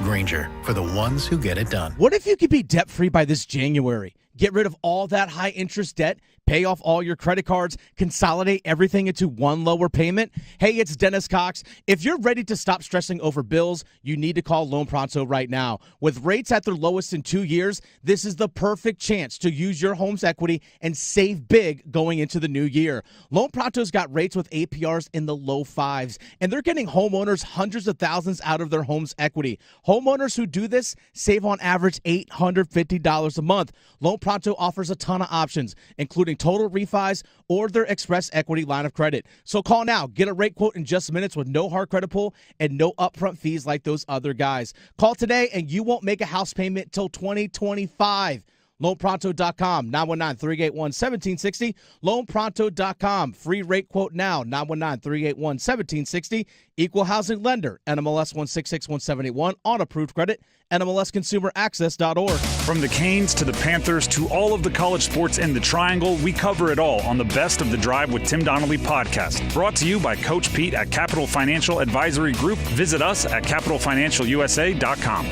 Grainger, for the ones who get it done. What if you could be debt-free by this January? Get rid of all that high-interest debt, pay off all your credit cards, consolidate everything into one lower payment? Hey, it's Dennis Cox. If you're ready to stop stressing over bills, you need to call Loan Pronto right now. With rates at their lowest in 2 years, this is the perfect chance to use your home's equity and save big going into the new year. Loan Pronto's got rates with APRs in the low fives, and they're getting homeowners hundreds of thousands out of their home's equity. Homeowners who do this save on average $850 a month. Loan Pronto offers a ton of options, including total refis or their express equity line of credit. So call now. Get a rate quote in just minutes with no hard credit pull and no upfront fees like those other guys. Call today and you won't make a house payment till 2025. LoanPronto.com, 919-381-1760. LoanPronto.com, free rate quote now, 919-381-1760. Equal housing lender, NMLS 1661781, on approved credit, NMLSconsumeraccess.org. From the Canes to the Panthers to all of the college sports in the Triangle, we cover it all on the Best of the Drive with Tim Donnelly podcast. Brought to you by Coach Pete at Capital Financial Advisory Group. Visit us at capitalfinancialusa.com.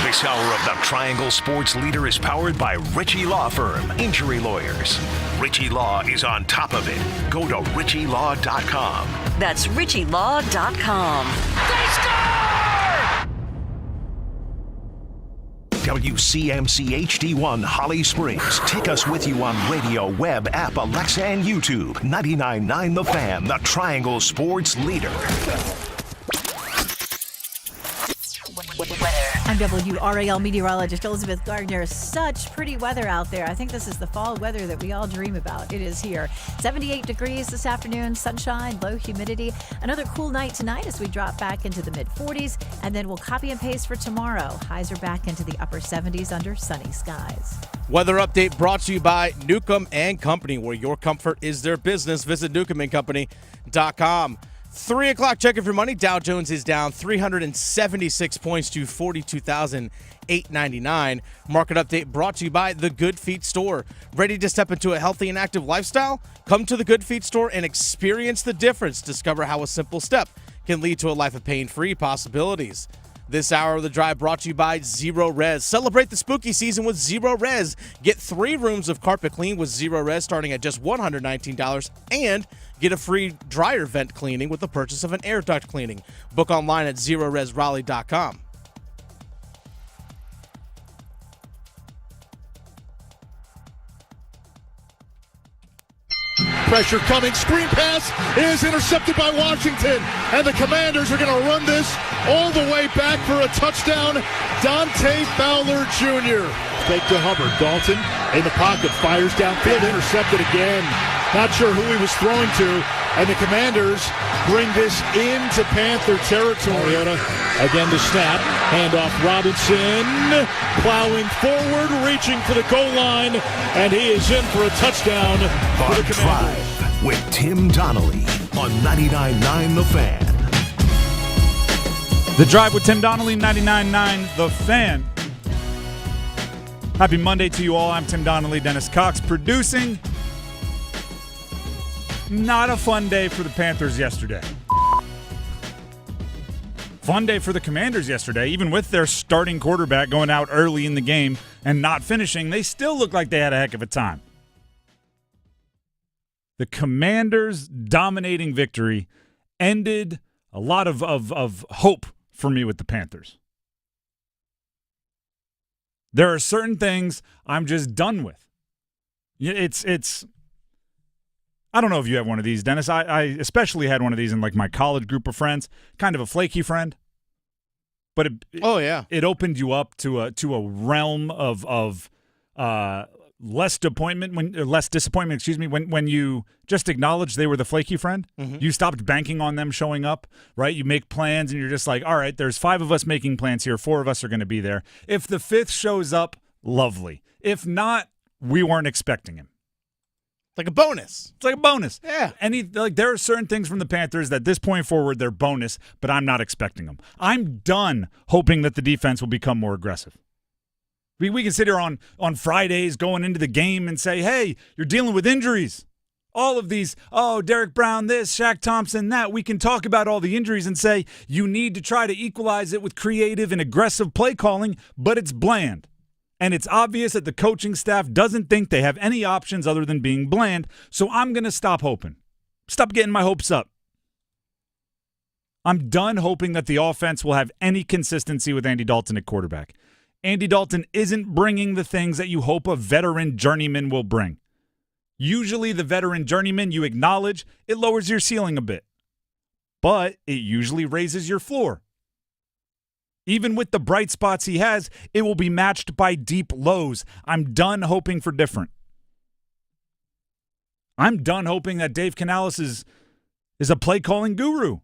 This hour of the Triangle Sports Leader is powered by Ritchie Law Firm, injury lawyers. Ritchie Law is on top of it. Go to ritchielaw.com. That's ritchielaw.com. They score! WCMC HD1 Holly Springs. Take us with you on radio, web, app, Alexa, and YouTube. 99.9 The Fan, the Triangle Sports Leader. I'm WRAL meteorologist Elizabeth Gardner. Such pretty weather out there. I think this is the fall weather that we all dream about. It is here. 78 degrees this afternoon, sunshine, low humidity. Another cool night tonight as we drop back into the mid-40s, and then we'll copy and paste for tomorrow. Highs are back into the upper 70s under sunny skies. Weather update brought to you by Newcomb & Company, where your comfort is their business. Visit newcombandcompany.com. 3 o'clock, check of your money. Dow Jones is down 376 points to 42,899. Market update brought to you by The Good Feet Store. Ready to step into a healthy and active lifestyle? Come to The Good Feet Store and experience the difference. Discover how a simple step can lead to a life of pain-free possibilities. This hour of the drive brought to you by Zero Res. Celebrate the spooky season with Zero Res. Get 3 rooms of carpet clean with Zero Res starting at just $119 and get a free dryer vent cleaning with the purchase of an air duct cleaning. Book online at ZeroResRaleigh.com. Pressure coming, screen pass is intercepted by Washington, and the Commanders are going to run this all the way back for a touchdown. Dante Fowler Jr. Fake to Hubbard. Dalton in the pocket, fires downfield, intercepted again. Not sure who he was throwing to, and the Commanders bring this into Panther territory. Again the snap, handoff Robinson, plowing forward, reaching for the goal line, and he is in for a touchdown for the Commanders. Drive with Tim Donnelly on 99.9 The Fan. The Drive with Tim Donnelly, 99.9 The Fan. Happy Monday to you all. I'm Tim Donnelly, Dennis Cox producing. Not a fun day for the Panthers yesterday. Fun day for the Commanders yesterday. Even with their starting quarterback going out early in the game and not finishing, they still looked like they had a heck of a time. The Commanders' dominating victory ended a lot of hope for me with the Panthers. There are certain things I'm just done with. It's I don't know if you have one of these, Dennis. I especially had one of these in like my college group of friends, kind of a flaky friend. But it opened you up to a realm of less disappointment when you just acknowledged they were the flaky friend. Mm-hmm. You stopped banking on them showing up, right? You make plans and you're just like, all right, there's 5 of us making plans here, 4 of us are going to be there. If the 5th shows up, lovely. If not, we weren't expecting him. Like a bonus. It's like a bonus. Yeah. There are certain things from the Panthers that this point forward, they're bonus, but I'm not expecting them. I'm done hoping that the defense will become more aggressive. We can sit here on Fridays going into the game and say, hey, you're dealing with injuries. All of these, Derek Brown this, Shaq Thompson that, we can talk about all the injuries and say you need to try to equalize it with creative and aggressive play calling, but it's bland. And it's obvious that the coaching staff doesn't think they have any options other than being bland, so I'm going to stop hoping. Stop getting my hopes up. I'm done hoping that the offense will have any consistency with Andy Dalton at quarterback. Andy Dalton isn't bringing the things that you hope a veteran journeyman will bring. Usually the veteran journeyman, you acknowledge, it lowers your ceiling a bit. But it usually raises your floor. Even with the bright spots he has, it will be matched by deep lows. I'm done hoping for different. I'm done hoping that Dave Canales is a play-calling guru.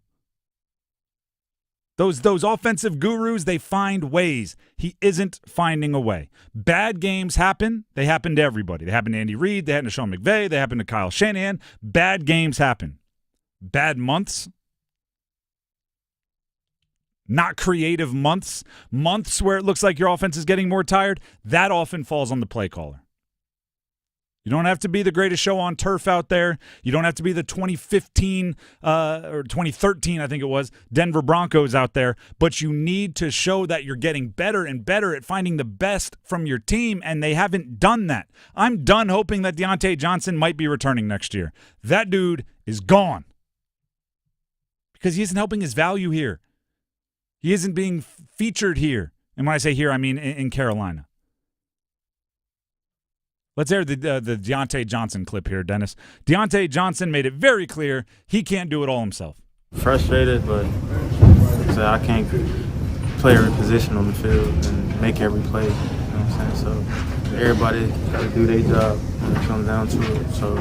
Those offensive gurus, they find ways. He isn't finding a way. Bad games happen. They happen to everybody. They happen to Andy Reid. They happen to Sean McVay. They happen to Kyle Shanahan. Bad games happen. Bad months. Not creative months. Months where it looks like your offense is getting more tired. That often falls on the play caller. You don't have to be the greatest show on turf out there. You don't have to be the 2015 or 2013, I think it was, Denver Broncos out there. But you need to show that you're getting better and better at finding the best from your team, and they haven't done that. I'm done hoping that Deontay Johnson might be returning next year. That dude is gone because he isn't helping his value here. He isn't being featured here. And when I say here, I mean in Carolina. Let's air the Deontay Johnson clip here, Dennis. Deontay Johnson made it very clear he can't do it all himself. Frustrated, but so I can't play every position on the field and make every play. You know what I'm saying? So everybody got to do their job when it comes down to it. So,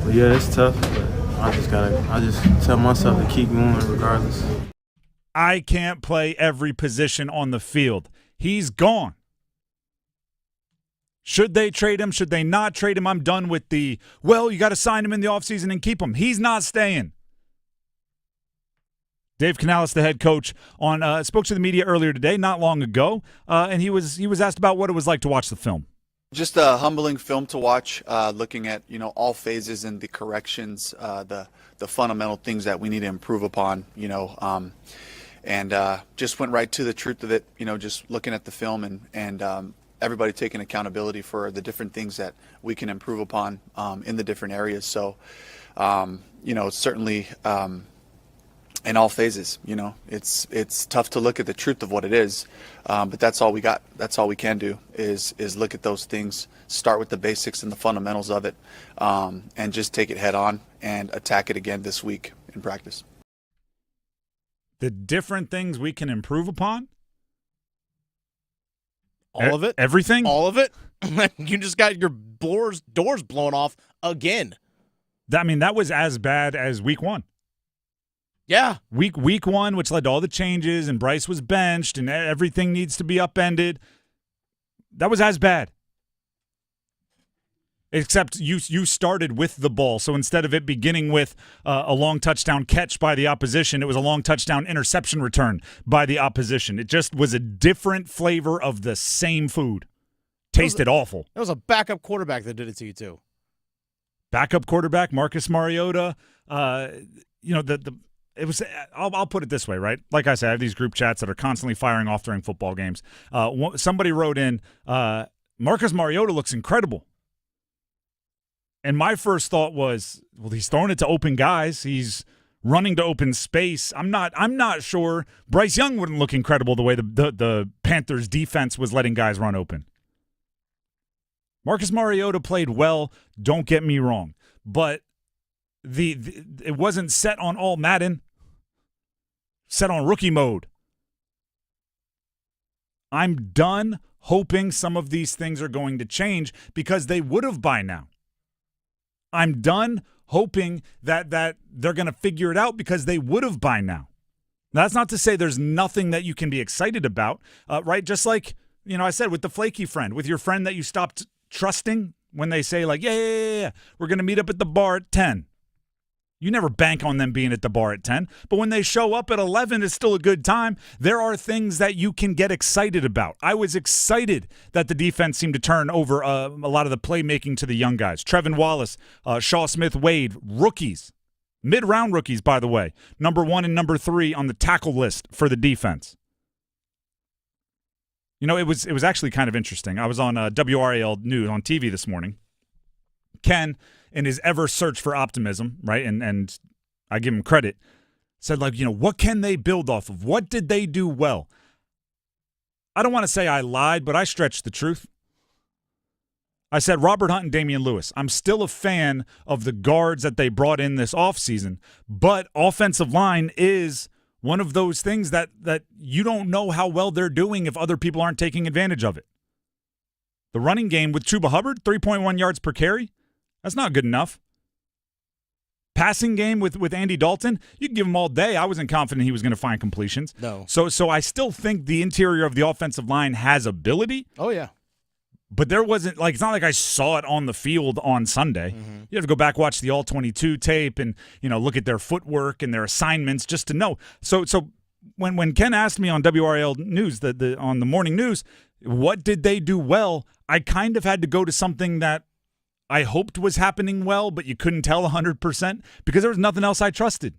but yeah, it's tough, but I just tell myself to keep going regardless. I can't play every position on the field. He's gone. Should they trade him? Should they not trade him? I'm done with you got to sign him in the offseason and keep him. He's not staying. Dave Canales, the head coach, spoke to the media earlier today, not long ago, and he was asked about what it was like to watch the film. Just a humbling film to watch, looking at all phases and the corrections, the fundamental things that we need to improve upon, and just went right to the truth of it, just looking at the film and everybody taking accountability for the different things that we can improve upon in the different areas. So, certainly in all phases, it's tough to look at the truth of what it is, but that's all we got. That's all we can do is look at those things, start with the basics and the fundamentals of it, and just take it head on and attack it again this week in practice. The different things we can improve upon? All of it? Everything? All of it? You just got your doors blown off again. That was as bad as week one. Yeah. Week one, which led to all the changes, and Bryce was benched, and everything needs to be upended. That was as bad. Except you started with the ball. So instead of it beginning with a long touchdown catch by the opposition, it was a long touchdown interception return by the opposition. It just was a different flavor of the same food. Tasted awful. It was a backup quarterback that did it to you, too. Backup quarterback, Marcus Mariota. It was. I'll put it this way, right? Like I said, I have these group chats that are constantly firing off during football games. Somebody wrote in, Marcus Mariota looks incredible. And my first thought was, well, he's throwing it to open guys. He's running to open space. I'm not sure. Bryce Young wouldn't look incredible the way the Panthers defense was letting guys run open. Marcus Mariota played well, don't get me wrong. But it wasn't set on all Madden. Set on rookie mode. I'm done hoping some of these things are going to change because they would have by now. I'm done hoping that they're going to figure it out because they would have by now. That's not to say there's nothing that you can be excited about, right? Just like, I said with the flaky friend, with your friend that you stopped trusting when they say like, yeah, we're going to meet up at the bar at 10. You never bank on them being at the bar at 10. But when they show up at 11, it's still a good time. There are things that you can get excited about. I was excited that the defense seemed to turn over a lot of the playmaking to the young guys. Trevin Wallace, Shaw Smith-Wade, rookies. Mid-round rookies, by the way. Number 1 and number 3 on the tackle list for the defense. You know, it was actually kind of interesting. I was on WRAL News on TV this morning. Ken, in his ever search for optimism, right, and I give him credit, said, like, you know, what can they build off of? What did they do well? I don't want to say I lied, but I stretched the truth. I said Robert Hunt and Damian Lewis. I'm still a fan of the guards that they brought in this offseason, but offensive line is one of those things that you don't know how well they're doing if other people aren't taking advantage of it. The running game with Chuba Hubbard, 3.1 yards per carry, that's not good enough. Passing game with Andy Dalton, you can give him all day. I wasn't confident he was going to find completions. No. So I still think the interior of the offensive line has ability. Oh, yeah. But there wasn't, like, it's not like I saw it on the field on Sunday. Mm-hmm. You have to go back, watch the All-22 tape and, you know, look at their footwork and their assignments just to know. So when Ken asked me on WRAL News, on the morning news, what did they do well, I kind of had to go to something that I hoped was happening well, but you couldn't tell 100% because there was nothing else I trusted.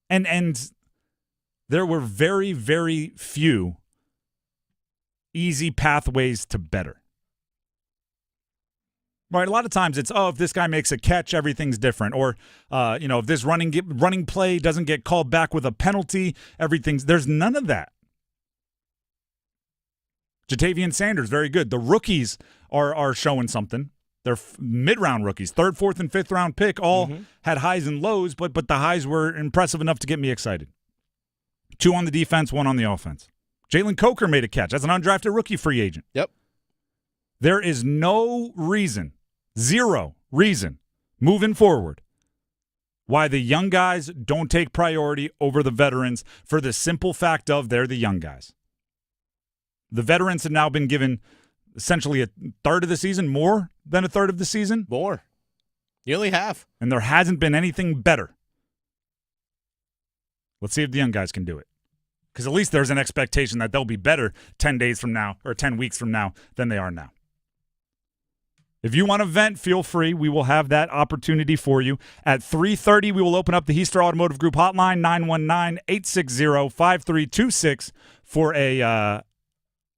And there were very, very few easy pathways to better. Right, a lot of times it's, if this guy makes a catch, everything's different. Or, if this running play doesn't get called back with a penalty, there's none of that. Jatavian Sanders, very good. The rookies are showing something. They're mid-round rookies, 3rd, 4th, and 5th round pick, all had highs and lows, but the highs were impressive enough to get me excited. 2 on the defense, 1 on the offense. Jalen Coker made a catch as an undrafted rookie free agent. Yep. There is no reason, 0 reason, moving forward, why the young guys don't take priority over the veterans for the simple fact of they're the young guys. The veterans have now been given essentially a third of the season, more than a third of the season. More. Nearly half. And there hasn't been anything better. Let's see if the young guys can do it. Because at least there's an expectation that they'll be better 10 days from now or 10 weeks from now than they are now. If you want to vent, feel free. We will have that opportunity for you. At 3:30, we will open up the Heister Automotive Group hotline, 919-860-5326 for a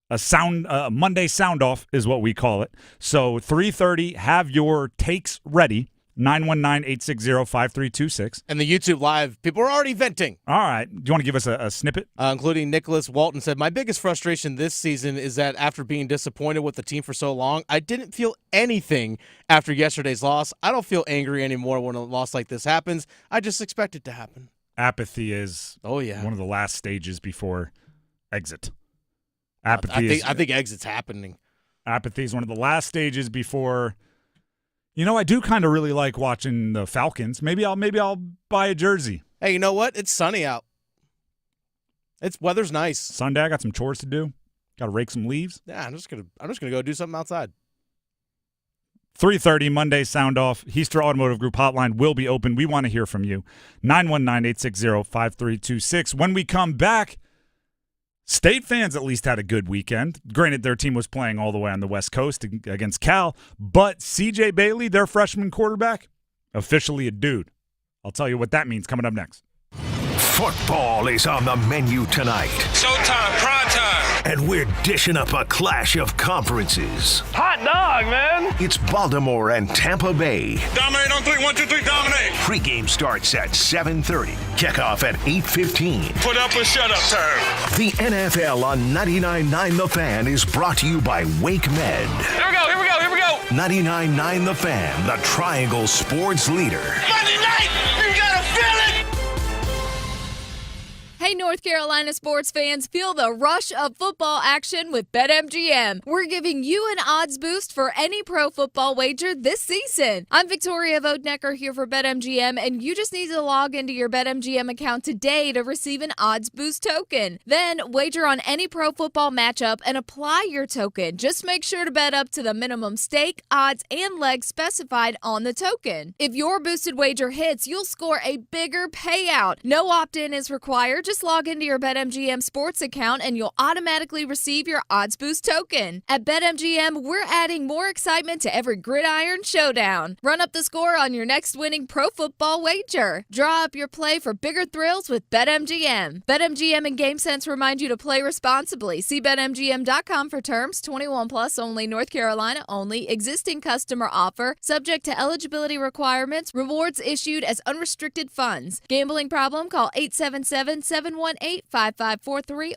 Monday Soundoff is what we call it. So 3:30, have your takes ready. 919-860-5326. And the YouTube Live, people are already venting. All right. Do you want to give us a snippet? Including Nicholas Walton said, my biggest frustration this season is that after being disappointed with the team for so long, I didn't feel anything after yesterday's loss. I don't feel angry anymore when a loss like this happens. I just expect it to happen. Apathy is one of the last stages before exit. Apathy I think exit's happening. Apathy is one of the last stages before. You know, I do kind of really like watching the Falcons. Maybe I'll buy a jersey. Hey, you know what? It's sunny out. Weather's nice. Sunday, I got some chores to do. Got to rake some leaves. Yeah, I'm just gonna go do something outside. 3:30 Monday Soundoff. Heister Automotive Group hotline will be open. We want to hear from you. 919-860-5326. When we come back, State fans at least had a good weekend. Granted, their team was playing all the way on the West Coast against Cal, but C.J. Bailey, their freshman quarterback, officially a dude. I'll tell you what that means coming up next. Football is on the menu tonight. Showtime, prime time. And we're dishing up a clash of conferences. Hot dog, man. It's Baltimore and Tampa Bay. Dominate on 3, 1, 2, 3, dominate. Pregame starts at 7:30. Kickoff at 8:15. Put up or shut up time. The NFL on 99.9 The Fan is brought to you by Wake Med. Here we go. 99.9 The Fan, the Triangle sports leader. Monday night, you gotta feel it. Hey, Hey, North Carolina sports fans, feel the rush of football action with BetMGM. We're giving you an odds boost for any pro football wager this season. I'm Victoria Vodnecker here for BetMGM, and you just need to log into your BetMGM account today to receive an odds boost token. Then wager on any pro football matchup and apply your token. Just make sure to bet up to the minimum stake, odds, and legs specified on the token. If your boosted wager hits, you'll score a bigger payout. No opt-in is required. Just log into your BetMGM sports account and you'll automatically receive your odds boost token. At BetMGM, we're adding more excitement to every gridiron showdown. Run up the score on your next winning pro football wager. Draw up your play for bigger thrills with BetMGM. BetMGM and GameSense remind you to play responsibly. See BetMGM.com for terms. 21 plus only, North Carolina only. Existing customer offer. Subject to eligibility requirements. Rewards issued as unrestricted funds. Gambling problem? Call 877-718-5543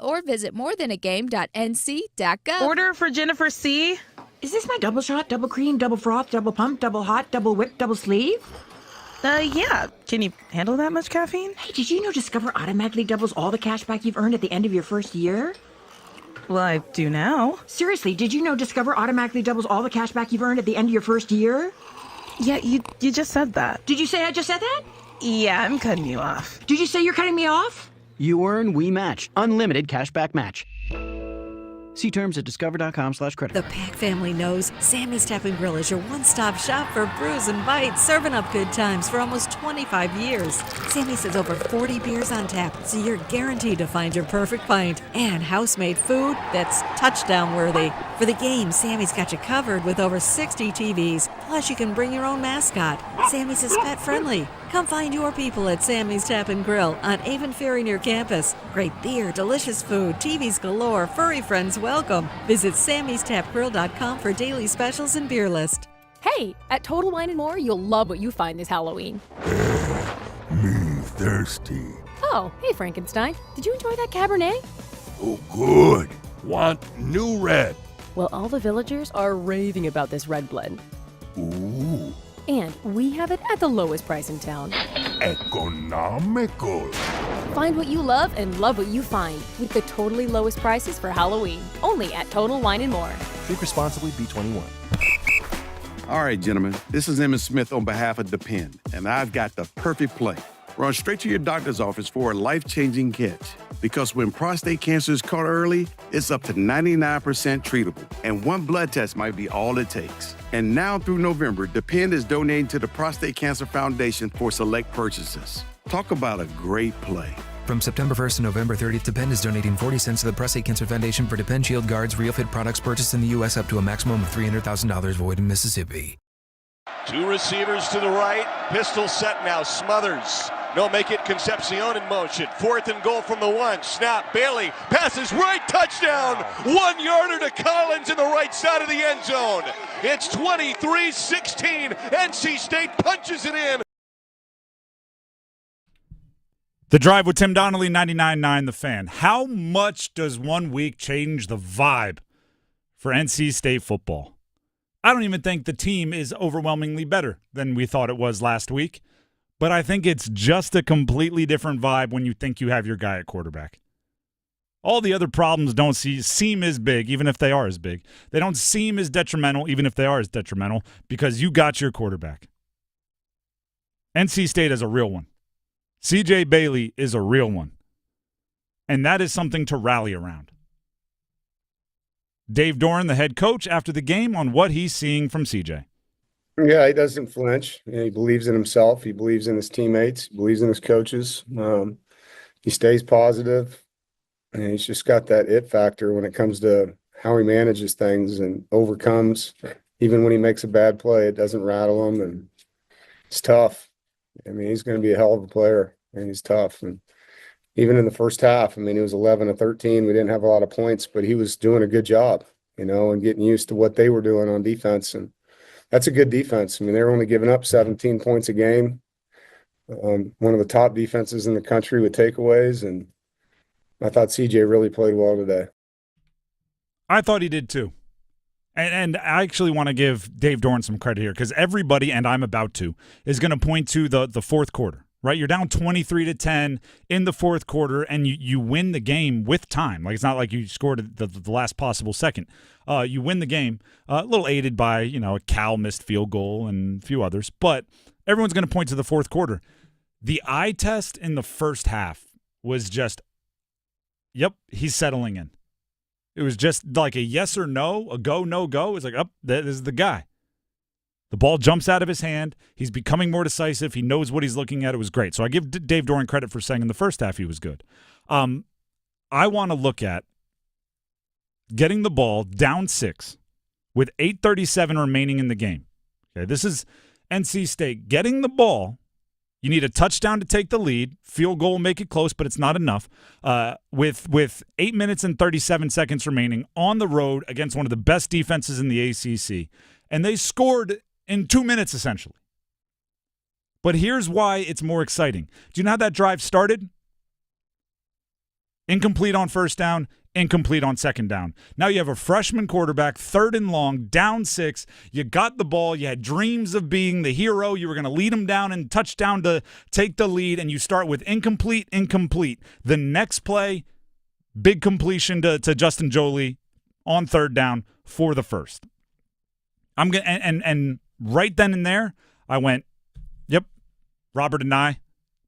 or visit morethanagame.nc.gov. Order for Jennifer C. Is this my double shot, double cream, double froth, double pump, double hot, double whip, double sleeve? Yeah. Can you handle that much caffeine? Hey, did you know Discover automatically doubles all the cash back you've earned at the end of your first year? Well, I do now. Seriously, did you know Discover automatically doubles all the cash back you've earned at the end of your first year? Yeah, you just said that. Did you say I just said that? Yeah, I'm cutting you off. Did you say you're cutting me off? You earn, we match. Unlimited cashback match. See terms at discover.com/credit. The Pack family knows Sammy's Tap and Grill is your one-stop shop for brews and bites, serving up good times for almost 25 years. Sammy's has over 40 beers on tap, so you're guaranteed to find your perfect pint. And house-made food that's touchdown-worthy. For the game, Sammy's got you covered with over 60 TVs. Plus, you can bring your own mascot. Sammy's is pet-friendly. Come find your people at Sammy's Tap and Grill on Avon Ferry near campus. Great beer, delicious food, TVs galore, furry friends welcome. Visit Sammy'sTapGrill.com for daily specials and beer list. Hey, at Total Wine & More, you'll love what you find this Halloween. Me thirsty. Oh, hey Frankenstein. Did you enjoy that Cabernet? Oh, good. Want new red. Well, all the villagers are raving about this red blend. Ooh. And we have it at the lowest price in town. Economical. Find what you love and love what you find with the totally lowest prices for Halloween. Only at Total Wine & More. Drink responsibly, B21. All right, gentlemen. This is Emmitt Smith on behalf of Depend, and I've got the perfect play. Run straight to your doctor's office for a life-changing catch. Because when prostate cancer is caught early, it's up to 99% treatable, and one blood test might be all it takes. And now through November, Depend is donating to the Prostate Cancer Foundation for select purchases. Talk about a great play. From September 1st to November 30th, Depend is donating 40 cents to the Prostate Cancer Foundation for Depend Shield Guards Real Fit products purchased in the U.S. up to a maximum of $300,000 void in Mississippi. Two receivers to the right. Pistol set now. Smothers. No, make it Concepcion in motion. 4th and goal from the 1. Snap. Bailey passes right. Touchdown. 1 yarder to Collins in the right side of the end zone. It's 23-16. NC State punches it in. The Drive with Tim Donnelly, 99.9 The Fan. How much does 1 week change the vibe for NC State football? I don't even think the team is overwhelmingly better than we thought it was last week, but I think it's just a completely different vibe when you think you have your guy at quarterback. All the other problems don't seem as big, even if they are as big. They don't seem as detrimental, even if they are as detrimental, because you got your quarterback. NC State is a real one. CJ Bailey is a real one. And that is something to rally around. Dave Doran, the head coach, after the game on what he's seeing from CJ. Yeah, he doesn't flinch. He believes in himself. He believes in his teammates. He believes in his coaches. He stays positive, and he's just got that it factor when it comes to how he manages things and overcomes. Even when he makes a bad play, it doesn't rattle him, and it's tough. I mean, he's going to be a hell of a player, and he's tough. And even in the first half, I mean, he was 11 of 13. We didn't have a lot of points, but he was doing a good job, and getting used to what they were doing on defense. And that's a good defense. I mean, they're only giving up 17 points a game. One of the top defenses in the country with takeaways. And I thought CJ really played well today. I thought he did too. And I actually want to give Dave Doran some credit here because everybody, and I'm about to, is going to point to the fourth quarter. right? You're down 23-10 in the fourth quarter, and you win the game with time. Like, it's not like you scored at the last possible second. You win the game, a little aided by, a Cal missed field goal and a few others. But everyone's going to point to the fourth quarter. The eye test in the first half was just, yep, he's settling in. It was just like a yes or no, a go, no go. It was like, this is the guy. The ball jumps out of his hand. He's becoming more decisive. He knows what he's looking at. It was great. So I give Dave Doran credit for saying in the first half he was good. I want to look at getting the ball down 6 with 8:37 remaining in the game. Okay, this is NC State. Getting the ball, you need a touchdown to take the lead. Field goal will make it close, but it's not enough. With 8 minutes and 37 seconds remaining on the road against one of the best defenses in the ACC. And they scored in 2 minutes, essentially. But here's why it's more exciting. Do you know how that drive started? Incomplete on first down, incomplete on second down. Now you have a freshman quarterback, 3rd and long, down 6. You got the ball. You had dreams of being the hero. You were going to lead them down and touchdown to take the lead, and you start with incomplete. The next play, big completion to Justin Jolie on 3rd down for the first. I'm gonna and right then and there, I went, yep, Robert and I,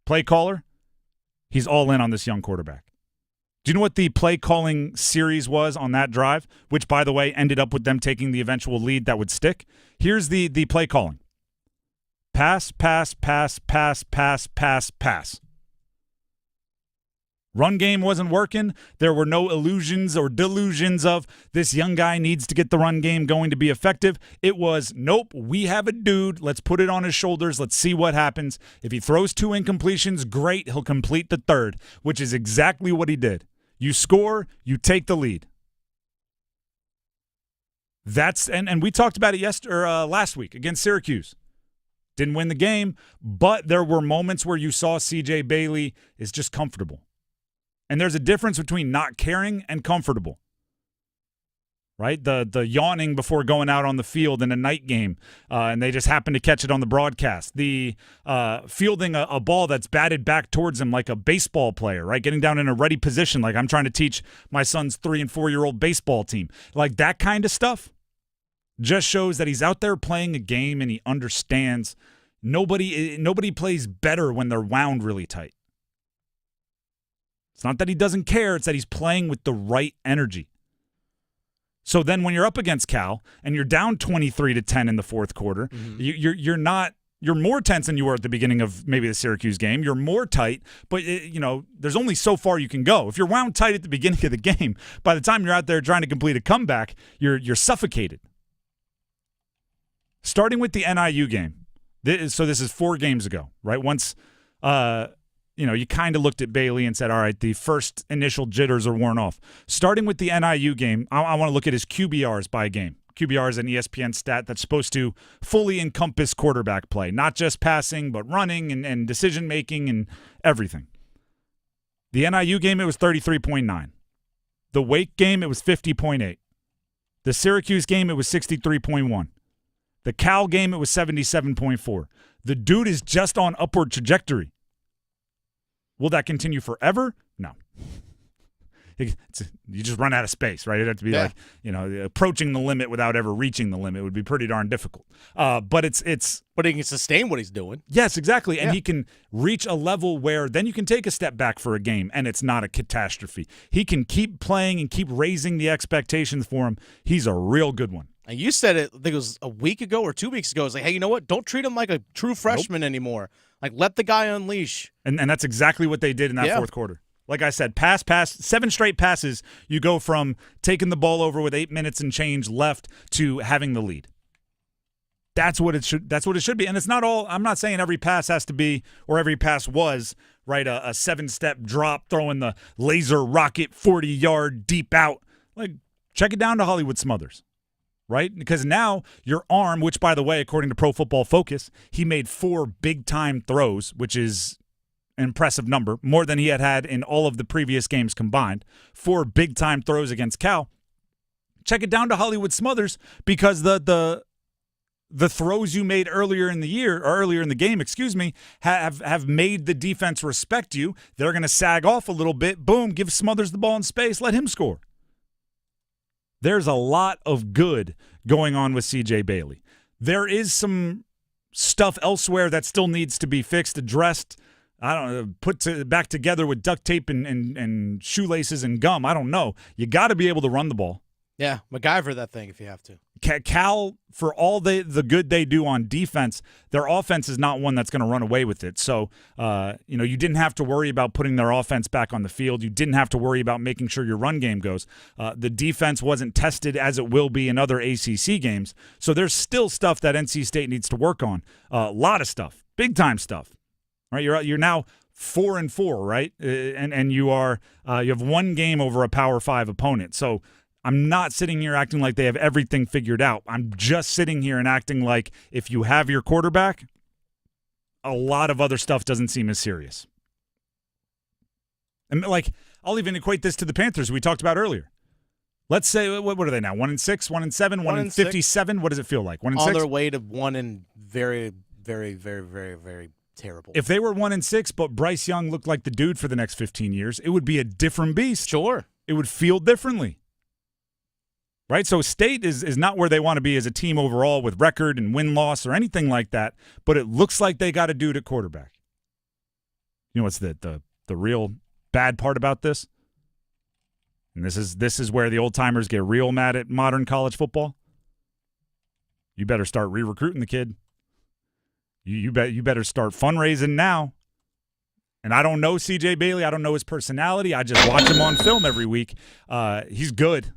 play caller, he's all in on this young quarterback. Do you know what the play calling series was on that drive, which, by the way, ended up with them taking the eventual lead that would stick? Here's the play calling. Pass, pass, pass, pass, pass, pass, pass. Run game wasn't working. There were no illusions or delusions of this young guy needs to get the run game going to be effective. It was, nope, we have a dude. Let's put it on his shoulders. Let's see what happens. If he throws 2 incompletions, great. He'll complete the 3rd, which is exactly what he did. You score, you take the lead. That's and we talked about it last week against Syracuse. Didn't win the game, but there were moments where you saw C.J. Bailey is just comfortable. And there's a difference between not caring and comfortable, right? The yawning before going out on the field in a night game, and they just happen to catch it on the broadcast. The fielding a ball that's batted back towards him like a baseball player, right? Getting down in a ready position like I'm trying to teach my son's 3- and 4-year-old baseball team. Like that kind of stuff just shows that he's out there playing a game and he understands nobody plays better when they're wound really tight. It's not that he doesn't care. It's that he's playing with the right energy. So then when you're up against Cal and you're down 23-10 in the fourth quarter, you're more tense than you were at the beginning of maybe the Syracuse game. You're more tight, but there's only so far you can go. If you're wound tight at the beginning of the game, by the time you're out there trying to complete a comeback, you're suffocated. Starting with the NIU game. So this is 4 games ago, right? Once you kind of looked at Bailey and said, all right, the first initial jitters are worn off. Starting with the NIU game, I want to look at his QBRs by game. QBR is an ESPN stat that's supposed to fully encompass quarterback play, not just passing, but running and decision-making and everything. The NIU game, it was 33.9. The Wake game, it was 50.8. The Syracuse game, it was 63.1. The Cal game, it was 77.4. The dude is just on upward trajectory. Will that continue forever? No. You just run out of space, right? It'd have to be approaching the limit without ever reaching the limit would be pretty darn difficult. But he can sustain what he's doing. Yes, exactly. And he can reach a level where then you can take a step back for a game and it's not a catastrophe. He can keep playing and keep raising the expectations for him. He's a real good one. And you said it, I think it was a week ago or 2 weeks ago. It's like, hey, you know what? Don't treat him like a true freshman anymore. Like, let the guy unleash. And that's exactly what they did in that fourth quarter. Like I said, pass, 7 straight passes. You go from taking the ball over with 8 minutes and change left to having the lead. That's what it should be. And it's not all. I'm not saying every pass has to be or every pass was right a 7-step drop, throwing the laser rocket 40-yard deep out. Like, check it down to Hollywood Smothers. Right? Because now your arm, which, by the way, according to Pro Football Focus, he made 4 big-time throws, which is an impressive number, more than he had in all of the previous games combined. 4 big-time throws against Cal. Check it down to Hollywood Smothers because the the throws you made earlier in the year, or earlier in the game, have made the defense respect you. They're going to sag off a little bit. Boom, give Smothers the ball in space, let him score. There's a lot of good going on with C.J. Bailey. There is some stuff elsewhere that still needs to be fixed, addressed, I don't know, put back together with duct tape and shoelaces and gum. I don't know. You got to be able to run the ball. Yeah, MacGyver that thing if you have to. Cal, for all the good they do on defense, their offense is not one that's going to run away with it. So, you didn't have to worry about putting their offense back on the field. You didn't have to worry about making sure your run game goes. The defense wasn't tested as it will be in other ACC games. So there's still stuff that NC State needs to work on. A lot of stuff, big-time stuff. Right? You're now 4-4, right? And you have one game over a Power 5 opponent. So I'm not sitting here acting like they have everything figured out. I'm just sitting here and acting like if you have your quarterback, a lot of other stuff doesn't seem as serious. And I'll even equate this to the Panthers we talked about earlier. Let's say, what are they now? 1-6, 1-7, 1-57? What does it feel like? 1-6? On their way to 1 and very, very, very, very, very terrible. If they were 1-6, but Bryce Young looked like the dude for the next 15 years, it would be a different beast. Sure. It would feel differently. Right? So State is not where they want to be as a team overall with record and win-loss or anything like that, but it looks like they got a dude at quarterback. You know what's the real bad part about this? And this is where the old-timers get real mad at modern college football. You better start re-recruiting the kid. You better start fundraising now. And I don't know C.J. Bailey. I don't know his personality. I just watch him on film every week. He's good.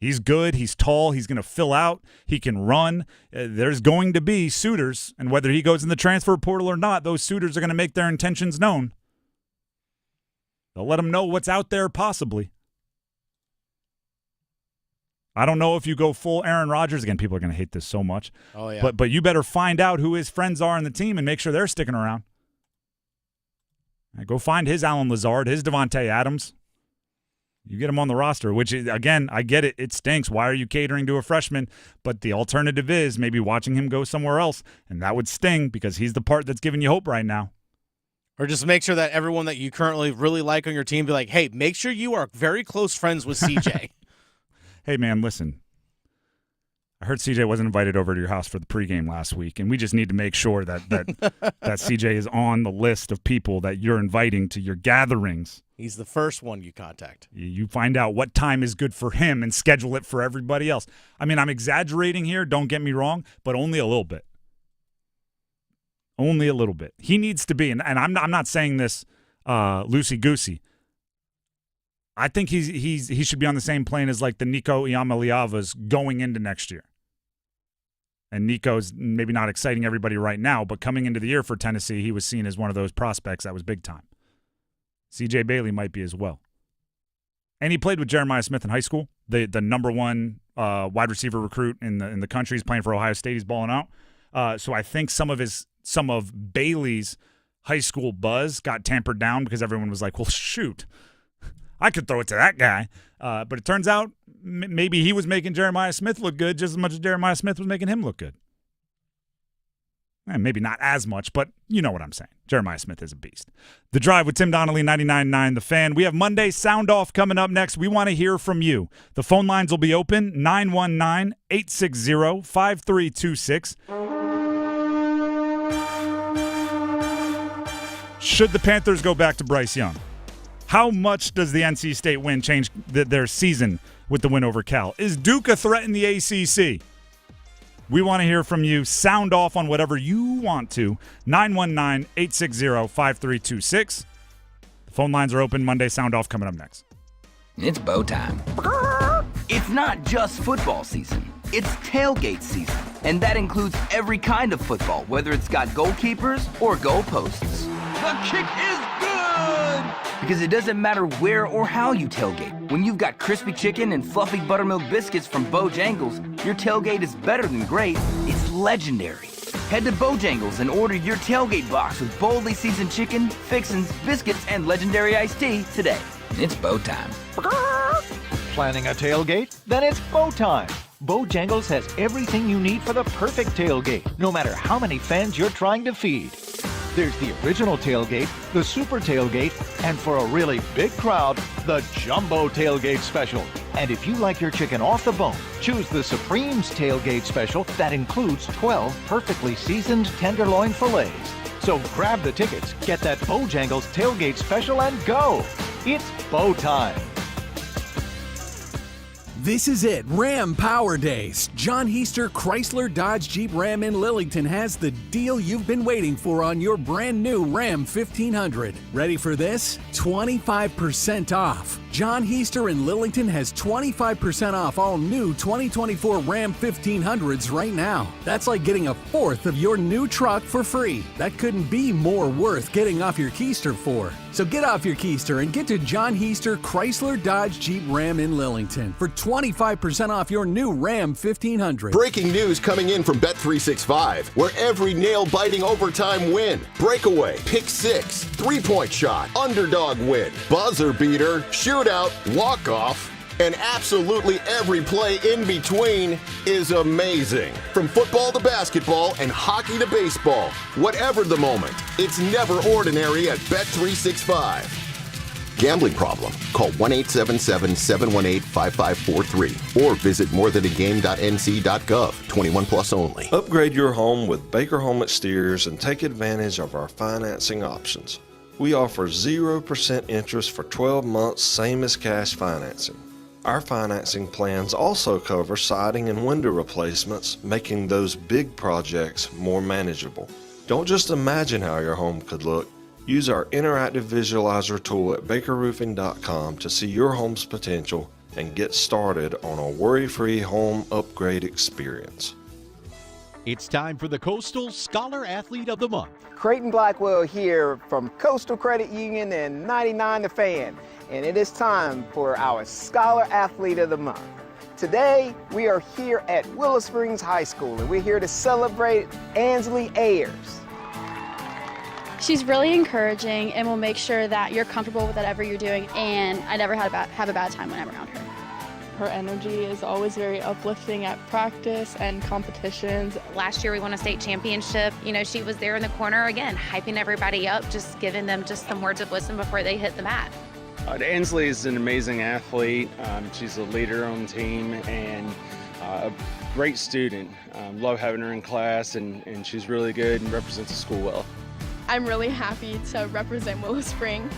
He's good. He's tall. He's going to fill out. He can run. There's going to be suitors, and whether he goes in the transfer portal or not, those suitors are going to make their intentions known. They'll let them know what's out there possibly. I don't know if you go full Aaron Rodgers. Again, people are going to hate this so much. Oh, yeah. But you better find out who his friends are in the team and make sure they're sticking around. Go find his Alan Lazard, his Devontae Adams. You get him on the roster, which, again, I get it. It stinks. Why are you catering to a freshman? But the alternative is maybe watching him go somewhere else, and that would sting because he's the part that's giving you hope right now. Or just make sure that everyone that you currently really like on your team be like, hey, make sure you are very close friends with CJ. Hey, man, listen. I heard CJ wasn't invited over to your house for the pregame last week, and we just need to make sure that CJ is on the list of people that you're inviting to your gatherings. He's the first one you contact. You find out what time is good for him and schedule it for everybody else. I mean, I'm exaggerating here, don't get me wrong, but only a little bit. Only a little bit. He needs to be, and I'm not saying this loosey-goosey. I think he should be on the same plane as like the Nico Iamaleavas going into next year. And Nico's maybe not exciting everybody right now, but coming into the year for Tennessee, he was seen as one of those prospects that was big time. C.J. Bailey might be as well. And he played with Jeremiah Smith in high school, the number one wide receiver recruit in the country. He's playing for Ohio State. He's balling out. So I think some of Bailey's high school buzz got tampered down because everyone was like, well, shoot, I could throw it to that guy. But it turns out maybe he was making Jeremiah Smith look good just as much as Jeremiah Smith was making him look good. And maybe not as much, but you know what I'm saying. Jeremiah Smith is a beast. The Drive with Tim Donnelly, 99.9 The Fan. We have Monday Soundoff coming up next. We want to hear from you. The phone lines will be open, 919-860-5326. Should the Panthers go back to Bryce Young? How much does the NC State win change their season with the win over Cal? Is Duke a threat in the ACC? We want to hear from you. Sound off on whatever you want to. 919-860-5326. The phone lines are open. Monday Sound Off coming up next. It's bow time. It's not just football season. It's tailgate season. And that includes every kind of football, whether it's got goalkeepers or goalposts. The kick is good! Because it doesn't matter where or how you tailgate. When you've got crispy chicken and fluffy buttermilk biscuits from Bojangles, your tailgate is better than great. It's legendary. Head to Bojangles and order your tailgate box with boldly seasoned chicken, fixins, biscuits, and legendary iced tea today. It's bow time. Planning a tailgate? Then it's bow time. Bojangles has everything you need for the perfect tailgate, no matter how many fans you're trying to feed. There's the original tailgate, the super tailgate, and for a really big crowd, the jumbo tailgate special. And if you like your chicken off the bone, choose the Supreme's tailgate special that includes 12 perfectly seasoned tenderloin fillets. So grab the tickets, get that Bojangles tailgate special, and go! It's Bo time. This is it, Ram Power Days. John Heister Chrysler Dodge Jeep Ram in Lillington has the deal you've been waiting for on your brand new Ram 1500. Ready for this? 25% off. John Heister in Lillington has 25% off all new 2024 Ram 1500s right now. That's like getting a fourth of your new truck for free. That couldn't be more worth getting off your keister for. So get off your keister and get to John Heister Chrysler Dodge Jeep Ram in Lillington for 25% off your new Ram 1500. Breaking news coming in from Bet365, where every nail-biting overtime win, breakaway, pick six, three-point shot, underdog win, buzzer beater, shootout, walk-off, and absolutely every play in between is amazing. From football to basketball and hockey to baseball, whatever the moment, it's never ordinary at Bet365. Gambling problem? Call 1-877-718-5543 or visit morethanagame.nc.gov. 21 plus only. Upgrade your home with Baker Home Exteriors and take advantage of our financing options. We offer 0% interest for 12 months, same as cash financing. Our financing plans also cover siding and window replacements, making those big projects more manageable. Don't just imagine how your home could look. Use our interactive visualizer tool at bakerroofing.com to see your home's potential and get started on a worry-free home upgrade experience. It's time for the Coastal Scholar Athlete of the Month. Creighton Blackwell here from Coastal Credit Union and 99 The Fan, and it is time for our Scholar Athlete of the Month. Today, we are here at Willow Springs High School, and we're here to celebrate Ansley Ayers. She's really encouraging and will make sure that you're comfortable with whatever you're doing, and I never have a bad time when I'm around her. Her energy is always very uplifting at practice and competitions. Last year we won a state championship. You know, she was there in the corner again, hyping everybody up, just giving them just some words of wisdom before they hit the mat. Ansley is an amazing athlete. She's a leader on the team and a great student. Love having her in class, and she's really good and represents the school well. I'm really happy to represent Willow Spring.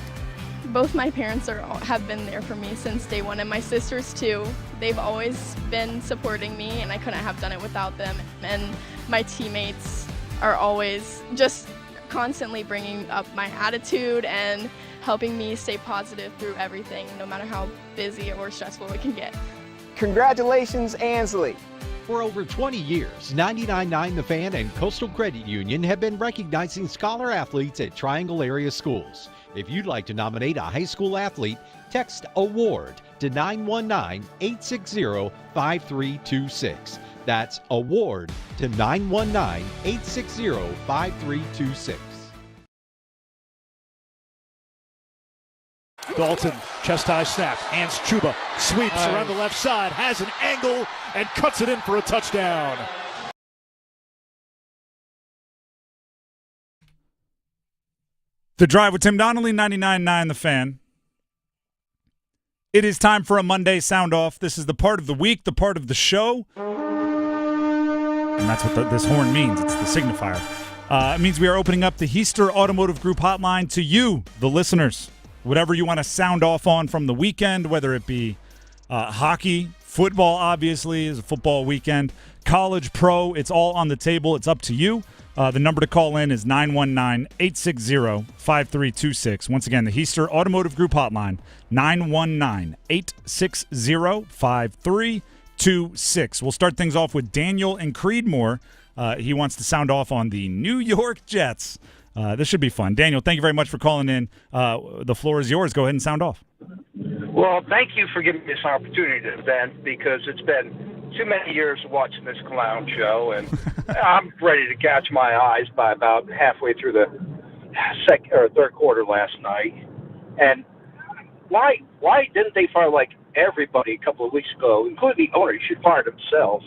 Both my parents have been there for me since day one, and my sisters too. They've always been supporting me, and I couldn't have done it without them. And my teammates are always just constantly bringing up my attitude and helping me stay positive through everything, no matter how busy or stressful it can get. Congratulations, Ansley. For over 20 years, 99.9 The Fan and Coastal Credit Union have been recognizing scholar athletes at Triangle area schools. If you'd like to nominate a high school athlete, text AWARD to 919-860-5326. That's AWARD to 919-860-5326. Dalton, chest high snap, hands Chuba, sweeps around the left side, has an angle, and cuts it in for a touchdown. The Drive with Tim Donnelly, 99.9 The Fan. It is time for a Monday Sound Off. This is the part of the week, the part of the show. And that's what this horn means. It's the signifier. It means we are opening up the Heister Automotive Group hotline to you, the listeners. Whatever you want to sound off on from the weekend, whether it be hockey, football, obviously, is a football weekend, college, pro, it's all on the table. It's up to you. The number to call in is 919-860-5326. Once again, the Heister Automotive Group hotline, 919-860-5326. We'll start things off with Daniel in Creedmoor. He wants to sound off on the New York Jets. This should be fun. Daniel, thank you very much for calling in. The floor is yours. Go ahead and sound off. Well, thank you for giving me this opportunity to vent, because it's been too many years of watching this clown show, and I'm ready to catch my eyes by about halfway through the third quarter last night. And why didn't they fire like everybody a couple of weeks ago, including the owner? He should fire himself.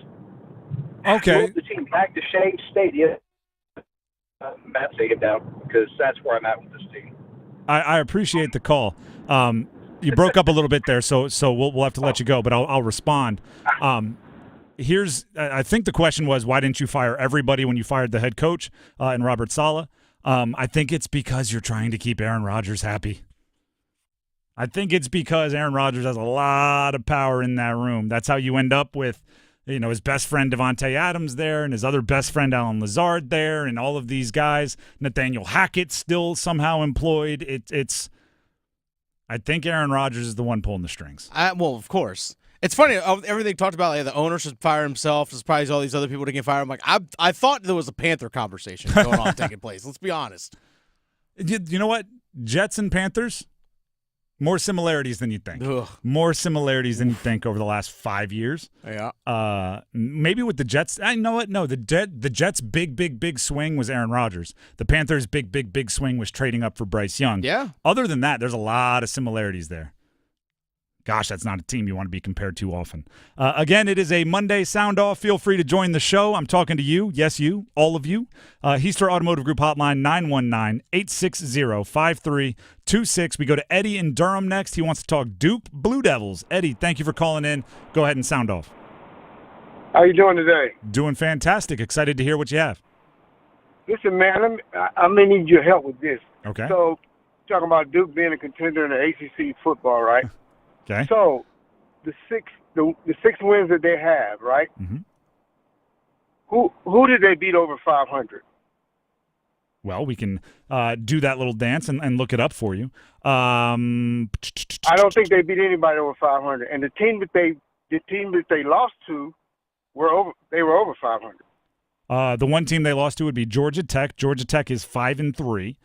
Okay. Move the team back to Shea Stadium. Matt, take it down, because that's where I'm at with this team. I appreciate the call. You broke up a little bit there, so we'll have to let you go, but I'll respond. I think the question was, why didn't you fire everybody when you fired the head coach and Robert Saleh? I think it's because you're trying to keep Aaron Rodgers happy. I think it's because Aaron Rodgers has a lot of power in that room. That's how you end up with, his best friend Devontae Adams there and his other best friend Alan Lazard there and all of these guys. Nathaniel Hackett still somehow employed. I think Aaron Rodgers is the one pulling the strings. Well, of course. It's funny, everything talked about, the owner should fire himself, surprise all these other people to get fired. I'm like, I thought there was a Panther conversation going on taking place. Let's be honest. You know what? Jets and Panthers, more similarities than you think. Ugh. More similarities than you think over the last 5 years. Yeah. Maybe with the Jets. I know what? No, the Jets' big swing was Aaron Rodgers. The Panthers' big swing was trading up for Bryce Young. Yeah. Other than that, there's a lot of similarities there. Gosh, that's not a team you want to be compared to often. Again, it is a Monday Sound Off. Feel free to join the show. I'm talking to you. Yes, you. All of you. Heister Automotive Group Hotline, 919-860-5326. We go to Eddie in Durham next. He wants to talk Duke Blue Devils. Eddie, thank you for calling in. Go ahead and sound off. How you doing today? Doing fantastic. Excited to hear what you have. Listen, man, I may need your help with this. Okay. So, talking about Duke being a contender in the ACC football, right? Okay. So, the six wins that they have, right? Mm-hmm. Who did they beat over 500? Well, we can do that little dance and look it up for you. I don't think they beat anybody over 500. And the team that they lost to were over 500. The one team they lost to would be Georgia Tech. Georgia Tech is 5-3.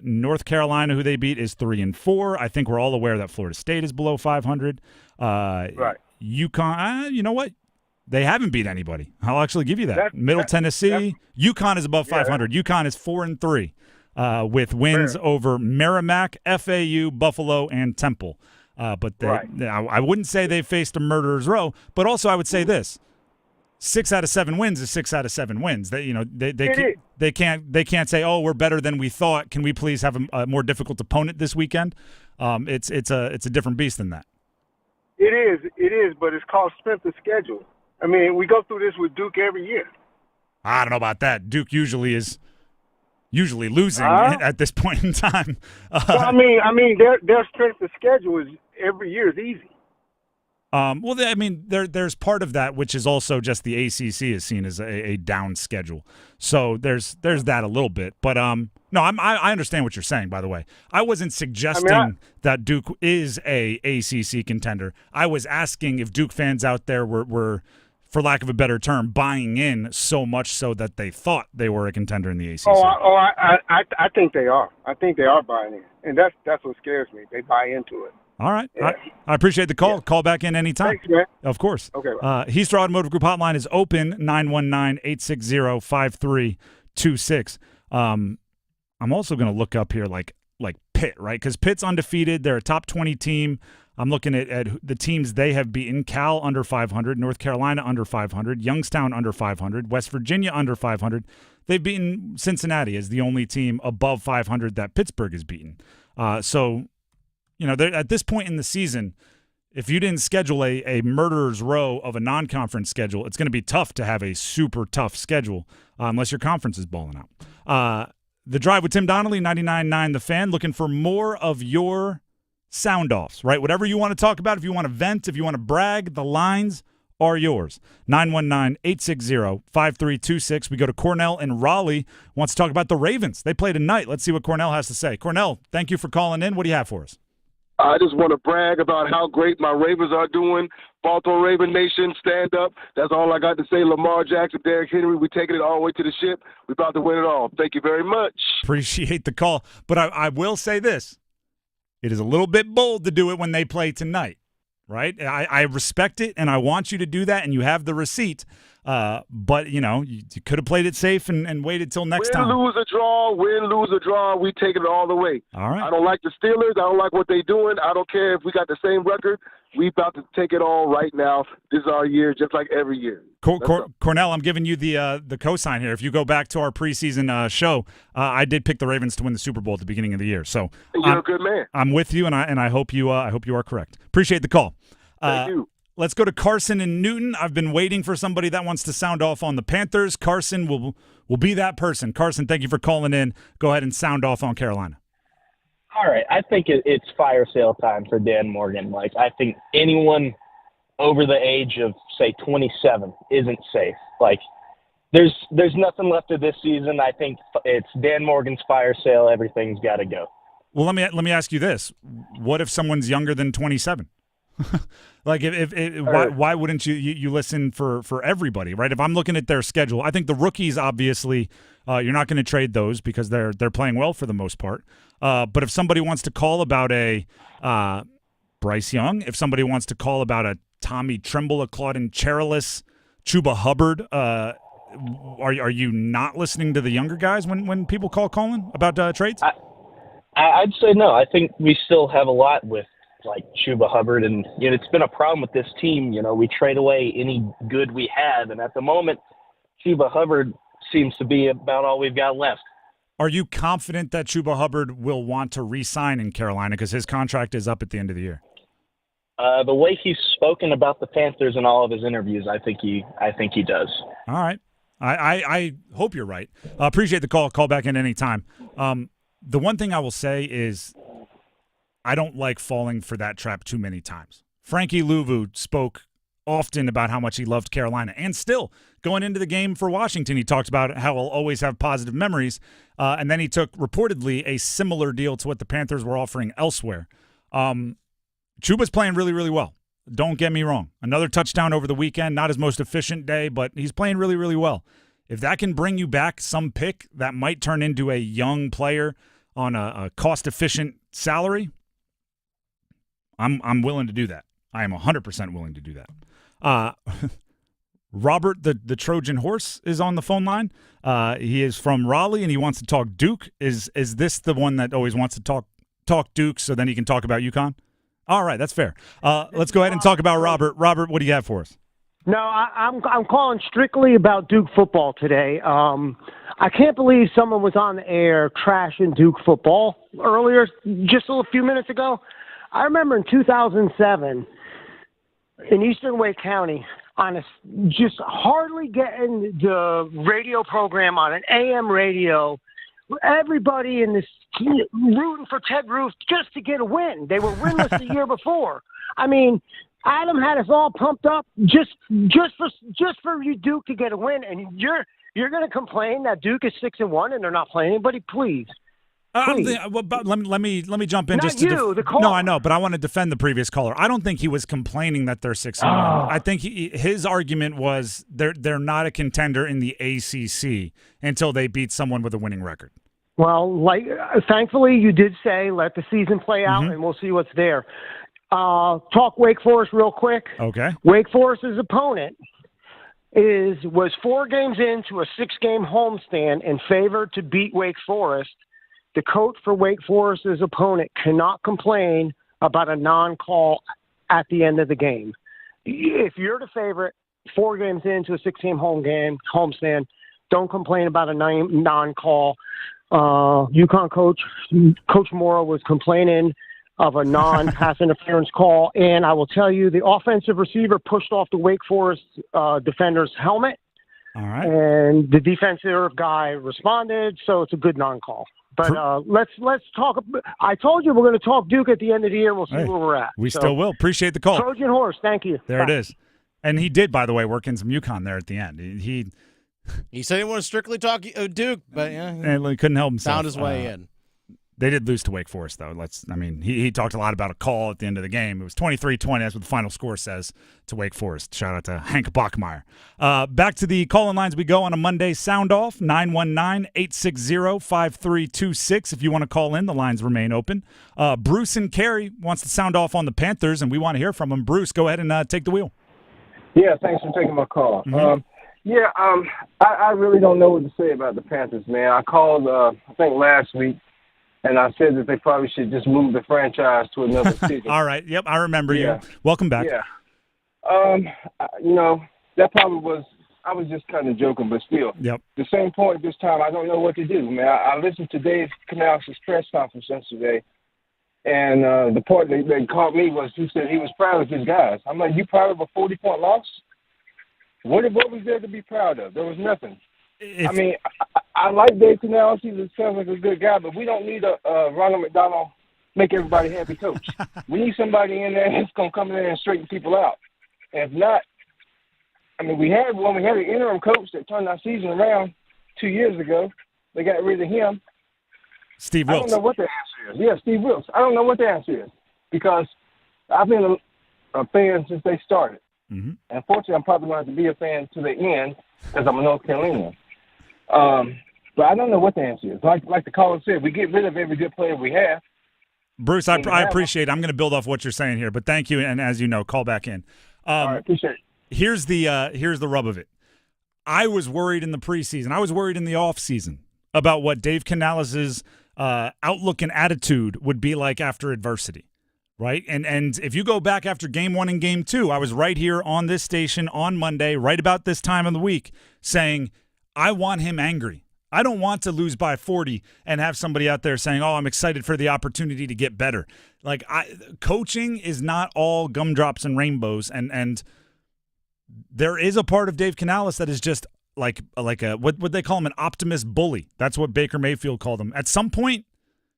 North Carolina, who they beat, is 3-4. I think we're all aware that Florida State is below 500. Right. UConn, you know what? They haven't beat anybody. I'll actually give you that. Middle Tennessee, UConn is above 500. UConn is 4-3 with wins over Merrimack, FAU, Buffalo, and Temple. But I wouldn't say they faced a murderer's row. But also, I would say this: 6 out of 7 wins is 6 out of 7 wins. They can't say, oh, we're better than we thought. Can we please have a more difficult opponent this weekend? It's a different beast than that. It is, but it's called strength of schedule. I mean, we go through this with Duke every year. I don't know about that. Duke usually losing at this point in time. Well, I mean, their strength of schedule is every year is easy. There's part of that, which is also just the ACC is seen as a down schedule. So there's that a little bit. But no, I understand what you're saying. By the way, I wasn't suggesting that Duke is a ACC contender. I was asking if Duke fans out there were, for lack of a better term, buying in so much so that they thought they were a contender in the ACC. I think they are. I think they are buying in, and that's what scares me. They buy into it. All right. Yeah. I appreciate the call. Yeah. Call back in anytime. Thanks, man. Of course. Okay. Heister Automotive Group Hotline is open, 919-860-5326. I'm also going to look up here like Pitt, right? Because Pitt's undefeated. They're a top 20 team. I'm looking at the teams they have beaten. Cal under 500, North Carolina under 500, Youngstown under 500, West Virginia under 500. They've beaten Cincinnati as the only team above 500 that Pittsburgh has beaten. So at this point in the season, if you didn't schedule a murderer's row of a non-conference schedule, it's going to be tough to have a super tough schedule unless your conference is balling out. The Drive with Tim Donnelly, 99.9 The Fan, looking for more of your sound-offs, right? Whatever you want to talk about, if you want to vent, if you want to brag, the lines are yours. 919-860-5326. We go to Cornell in Raleigh. Wants to talk about the Ravens. They play tonight. Let's see what Cornell has to say. Cornell, thank you for calling in. What do you have for us? I just want to brag about how great my Ravens are doing. Baltimore Raven Nation, stand up. That's all I got to say. Lamar Jackson, Derrick Henry, we're taking it all the way to the ship. We're about to win it all. Thank you very much. Appreciate the call. But I will say this. It is a little bit bold to do it when they play tonight, right? I respect it, and I want you to do that, and you have the receipt. But, you could have played it safe and waited till next time. Win, lose, or draw, we taking it all the way. All right. I don't like the Steelers. I don't like what they're doing. I don't care if we got the same record. We about to take it all right now. This is our year, just like every year. Cornell, I'm giving you the cosign here. If you go back to our preseason show, I did pick the Ravens to win the Super Bowl at the beginning of the year. So you're a good man. I'm with you, and I hope you are correct. Appreciate the call. Thank you. Let's go to Carson in Newton. I've been waiting for somebody that wants to sound off on the Panthers. Carson will be that person. Carson, thank you for calling in. Go ahead and sound off on Carolina. All right. I think it's fire sale time for Dan Morgan. Like, I think anyone over the age of, say, 27 isn't safe. Like, there's nothing left of this season. I think it's Dan Morgan's fire sale. Everything's got to go. Well, let me ask you this. What if someone's younger than 27? Like, why wouldn't you listen for everybody, right? If I'm looking at their schedule, I think the rookies, obviously, you're not going to trade those because they're playing well for the most part. But if somebody wants to call about a Bryce Young, if somebody wants to call about a Tommy Tremble, a Claudin Cherilus, Chuba Hubbard, are you not listening to the younger guys when people call Colin about trades? I'd say no. I think we still have a lot with like Chuba Hubbard, and it's been a problem with this team. We trade away any good we have, and at the moment, Chuba Hubbard seems to be about all we've got left. Are you confident that Chuba Hubbard will want to re-sign in Carolina because his contract is up at the end of the year? The way he's spoken about the Panthers in all of his interviews, I think he does. All right. I hope you're right. Appreciate the call. Call back in any time. The one thing I will say is I don't like falling for that trap too many times. Frankie Louvu spoke often about how much he loved Carolina, and still going into the game for Washington, he talked about how he'll always have positive memories, and then he took reportedly a similar deal to what the Panthers were offering elsewhere. Chuba's playing really, really well. Don't get me wrong. Another touchdown over the weekend, not his most efficient day, but he's playing really, really well. If that can bring you back some pick that might turn into a young player on a cost-efficient salary, I'm willing to do that. I am 100% willing to do that. Robert, the Trojan horse, is on the phone line. He is from Raleigh, and he wants to talk Duke. Is this the one that always wants to talk Duke so then he can talk about UConn? All right, that's fair. Let's go ahead and talk about Robert. Robert, what do you have for us? No, I'm calling strictly about Duke football today. I can't believe someone was on the air trashing Duke football earlier, just a few minutes ago. I remember in 2007 in Eastern Wake County, just hardly getting the radio program on an AM radio. Everybody in this team rooting for Ted Roof just to get a win. They were winless the year before. I mean, Adam had us all pumped up just for you Duke to get a win, and you're going to complain that Duke is 6-1 and they're not playing anybody, please. Let me jump in. Not just to the caller. No, I know, but I want to defend the previous caller. I don't think he was complaining that they're 6-1. I think his argument was they're not a contender in the ACC until they beat someone with a winning record. Well, thankfully you did say let the season play out, and we'll see what's there. Talk Wake Forest real quick. Okay. Wake Forest's opponent was 4 games into a 6-game homestand and favored to beat Wake Forest. The coach for Wake Forest's opponent cannot complain about a non-call at the end of the game. If you're the favorite, 4 games into a 6-game homestand, don't complain about a non-call. UConn Coach Mora was complaining of a non-pass interference call, and I will tell you, the offensive receiver pushed off the Wake Forest defender's helmet. All right. And the defensive guy responded, so it's a good non-call. But let's talk. I told you we're going to talk Duke at the end of the year. We'll see where we're at. We still will. Appreciate the call. Trojan horse. Thank you. There it is. And he did, by the way, work in some UConn there at the end. He said he wanted to strictly talk Duke, but he couldn't help himself. Found his way in. They did lose to Wake Forest, though. He talked a lot about a call at the end of the game. It was 23-20. That's what the final score says to Wake Forest. Shout out to Hank Bachmeyer. Back to the call-in lines we go on a Monday. Sound off, 919-860-5326. If you want to call in, the lines remain open. Bruce and Carey wants to sound off on the Panthers, and we want to hear from him. Bruce, go ahead and take the wheel. Yeah, thanks for taking my call. Mm-hmm. I really don't know what to say about the Panthers, man. I called, I think last week, and I said that they probably should just move the franchise to another season. All right. Yep, I remember you. Welcome back. Yeah. That probably was – I was just kind of joking, but still. Yep. The same point this time, I don't know what to do, man. I listened to Dave Canales' press conference yesterday, and the part that caught me was he said he was proud of his guys. I'm like, you proud of a 40-point loss? What was there to be proud of? There was nothing. I like Dave Canales. He sounds like a good guy, but we don't need a Ronald McDonald make everybody happy coach. We need somebody in there that's going to come in there and straighten people out. And if not, we had an interim coach that turned our season around 2 years ago. They got rid of him. Steve Wilkes. I don't know what the answer is. Yeah, Steve Wilkes. I don't know what the answer is because I've been a fan since they started. Mm-hmm. And fortunately, I'm probably going to have to be a fan to the end because I'm a North Carolinian. But I don't know what the answer is. Like the caller said, we get rid of every good player we have. Bruce, I appreciate it. I'm going to build off what you're saying here, but thank you, and as you know, call back in. All right, appreciate it. Here's the rub of it. I was worried in the preseason. I was worried in the offseason about what Dave Canales' outlook and attitude would be like after adversity. Right? And if you go back after game 1 and game 2, I was right here on this station on Monday, right about this time of the week, saying, I want him angry. I don't want to lose by 40 and have somebody out there saying, oh, I'm excited for the opportunity to get better. Coaching is not all gumdrops and rainbows. And there is a part of Dave Canales that is just like a what they call him, an optimist bully. That's what Baker Mayfield called him. At some point,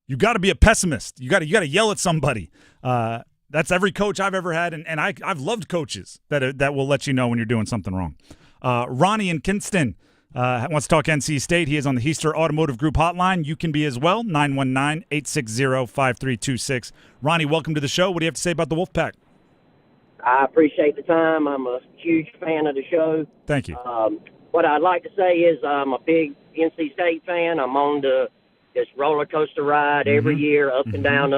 you got to be a pessimist. You got to yell at somebody. That's every coach I've ever had, and I've loved coaches that will let you know when you're doing something wrong. Ronnie in Kinston wants to talk NC State. He is on the Heister Automotive Group hotline. You can be as well, 919-860-5326. Ronnie, welcome to the show. What do you have to say about the Wolfpack? I appreciate the time. I'm a huge fan of the show. Thank you. What I'd like to say is I'm a big NC State fan. I'm on this roller coaster ride every year, up and down,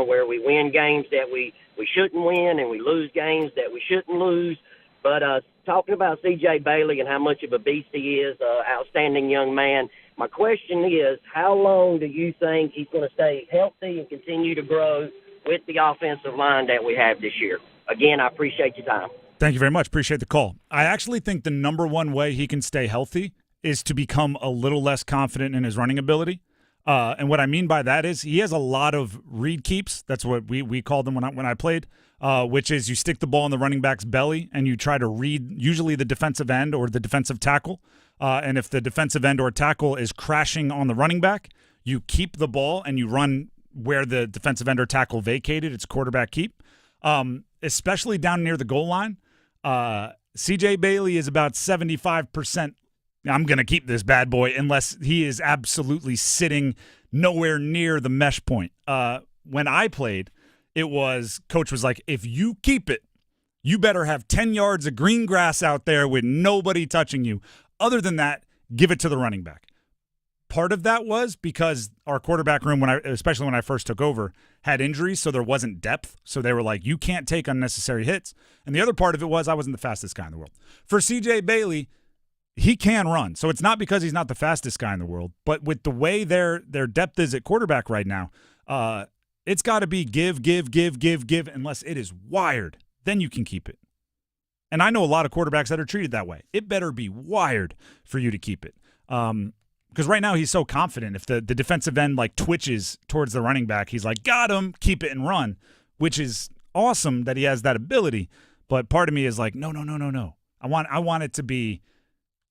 where we win games that we shouldn't win and we lose games that we shouldn't lose. But talking about C.J. Bailey and how much of a beast he is, outstanding young man, my question is, how long do you think he's going to stay healthy and continue to grow with the offensive line that we have this year? Again, I appreciate your time. Thank you very much. Appreciate the call. I actually think the number one way he can stay healthy is to become a little less confident in his running ability. And what I mean by that is he has a lot of read keeps. That's what we called them when I played, which is you stick the ball in the running back's belly and you try to read usually the defensive end or the defensive tackle. And if the defensive end or tackle is crashing on the running back, you keep the ball and you run where the defensive end or tackle vacated. It's quarterback keep, especially down near the goal line. C.J. Bailey is about 75%. I'm going to keep this bad boy unless he is absolutely sitting nowhere near the mesh point. When I played, it was coach was like, if you keep it, you better have 10 yards of green grass out there with nobody touching you. Other than that, give it to the running back. Part of that was because our quarterback room, especially when I first took over, had injuries, so there wasn't depth. So they were like, you can't take unnecessary hits. And the other part of it was I wasn't the fastest guy in the world. For C.J. Bailey, he can run. So it's not because he's not the fastest guy in the world, but with the way their depth is at quarterback right now, it's got to be give, unless it is wired. Then you can keep it. And I know a lot of quarterbacks that are treated that way. It better be wired for you to keep it. Because right now he's so confident. If the defensive end twitches towards the running back, he's like, got him, keep it and run, which is awesome that he has that ability. But part of me is like, no. I want it to be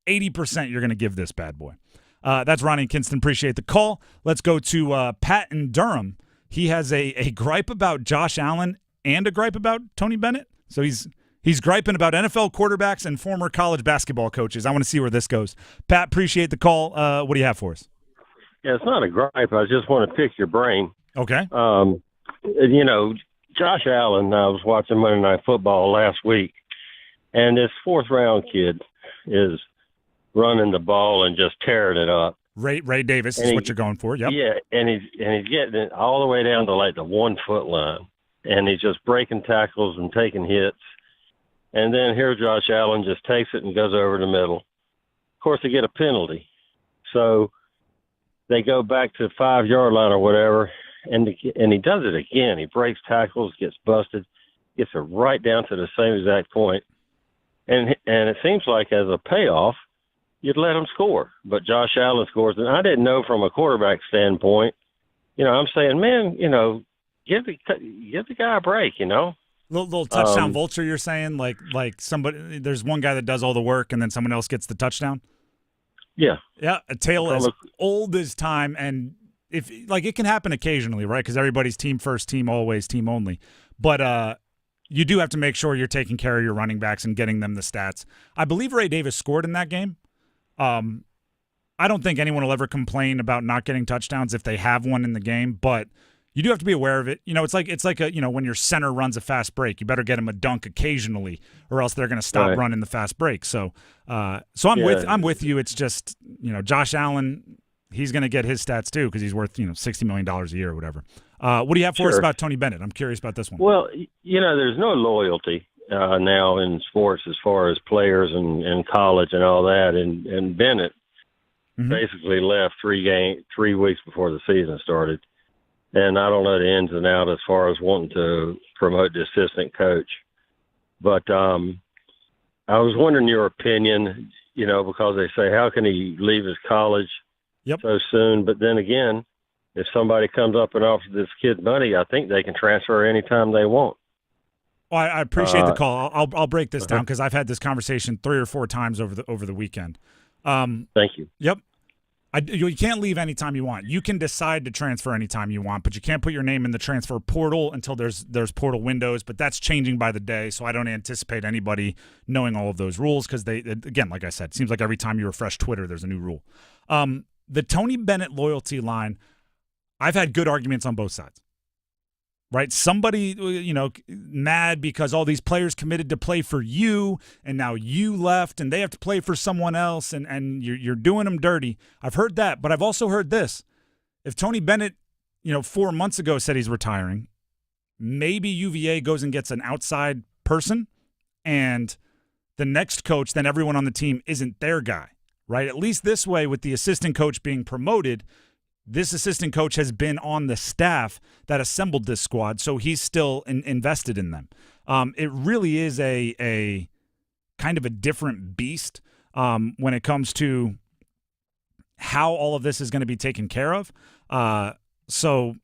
80% you're going to give this bad boy. That's Ronnie and Kinston. Appreciate the call. Let's go to Pat in Durham. He has a gripe about Josh Allen and a gripe about Tony Bennett. So he's griping about NFL quarterbacks and former college basketball coaches. I want to see where this goes. Pat, appreciate the call. What do you have for us? Yeah, it's not a gripe. I just want to pick your brain. Okay. Josh Allen, I was watching Monday Night Football last week, and this fourth-round kid is running the ball and just tearing it up. Ray Davis is what you're going for. Yep. Yeah, and he's getting it all the way down to like the 1 foot line, and he's just breaking tackles and taking hits. And then here Josh Allen just takes it and goes over the middle. Of course, they get a penalty. So they go back to the 5-yard line or whatever, and he does it again. He breaks tackles, gets busted, gets it right down to the same exact point. And it seems like as a payoff, you'd let him score. But Josh Allen scores. And I didn't know from a quarterback standpoint, I'm saying, man, give the guy a break, Little touchdown vulture, you're saying? Like somebody, there's one guy that does all the work and then someone else gets the touchdown? Yeah. Yeah, a tale as old as time. And if it can happen occasionally, right? Because everybody's team first, team always, team only. But you do have to make sure you're taking care of your running backs and getting them the stats. I believe Ray Davis scored in that game. I don't think anyone will ever complain about not getting touchdowns if they have one in the game, but you do have to be aware of it. It's like when your center runs a fast break, you better get him a dunk occasionally, or else they're going to stop running the fast break. So I'm with you. It's just Josh Allen, he's going to get his stats too because he's worth $60 million a year or whatever. What do you have for us about Tony Bennett? I'm curious about this one. Well, there's no loyalty now in sports as far as players and college and all that, and Bennett basically left 3 weeks before the season started. And I don't know the ins and outs as far as wanting to promote the assistant coach. But I was wondering your opinion, because they say, how can he leave his college so soon? But then again, if somebody comes up and offers this kid money, I think they can transfer anytime they want. Well, I appreciate the call. I'll break this down because I've had this conversation 3 or 4 times over the weekend. Thank you. Yep. You can't leave anytime you want. You can decide to transfer anytime you want, but you can't put your name in the transfer portal until there's portal windows. But that's changing by the day, so I don't anticipate anybody knowing all of those rules because again, like I said, it seems like every time you refresh Twitter, there's a new rule. The Tony Bennett loyalty line, I've had good arguments on both sides. Right? Somebody, mad because all these players committed to play for you and now you left and they have to play for someone else and you're doing them dirty. I've heard that, but I've also heard this. If Tony Bennett, 4 months ago said he's retiring, maybe UVA goes and gets an outside person and the next coach, then everyone on the team isn't their guy, right? At least this way with the assistant coach being promoted, this assistant coach has been on the staff that assembled this squad, so he's still invested in them. It really is a kind of a different beast when it comes to how all of this is going to be taken care of. So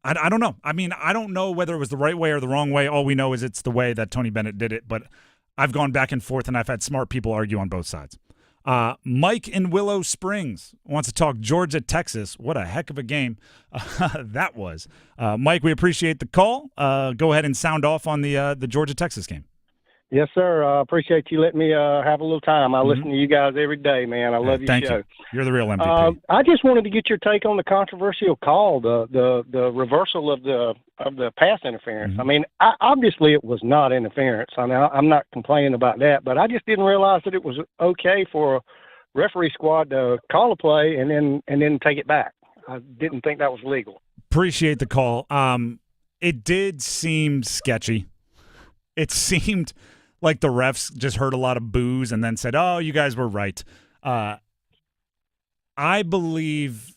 I don't know. I mean, I don't know whether it was the right way or the wrong way. All we know is it's the way that Tony Bennett did it, but I've gone back and forth, and I've had smart people argue on both sides. Mike in Willow Springs wants to talk Georgia, Texas. What a heck of a game that was. Mike, we appreciate the call. Go ahead and sound off on the Georgia, Texas game. Yes, sir. I appreciate you letting me have a little time. I listen to you guys every day, man. I love your Thank show. You. You're the real MVP. I just wanted to get your take on the controversial call, the reversal of the pass interference. I mean, obviously it was not interference. I mean, I'm not complaining about that, but I just didn't realize that it was okay for a referee squad to call a play and then take it back. I didn't think that was legal. Appreciate the call. It did seem sketchy. It seemed like the refs just heard a lot of boos and then said, oh, you guys were right. I believe,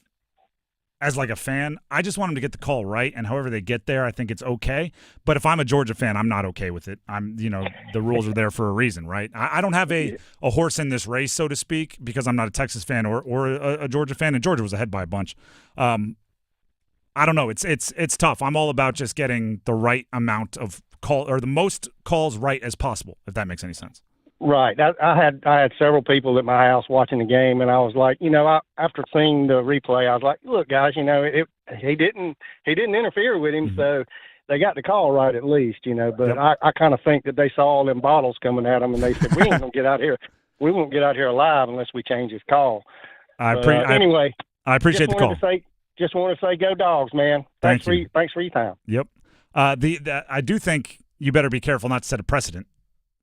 as like a fan, I just want them to get the call right, and however they get there, I think it's okay. But if I'm a Georgia fan, I'm not okay with it. The rules are there for a reason, right? I don't have a horse in this race, so to speak, because I'm not a Texas fan or a Georgia fan, and Georgia was ahead by a bunch. I don't know. It's tough. I'm all about just getting the right amount of call or the most calls right as possible, if that makes any sense. Right. I had several people at my house watching the game, and I was like, after seeing the replay, I was like, look, guys, he didn't interfere with him, so they got the call right at least, But I kind of think that they saw all them bottles coming at them, and they said, we ain't gonna get out here. We won't get out here alive unless we change his call. I I appreciate the call. Just want to say, go Dogs, man. Thanks for your time. Yep. I do think you better be careful not to set a precedent,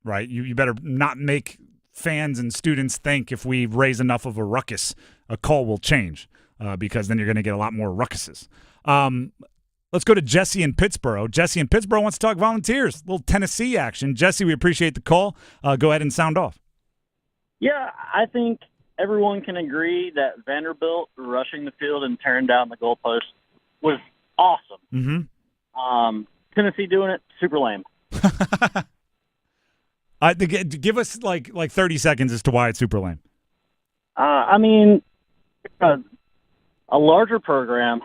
right? You better not make fans and students think if we raise enough of a ruckus, a call will change, because then you're going to get a lot more ruckuses. Let's go to Jesse in Pittsburgh. Jesse in Pittsburgh wants to talk Volunteers. A little Tennessee action. Jesse, we appreciate the call. Go ahead and sound off. Yeah, I think everyone can agree that Vanderbilt rushing the field and tearing down the goalpost was awesome. Mm-hmm. Tennessee doing it, super lame. Give us like 30 seconds as to why it's super lame. I mean, a larger program.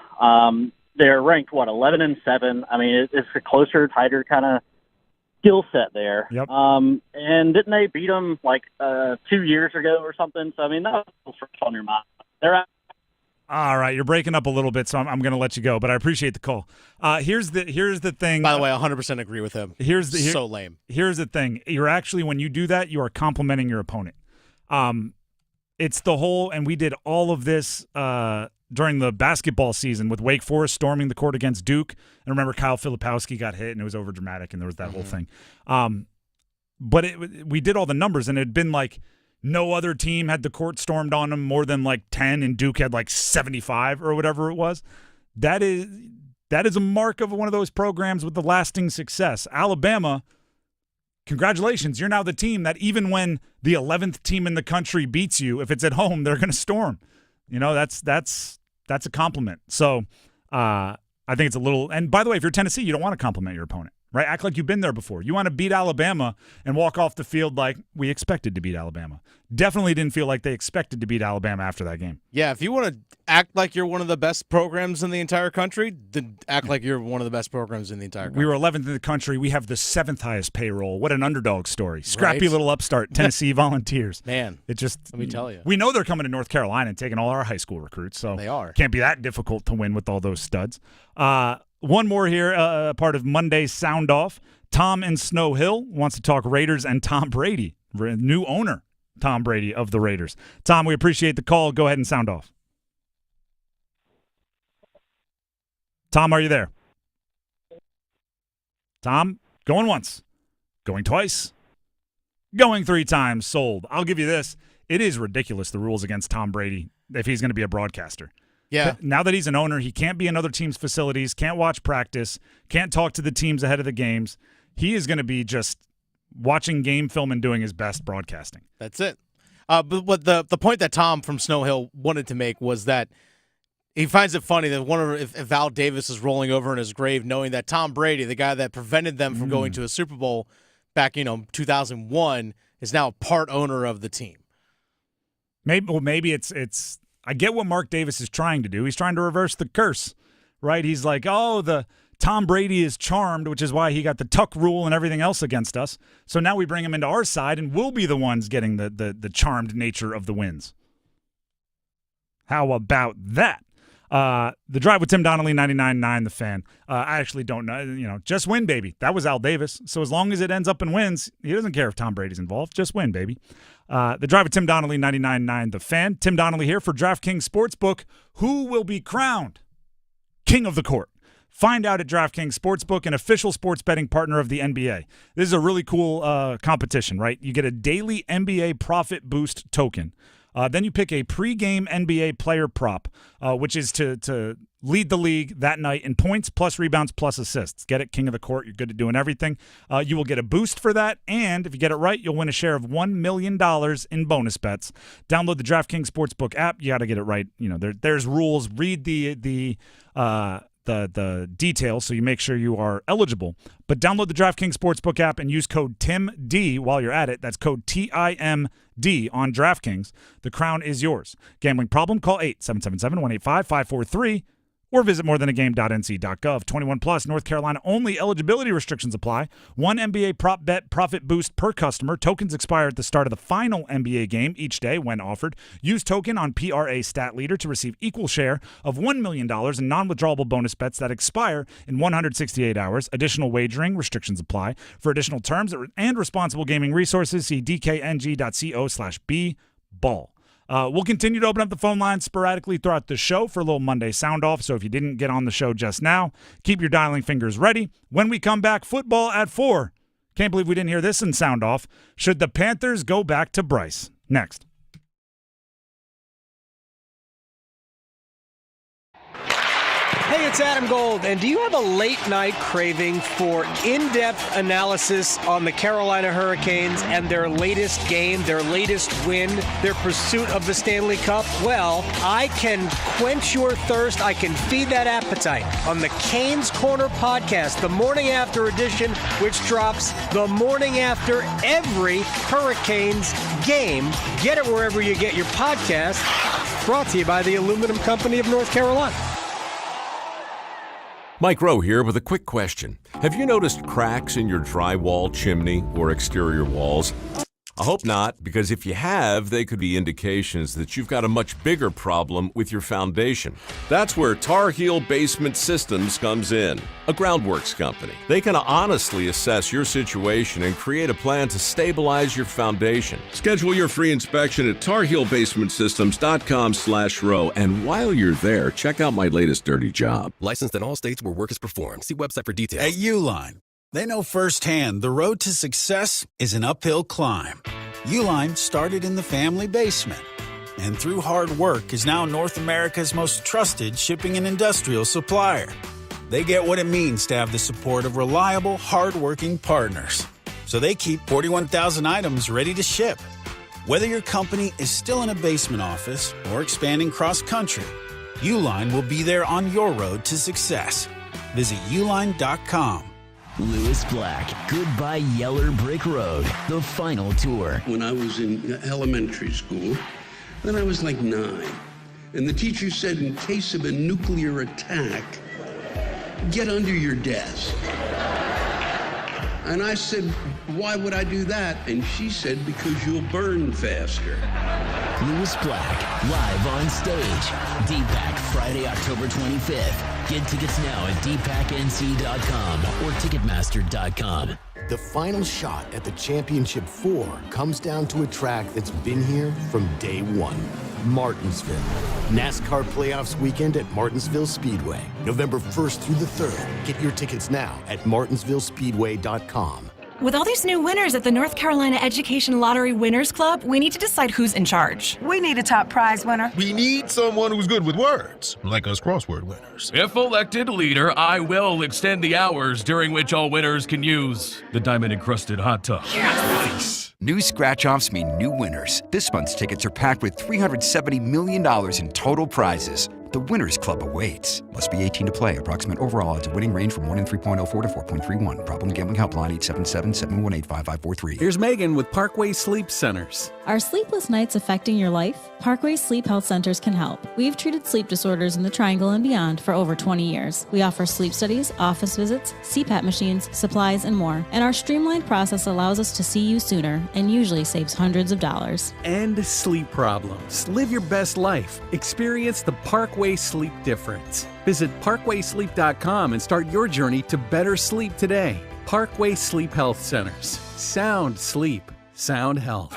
They're ranked 11 and 7. I mean, it's a closer, tighter kind of skill set there. Yep. And didn't they beat them 2 years ago or something? So I mean, that was fresh on your mind. They're out. All right, you're breaking up a little bit, so I'm going to let you go. But I appreciate the call. Here's the thing. By the way, 100% agree with him. So lame. Here's the thing. You're actually, when you do that, you are complimenting your opponent. It's the whole, and we did all of this during the basketball season with Wake Forest storming the court against Duke. And remember, Kyle Filipowski got hit, and it was over dramatic, and there was that whole thing. But we did all the numbers, and it had been like no other team had the court stormed on them more than 10, and Duke had 75 or whatever it was. That is a mark of one of those programs with the lasting success. Alabama, congratulations. You're now the team that even when the 11th team in the country beats you, if it's at home, they're going to storm. That's a compliment. So I think it's a little – and by the way, if you're Tennessee, you don't want to compliment your opponent, right? Act like you've been there before. You want to beat Alabama and walk off the field like we expected to beat Alabama. Definitely didn't feel like they expected to beat Alabama after that game. Yeah, if you want to act like you're one of the best programs in the entire country, then act like you're one of the best programs in the entire country. We were 11th in the country. We have the 7th highest payroll. What an underdog story. Scrappy little upstart, Tennessee Volunteers. Man, it just let me tell you. We know they're coming to North Carolina and taking all our high school recruits, so they are. Can't be that difficult to win with all those studs. One more here, part of Monday's Sound Off. Tom in Snow Hill wants to talk Raiders and Tom Brady, new owner, Tom Brady of the Raiders. Tom, we appreciate the call. Go ahead and sound off. Tom, are you there? Tom, going once, going twice, going 3 times, sold. I'll give you this. It is ridiculous, the rules against Tom Brady, if he's going to be a broadcaster. Yeah. Now that he's an owner, he can't be in other teams' facilities, can't watch practice, can't talk to the teams ahead of the games. He is going to be just watching game film and doing his best broadcasting. That's it. But what the point that Tom from Snow Hill wanted to make was that he finds it funny that if Val Davis is rolling over in his grave knowing that Tom Brady, the guy that prevented them from going to a Super Bowl back, 2001, is now a part owner of the team. Maybe it's I get what Mark Davis is trying to do. He's trying to reverse the curse, right? He's like, the Tom Brady is charmed, which is why he got the tuck rule and everything else against us. So now we bring him into our side, and we'll be the ones getting the charmed nature of the wins. How about that? The Drive with Tim Donnelly, 99.9 The Fan. I actually don't know. Just win, baby. That was Al Davis. So as long as it ends up in wins, he doesn't care if Tom Brady's involved. Just win, baby. The Drive with Tim Donnelly, 99.9 The Fan. Tim Donnelly here for DraftKings Sportsbook. Who will be crowned King of the Court? Find out at DraftKings Sportsbook, an official sports betting partner of the NBA. This is a really cool competition, right? You get a daily NBA profit boost token. Then you pick a pregame NBA player prop, which is to lead the league that night in points plus rebounds plus assists. Get it, King of the Court. You're good at doing everything. You will get a boost for that, and if you get it right, you'll win a share of $1 million in bonus bets. Download the DraftKings Sportsbook app. You got to get it right. There's rules. Read the details so you make sure you are eligible. But download the DraftKings Sportsbook app and use code TIMD while you're at it. That's code TIMD on DraftKings. The crown is yours. Gambling problem? Call 877-185-543 or visit morethanagame.nc.gov. 21 plus, North Carolina only. Eligibility restrictions apply. One NBA prop bet profit boost per customer. Tokens expire at the start of the final NBA game each day when offered. Use token on PRA Stat Leader to receive equal share of $1 million in non-withdrawable bonus bets that expire in 168 hours. Additional wagering restrictions apply. For additional terms and responsible gaming resources, see dkng.co/bball. We'll continue to open up the phone lines sporadically throughout the show for a little Monday Soundoff. So if you didn't get on the show just now, keep your dialing fingers ready. When we come back, football at 4. Can't believe we didn't hear this in Soundoff. Should the Panthers go back to Bryce? Next. Hey, it's Adam Gold, and do you have a late-night craving for in-depth analysis on the Carolina Hurricanes and their latest game, their latest win, their pursuit of the Stanley Cup? Well, I can quench your thirst. I can feed that appetite on the Canes Corner podcast, the morning after edition, which drops the morning after every Hurricanes game. Get it wherever you get your podcast. Brought to you by the Aluminum Company of North Carolina. Mike Rowe here with a quick question. Have you noticed cracks in your drywall, chimney, or exterior walls? I hope not, because if you have, they could be indications that you've got a much bigger problem with your foundation. That's where Tar Heel Basement Systems comes in, a groundworks company. They can honestly assess your situation and create a plan to stabilize your foundation. Schedule your free inspection at tarheelbasementsystems.com/row, and while you're there, check out my latest dirty job. Licensed in all states where work is performed. See website for details. At Uline, they know firsthand the road to success is an uphill climb. Uline started in the family basement, and through hard work is now North America's most trusted shipping and industrial supplier. They get what it means to have the support of reliable, hard-working partners. So they keep 41,000 items ready to ship. Whether your company is still in a basement office or expanding cross-country, Uline will be there on your road to success. Visit uline.com. Lewis Black, Goodbye Yeller Brick Road, the final tour. When I was in elementary school, then I was like 9. And the teacher said, in case of a nuclear attack, get under your desk. And I said, why would I do that? And she said, because you'll burn faster. Lewis Black, live on stage. DPAC, Friday, October 25th. Get tickets now at dpacknc.com or ticketmaster.com. The final shot at the Championship 4 comes down to a track that's been here from day one. Martinsville. NASCAR Playoffs weekend at Martinsville Speedway. November 1st through the 3rd. Get your tickets now at martinsvillespeedway.com. With all these new winners at the North Carolina Education Lottery Winners Club, we need to decide who's in charge. We need a top prize winner. We need someone who's good with words, like us crossword winners. If elected leader, I will extend the hours during which all winners can use the diamond-encrusted hot tub. Yes! New scratch-offs mean new winners. This month's tickets are packed with $370 million in total prizes. The Winners Club awaits. Must be 18 to play. Approximate overall odds of winning range from 1 in 3.04 to 4.31. Problem gambling helpline 877-718-5543. Here's Megan with Parkway Sleep Centers. Are sleepless nights affecting your life? Parkway Sleep Health Centers can help. We've treated sleep disorders in the Triangle and beyond for over 20 years. We offer sleep studies, office visits, CPAP machines, supplies, and more. And our streamlined process allows us to see you sooner and usually saves hundreds of dollars. End sleep problems. Live your best life. Experience the Parkway Sleep difference. Visit parkwaysleep.com and start your journey to better sleep today. Parkway Sleep Health Centers. Sound sleep. Sound health.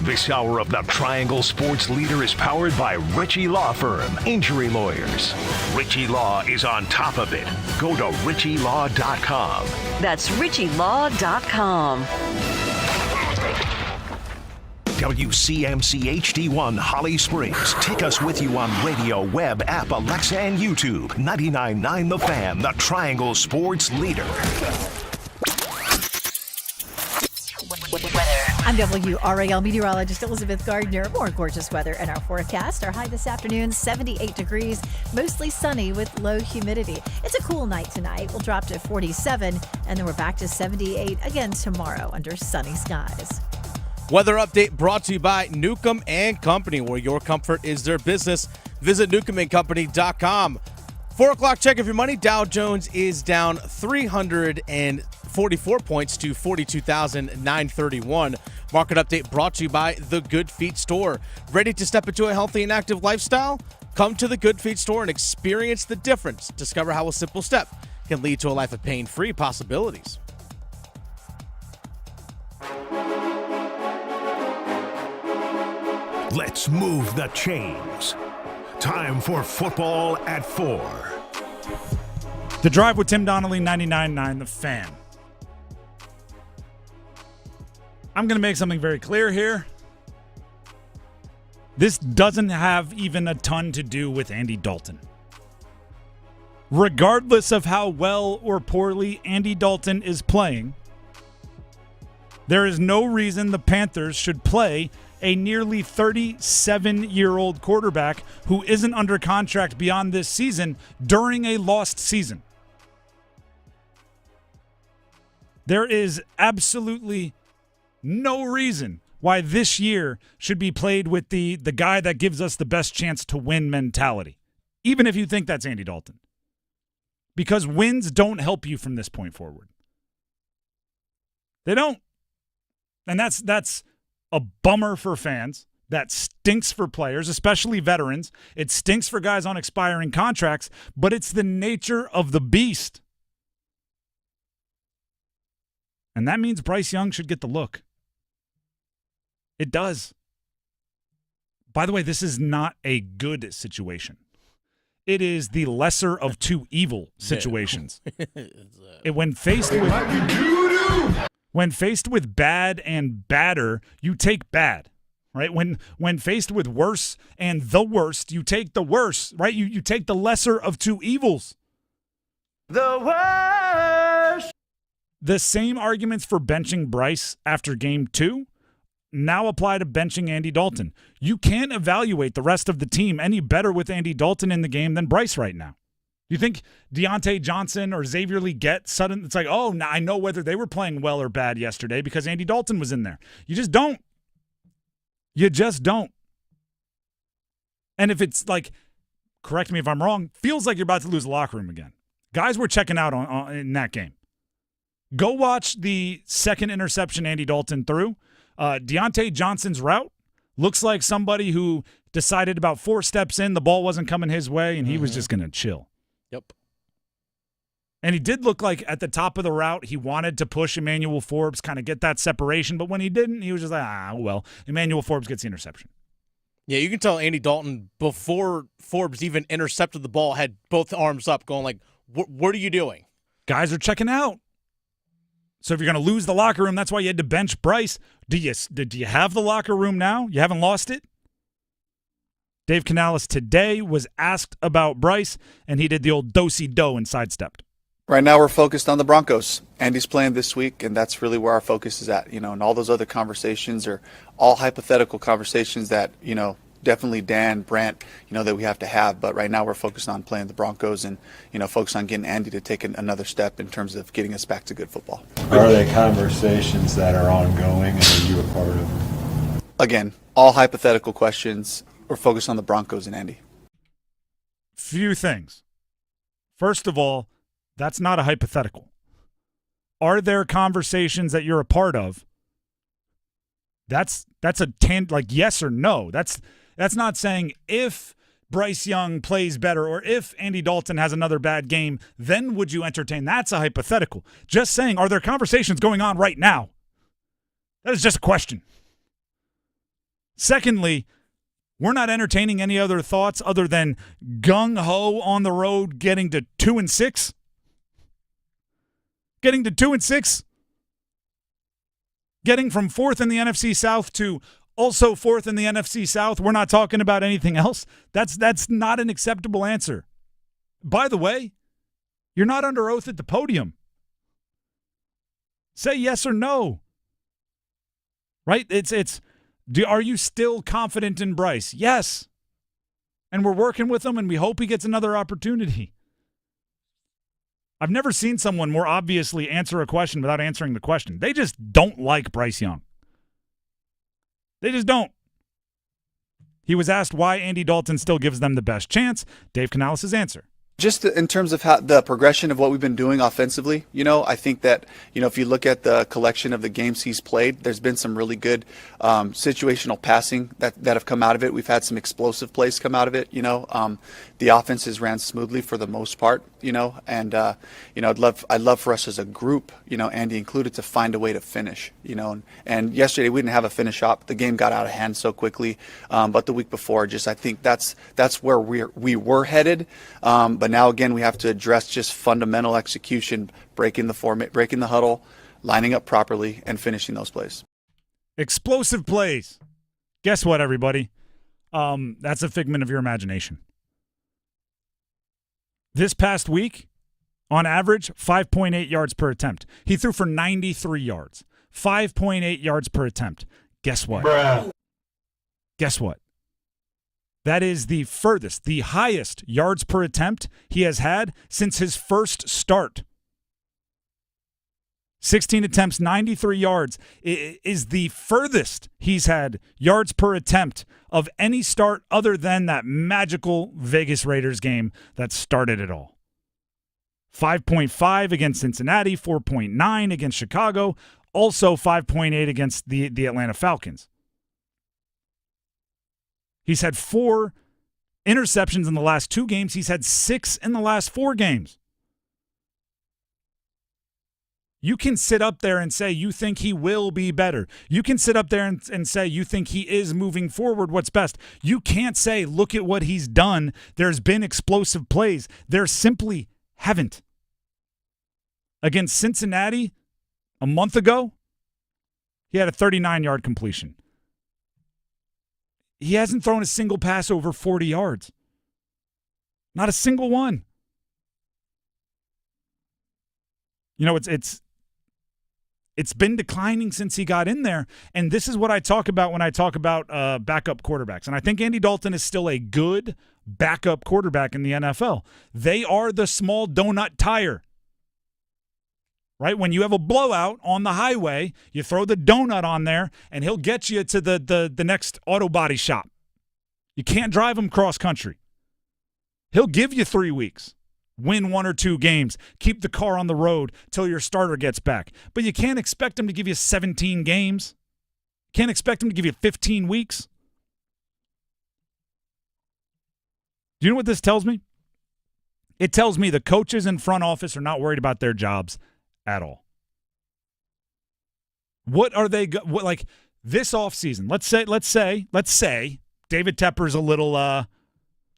This hour of the Triangle Sports Leader is powered by Ritchie Law Firm, injury lawyers. Ritchie Law is on top of it. Go to ritchielaw.com. That's ritchielaw.com. WCMC HD1 Holly Springs. Take us with you on radio, web, app, Alexa, and YouTube. 99.9 The Fan, the Triangle Sports Leader. I'm WRAL meteorologist Elizabeth Gardner. More gorgeous weather in our forecast. Our high this afternoon, 78 degrees, mostly sunny with low humidity. It's a cool night tonight. We'll drop to 47, and then we're back to 78 again tomorrow under sunny skies. Weather update brought to you by Newcomb & Company, where your comfort is their business. Visit newcombandcompany.com. 4 o'clock check of your money. Dow Jones is down 344 points to 42,931. Market update brought to you by The Good Feet Store. Ready to step into a healthy and active lifestyle? Come to The Good Feet Store and experience the difference. Discover how a simple step can lead to a life of pain-free possibilities. Let's move the chains. Time for Football at 4. The Drive with Tim Donnelly, 99.9 The Fan. I'm going to make something very clear here. This doesn't have even a ton to do with Andy Dalton. Regardless of how well or poorly Andy Dalton is playing, there is no reason the Panthers should play a nearly 37-year-old quarterback who isn't under contract beyond this season during a lost season. There is absolutely no reason why this year should be played with the guy that gives us the best chance to win mentality, even if you think that's Andy Dalton. Because wins don't help you from this point forward. They don't. And that's a bummer for fans. That stinks for players, especially veterans. It stinks for guys on expiring contracts, but it's the nature of the beast. And that means Bryce Young should get the look. It does. By the way, this is not a good situation. It is the lesser of two evil situations. When faced with bad and badder, you take bad, right? When faced with worse and the worst, you take the worst, right? You take the lesser of two evils. The worst. The same arguments for benching Bryce after game 2 now apply to benching Andy Dalton. You can't evaluate the rest of the team any better with Andy Dalton in the game than Bryce right now. You think Deontay Johnson or Xavier Legette suddenly, it's like, oh, now I know whether they were playing well or bad yesterday because Andy Dalton was in there. You just don't. You just don't. And if it's like, correct me if I'm wrong, feels like you're about to lose the locker room again. Guys were checking out in that game. Go watch the second interception Andy Dalton threw. Deontay Johnson's route looks like somebody who decided about 4 steps in, the ball wasn't coming his way, and he was just going to chill. Yep. And he did look like at the top of the route, he wanted to push Emmanuel Forbes, kind of get that separation, but when he didn't, he was just like, well, Emmanuel Forbes gets the interception. Yeah, you can tell Andy Dalton, before Forbes even intercepted the ball, had both arms up going like, what are you doing? Guys are checking out. So if you're going to lose the locker room, that's why you had to bench Bryce. Do you have the locker room now? You haven't lost it? Dave Canales today was asked about Bryce, and he did the old do-si-do and sidestepped. Right now we're focused on the Broncos. Andy's playing this week, and that's really where our focus is at. And all those other conversations are all hypothetical conversations that, definitely Dan, Brant, that we have to have. But right now we're focused on playing the Broncos and, focused on getting Andy to take another step in terms of getting us back to good football. Are they conversations that are ongoing, and are you a part of them? Again, all hypothetical questions. We're focused on the Broncos and Andy. Few things. First of all, that's not a hypothetical. Are there conversations that you're a part of? That's a yes or no. That's not saying if Bryce Young plays better or if Andy Dalton has another bad game, then would you entertain? That's a hypothetical. Just saying, are there conversations going on right now? That is just a question. Secondly, we're not entertaining any other thoughts other than gung-ho on the road getting to 2-6. Getting to 2-6. Getting from 4th in the NFC South to also 4th in the NFC South. We're not talking about anything else. That's not an acceptable answer. By the way, you're not under oath at the podium. Say yes or no. Right? Are you still confident in Bryce? Yes. And we're working with him, and we hope he gets another opportunity. I've never seen someone more obviously answer a question without answering the question. They just don't like Bryce Young. They just don't. He was asked why Andy Dalton still gives them the best chance. Dave Canales' answer. Just in terms of how the progression of what we've been doing offensively, I think that, if you look at the collection of the games he's played, there's been some really good situational passing that have come out of it. We've had some explosive plays come out of it, the offense has ran smoothly for the most part, and, I'd love for us as a group, Andy included, to find a way to finish, and yesterday we didn't have a finish up. The game got out of hand so quickly, but the week before, I think that's where we were headed, but now again we have to address just fundamental execution, breaking the format, breaking the huddle, lining up properly, and finishing those plays. Explosive plays. Guess what, everybody? That's a figment of your imagination. This past week, on average, 5.8 yards per attempt. He threw for 93 yards. 5.8 yards per attempt. Guess what? Bruh. Guess what? That is the furthest, the highest yards per attempt he has had since his first start. 16 attempts, 93 yards is the furthest he's had yards per attempt of any start other than that magical Vegas Raiders game that started it all. 5.5 against Cincinnati, 4.9 against Chicago, also 5.8 against the Atlanta Falcons. He's had 4 interceptions in the last 2 games. He's had 6 in the last 4 games. You can sit up there and say you think he will be better. You can sit up there and say you think he is moving forward what's best. You can't say, look at what he's done. There's been explosive plays. There simply haven't. Against Cincinnati a month ago, he had a 39-yard completion. He hasn't thrown a single pass over 40 yards. Not a single one. It's been declining since he got in there, and this is what I talk about when I talk about backup quarterbacks. And I think Andy Dalton is still a good backup quarterback in the NFL. They are the small donut tire. Right? When you have a blowout on the highway, you throw the donut on there, and he'll get you to the next auto body shop. You can't drive him cross country. He'll give you 3 weeks. Win 1 or 2 games. Keep the car on the road till your starter gets back. But you can't expect him to give you 17 games. Can't expect him to give you 15 weeks. Do you know what this tells me? It tells me the coaches in front office are not worried about their jobs at all. What are they like this offseason? Let's say David Tepper's a little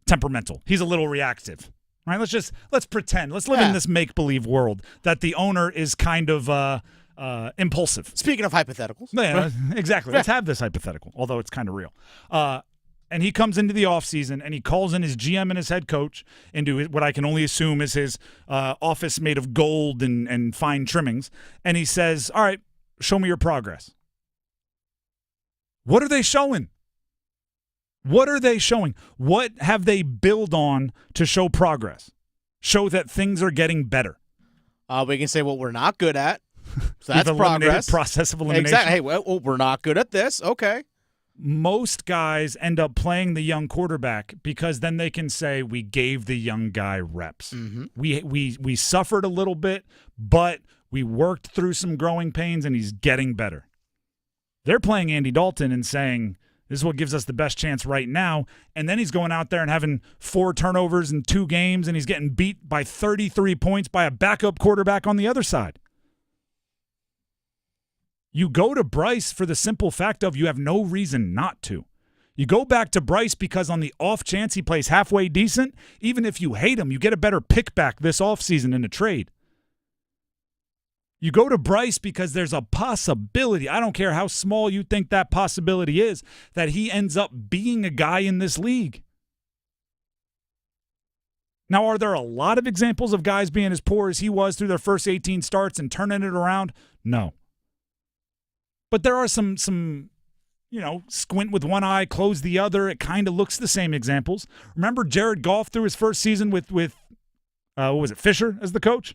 temperamental. He's a little reactive. Right? Let's pretend. Let's live in this make-believe world that the owner is kind of impulsive. Speaking of hypotheticals. Yeah, exactly. Let's have this hypothetical, although it's kind of real. And he comes into the offseason and he calls in his GM and his head coach into what I can only assume is his office made of gold and fine trimmings. And he says, all right, show me your progress. What are they showing? What are they showing? What have they built on to show progress? Show that things are getting better. We can say what we're not good at. So We've that's progress. Process of elimination. Exactly. Hey, well, we're not good at this. Okay. Most guys end up playing the young quarterback because then they can say we gave the young guy reps. Mm-hmm. We suffered a little bit, but we worked through some growing pains and he's getting better. They're playing Andy Dalton and saying this is what gives us the best chance right now, and then he's going out there and having 4 turnovers in 2 games and he's getting beat by 33 points by a backup quarterback on the other side. You go to Bryce for the simple fact of you have no reason not to. You go back to Bryce because on the off chance he plays halfway decent, even if you hate him, you get a better pick back this offseason in a trade. You go to Bryce because there's a possibility, I don't care how small you think that possibility is, that he ends up being a guy in this league. Now, are there a lot of examples of guys being as poor as he was through their first 18 starts and turning it around? No. But there are some squint with one eye, close the other. It kind of looks the same examples. Remember Jared Goff through his first season with what was it, Fisher as the coach?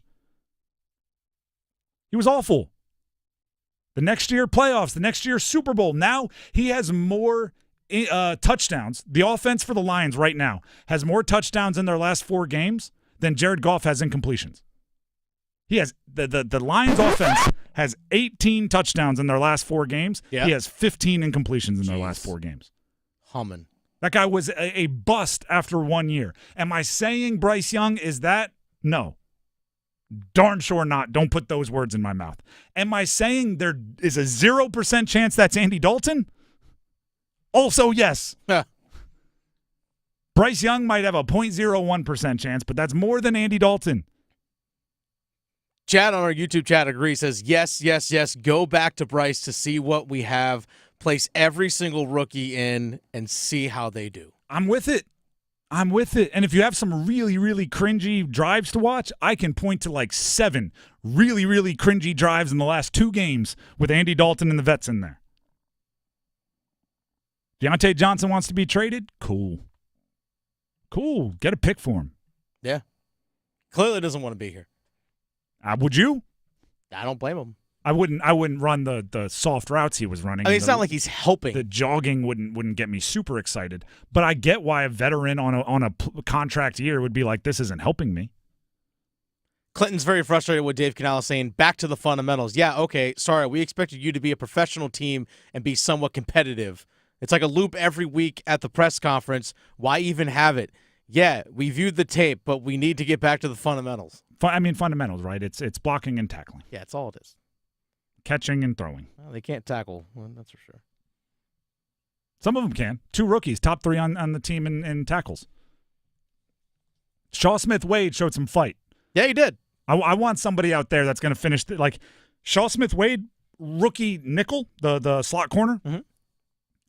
He was awful. The next year, playoffs. The next year, Super Bowl. Now he has more touchdowns. The offense for the Lions right now has more touchdowns in their last 4 games than Jared Goff has incompletions. He has the Lions offense has 18 touchdowns in their last 4 games. Yeah. He has 15 incompletions in their last 4 games. Humming. That guy was a bust after 1 year. Am I saying Bryce Young is that? No. Darn sure not. Don't put those words in my mouth. Am I saying there is a 0% chance that's Andy Dalton? Also, yes. Bryce Young might have a 0.01% chance, but that's more than Andy Dalton. Chad on our YouTube chat agrees, says, yes, yes, yes, go back to Bryce to see what we have. Place every single rookie in and see how they do. I'm with it. I'm with it. And if you have some really, really cringy drives to watch, I can point to like 7 really, really cringy drives in the last 2 games with Andy Dalton and the vets in there. Deontay Johnson wants to be traded? Cool. Cool. Get a pick for him. Yeah. Clearly doesn't want to be here. Would you? I don't blame him. I wouldn't run the soft routes he was running. I mean, it's not like he's helping. The jogging wouldn't get me super excited. But I get why a veteran on a contract year would be like, this isn't helping me. Clinton's very frustrated with Dave Canales saying, back to the fundamentals. Yeah, okay, sorry, we expected you to be a professional team and be somewhat competitive. It's like a loop every week at the press conference. Why even have it? Yeah, we viewed the tape, but we need to get back to the fundamentals. I mean, fundamentals, right? It's blocking and tackling. Yeah, it's all it is. Catching and throwing. Well, they can't tackle, well, that's for sure. Some of them can. 2 rookies, top 3 on the team in tackles. Shaw Smith-Wade showed some fight. Yeah, he did. I want somebody out there that's going to finish like Shaw Smith-Wade, rookie nickel, the slot corner. Mm-hmm.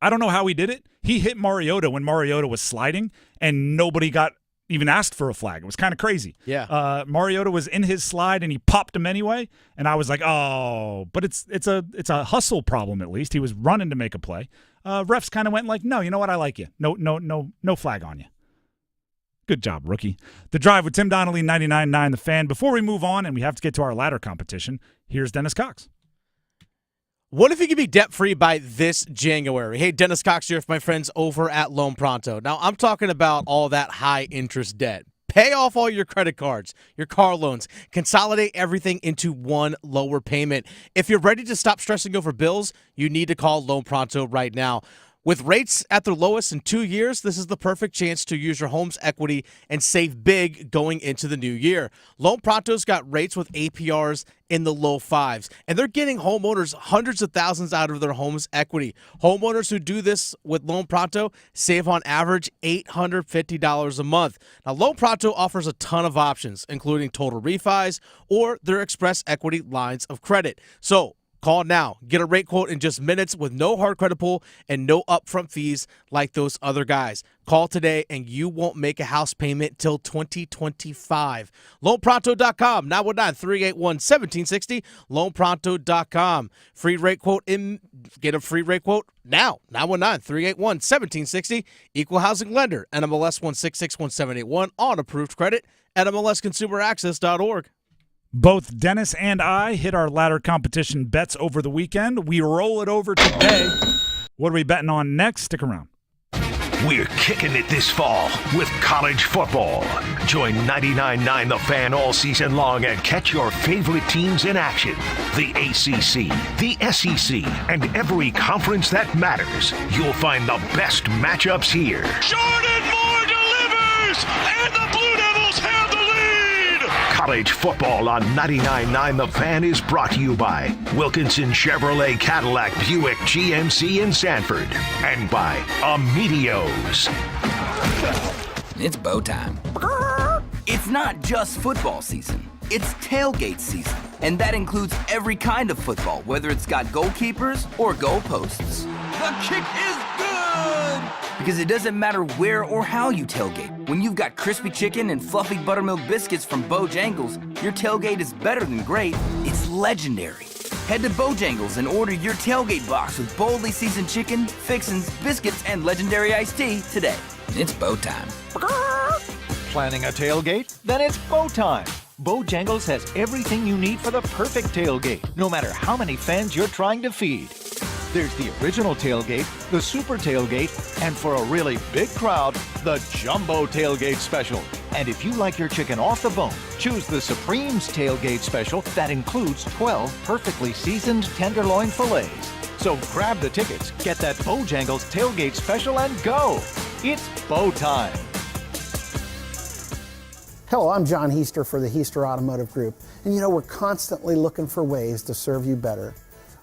I don't know how he did it. He hit Mariota when Mariota was sliding, and nobody got even asked for a flag. It was kind of crazy. Yeah. Mariota was in his slide, and he popped him anyway. And I was like, oh, but it's a hustle problem at least. He was running to make a play. Refs kind of went like, no, you know what? I like you. No flag on you. Good job, rookie. The Drive with Tim Donnelly, 99.9 The Fan. Before we move on, and we have to get to our ladder competition, here's Dennis Cox. What if you could be debt-free by this January? Hey, Dennis Cox here with my friends over at Loan Pronto. Now, I'm talking about all that high-interest debt. Pay off all your credit cards, your car loans, consolidate everything into one lower payment. If you're ready to stop stressing over bills, you need to call Loan Pronto right now. With rates at their lowest in 2 years, this is the perfect chance to use your home's equity and save big going into the new year. Loan Pronto's got rates with APRs in the low 5s, and they're getting homeowners hundreds of thousands out of their home's equity. Homeowners who do this with Loan Pronto save on average $850 a month. Now, Loan Pronto offers a ton of options, including total refis or their express equity lines of credit. So, call now. Get a rate quote in just minutes with no hard credit pull and no upfront fees like those other guys. Call today and you won't make a house payment till 2025. LoanPronto.com, 919-381-1760. LoanPronto.com. Free rate quote get a free rate quote now. 919-381-1760. Equal housing lender. NMLS 1661781 on approved credit at MLSConsumerAccess.org. Both Dennis and I hit our ladder competition bets over the weekend. We roll it over today. What are we betting on next? Stick around. We're kicking it this fall with college football. Join 99.9 The Fan all season long and catch your favorite teams in action. The ACC, the SEC, and every conference that matters. You'll find the best matchups here. Jordan Moore delivers, and the Blue Devils have the lead. College football on 99.9 The Fan is brought to you by Wilkinson Chevrolet Cadillac Buick GMC in Sanford and by Amedios. It's bow time. It's not just football season. It's tailgate season. And that includes every kind of football, whether it's got goalkeepers or goalposts. The kick is good! Because it doesn't matter where or how you tailgate. When you've got crispy chicken and fluffy buttermilk biscuits from Bojangles, your tailgate is better than great. It's legendary. Head to Bojangles and order your tailgate box with boldly seasoned chicken, fixins, biscuits, and legendary iced tea today. It's bow time. Planning a tailgate? Then it's bow time. Bojangles has everything you need for the perfect tailgate, no matter how many fans you're trying to feed. There's the original tailgate, the super tailgate, and for a really big crowd, the jumbo tailgate special. And if you like your chicken off the bone, choose the Supreme's Tailgate Special that includes 12 perfectly seasoned tenderloin fillets. So grab the tickets, get that Bojangles Tailgate Special, and go. It's Bo time. Hello, I'm John Heister for the Heister Automotive Group. And you know, we're constantly looking for ways to serve you better.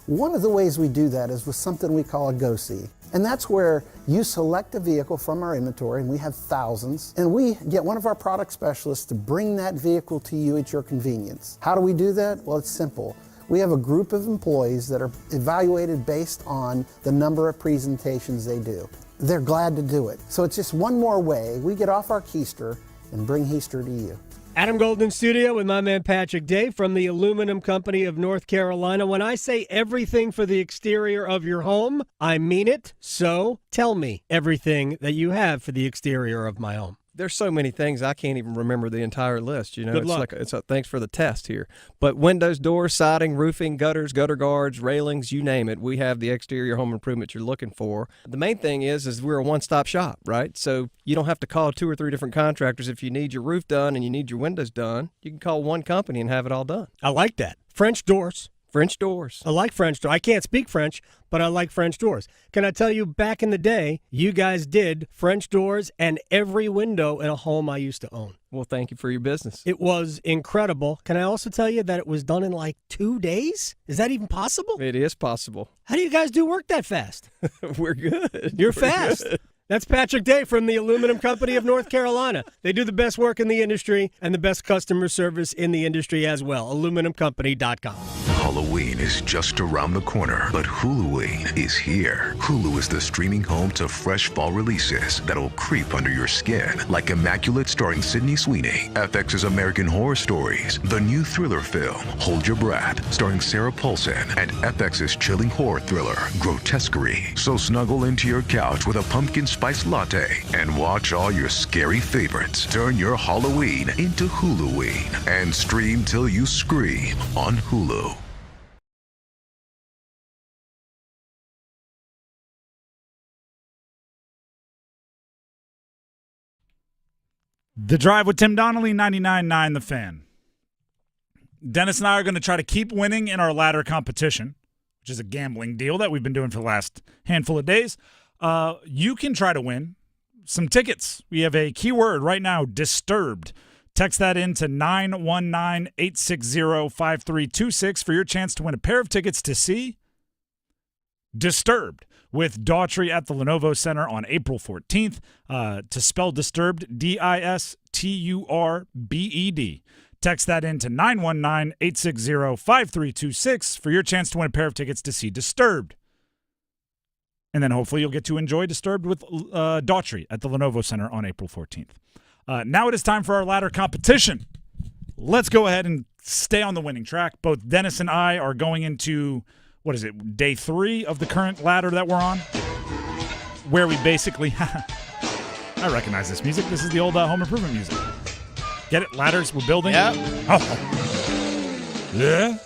One of the ways we do that is with something we call a Go-See. And that's where you select a vehicle from our inventory, and we have thousands, and we get one of our product specialists to bring that vehicle to you at your convenience. How do we do that? Well, it's simple. We have a group of employees that are evaluated based on the number of presentations they do. They're glad to do it. So it's just one more way we get off our keister and bring Heister to you. Adam Golden Studio with my man Patrick Day from the Aluminum Company of North Carolina. When I say everything for the exterior of your home, I mean it. So tell me everything that you have for the exterior of my home. There's so many things I can't even remember the entire list. You know, Good it's luck. like thanks for the test here. But windows, doors, siding, roofing, gutters, gutter guards, railings, you name it. We have the exterior home improvement you're looking for. The main thing is we're a one-stop shop, right? So you don't have to call 2 or 3 different contractors if you need your roof done and you need your windows done. You can call one company and have it all done. I like that. French doors. French doors. I like French doors. I can't speak French, but I like French doors. Can I tell you, back in the day, you guys did French doors and every window in a home I used to own. Well, thank you for your business. It was incredible. Can I also tell you that it was done in like 2 days? Is that even possible? It is possible. How do you guys do work that fast? We're good. You're We're fast. good. That's Patrick Day from the Aluminum Company of North Carolina. They do the best work in the industry and the best customer service in the industry as well. AluminumCompany.com. Halloween is just around the corner, but Huluween is here. Hulu is the streaming home to fresh fall releases that'll creep under your skin, like Immaculate starring Sydney Sweeney, FX's American Horror Stories, the new thriller film Hold Your Breath starring Sarah Paulson, and FX's chilling horror thriller Grotesquerie. So snuggle into your couch with a pumpkin spice latte and watch all your scary favorites. Turn your Halloween into Huluween and stream till you scream on Hulu. The Drive with Tim Donnelly, 99.9 The Fan. Dennis and I are going to try to keep winning in our ladder competition, which is a gambling deal that we've been doing for the last handful of days. You can try to win some tickets. We have a keyword right now, disturbed. Text that in to 919-860-5326 for your chance to win a pair of tickets to see Disturbed with Daughtry at the Lenovo Center on April 14th. To spell Disturbed, Disturbed. Text that in to 919-860-5326 for your chance to win a pair of tickets to see Disturbed. And then hopefully you'll get to enjoy Disturbed with Daughtry at the Lenovo Center on April 14th. Now it is time for our ladder competition. Let's go ahead and stay on the winning track. Both Dennis and I are going into, what is it, day 3 of the current ladder that we're on, where we basically, I recognize this music. This is the old home improvement music. Get it? Ladders, we're building? Yeah. Oh. Yeah.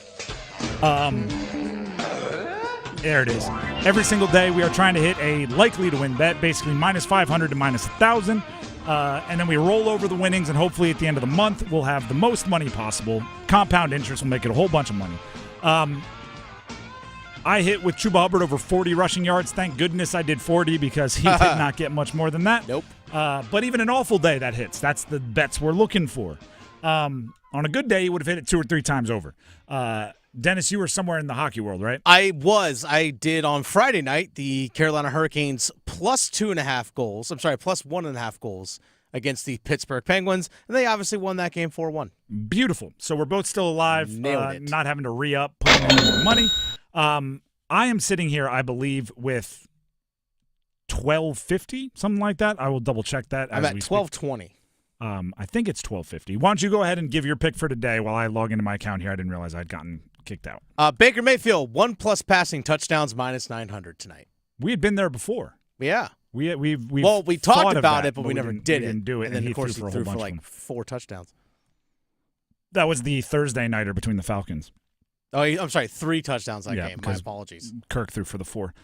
There it is. Every single day we are trying to hit a likely to win bet, basically minus 500 to minus 1,000. And then we roll over the winnings, and hopefully at the end of the month we'll have the most money possible. Compound interest will make it a whole bunch of money. I hit with Chuba Hubbard over 40 rushing yards. Thank goodness I did 40 because he did not get much more than that. Nope. But even an awful day, that hits. That's the bets we're looking for. On a good day, you would have hit it 2 or 3 times over. Dennis, you were somewhere in the hockey world, right? I was. I did on Friday night the Carolina Hurricanes plus 2.5 goals. I'm sorry, plus 1.5 goals against the Pittsburgh Penguins, and they obviously won that game 4-1. Beautiful. So we're both still alive, Nailed it. not having to re-up, put in more money. I am sitting here, I believe, with $12.50, something like that. I will double-check that. I'm at $12.20. I think it's $12.50. Why don't you go ahead and give your pick for today while I log into my account here? I didn't realize I'd gotten kicked out. Baker Mayfield, 1+ passing touchdowns, minus 900 tonight. We had been there before. Yeah. We talked about that, it, but we never did it. Didn't do it, and then he of course threw he for a threw whole for bunch like of them. 4 touchdowns. That was the Thursday nighter between the Falcons. Oh, I'm sorry, 3 touchdowns that game. My because apologies. Kirk threw for the 4.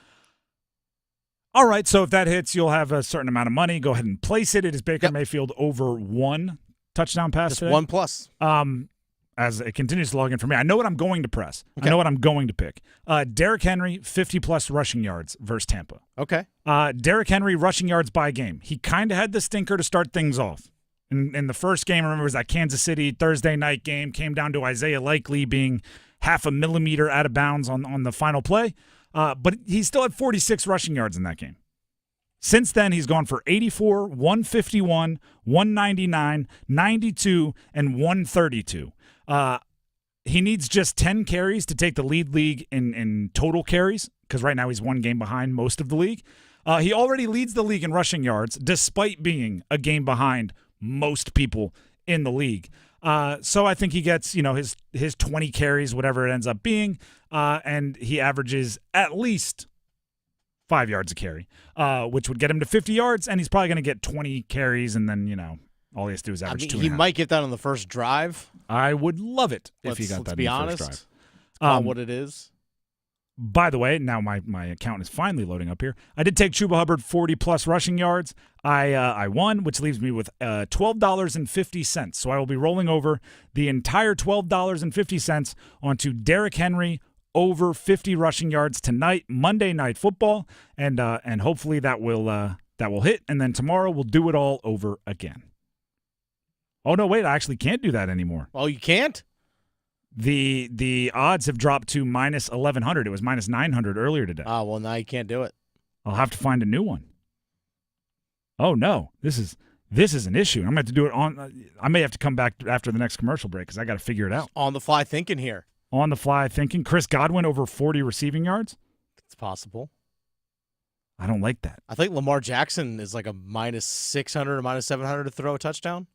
All right, so if that hits, you'll have a certain amount of money. Go ahead and place it. It is Baker Mayfield over 1 touchdown pass Just today? 1+. As it continues to log in for me. I know what I'm going to press. Okay. I know what I'm going to pick. Derrick Henry, 50-plus rushing yards versus Tampa. Okay. Derrick Henry, rushing yards by game. He kind of had the stinker to start things off. In the first game, remember, it was that Kansas City Thursday night game, came down to Isaiah Likely being half a millimeter out of bounds on the final play. But he still had 46 rushing yards in that game. Since then, he's gone for 84, 151, 199, 92, and 132. He needs just 10 carries to take the league in total carries, because right now he's one game behind most of the league. He already leads the league in rushing yards, despite being a game behind most people in the league. So I think he gets, his 20 carries, whatever it ends up being, and he averages at least 5 yards a carry, which would get him to 50 yards, and he's probably going to get 20 carries, and then, all he has to do is average 2.5. He might get that on the first drive. I would love it if he got that in the first drive. Let's call it what it is. By the way, now my account is finally loading up here. I did take Chuba Hubbard 40-plus rushing yards. I won, which leaves me with $12.50. So I will be rolling over the entire $12.50 onto Derrick Henry over 50 rushing yards tonight, Monday Night Football, and hopefully that will hit. And then tomorrow we'll do it all over again. Oh, no, wait, I actually can't do that anymore. Oh, you can't? The odds have dropped to minus 1,100. It was minus 900 earlier today. Oh, well, now you can't do it. I'll have to find a new one. Oh, no, this is an issue. I'm going to have to do it I may have to come back after the next commercial break because I got to figure it out. On the fly thinking here. On the fly thinking. Chris Godwin over 40 receiving yards? It's possible. I don't like that. I think Lamar Jackson is like a minus 600 or minus 700 to throw a touchdown.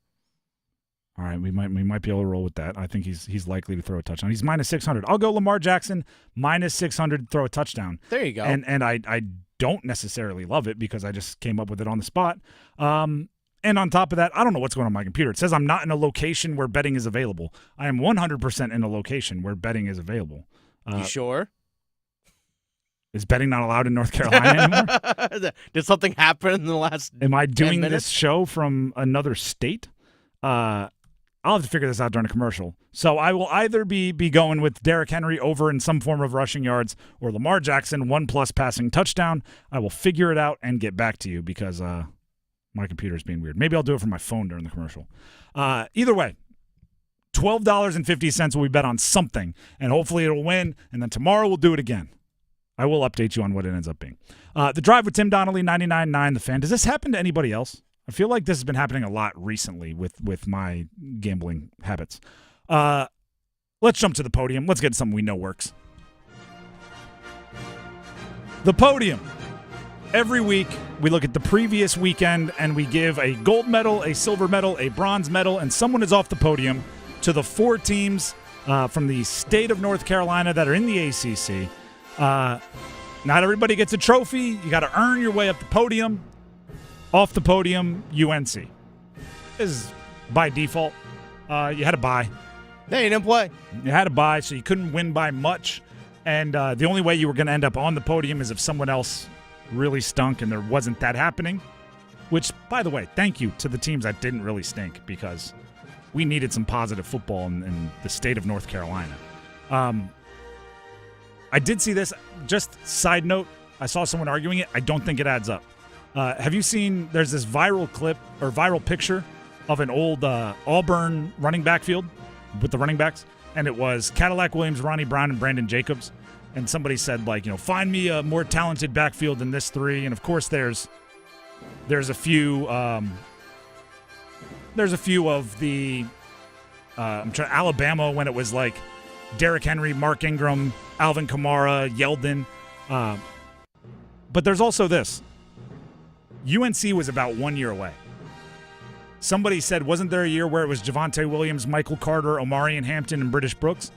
All right, we might be able to roll with that. I think he's likely to throw a touchdown. He's minus 600. I'll go Lamar Jackson minus 600 to throw a touchdown. There you go. And I don't necessarily love it because I just came up with it on the spot. And on top of that, I don't know what's going on my computer. It says I'm not in a location where betting is available. I am 100% in a location where betting is available. You sure? Is betting not allowed in North Carolina anymore? Did something happen in the last Am I doing 10 minutes? this show from another state? I'll have to figure this out during a commercial. So I will either be going with Derrick Henry over in some form of rushing yards or Lamar Jackson 1+ passing touchdown. I will figure it out and get back to you because my computer's being weird. Maybe I'll do it from my phone during the commercial. Either way, $12.50 will be bet on something, and hopefully it'll win, and then tomorrow we'll do it again. I will update you on what it ends up being. The Drive with Tim Donnelly, 99.9 The Fan. Does this happen to anybody else? I feel like this has been happening a lot recently with my gambling habits. Let's jump to the podium. Let's get something we know works. The podium. Every week, we look at the previous weekend, and we give a gold medal, a silver medal, a bronze medal, and someone is off the podium to the 4 teams from the state of North Carolina that are in the ACC. Not everybody gets a trophy. You got to earn your way up the podium. Off the podium, UNC. This is by default. You had a bye. Hey, you didn't play. You had a bye, so you couldn't win by much. And the only way you were going to end up on the podium is if someone else really stunk and there wasn't that happening. Which, by the way, thank you to the teams that didn't really stink because we needed some positive football in the state of North Carolina. I did see this. Just side note, I saw someone arguing it. I don't think it adds up. Have you seen, there's this viral clip or viral picture of an old Auburn running back field with the running backs, and it was Cadillac Williams, Ronnie Brown, and Brandon Jacobs, and somebody said, find me a more talented backfield than this 3, and of course there's a few of the Alabama when it was like Derrick Henry, Mark Ingram, Alvin Kamara, Yeldon, but there's also this. UNC was about 1 year away. Somebody said, wasn't there a year where it was Javonte Williams, Michael Carter, Omarion Hampton, and British Brooks?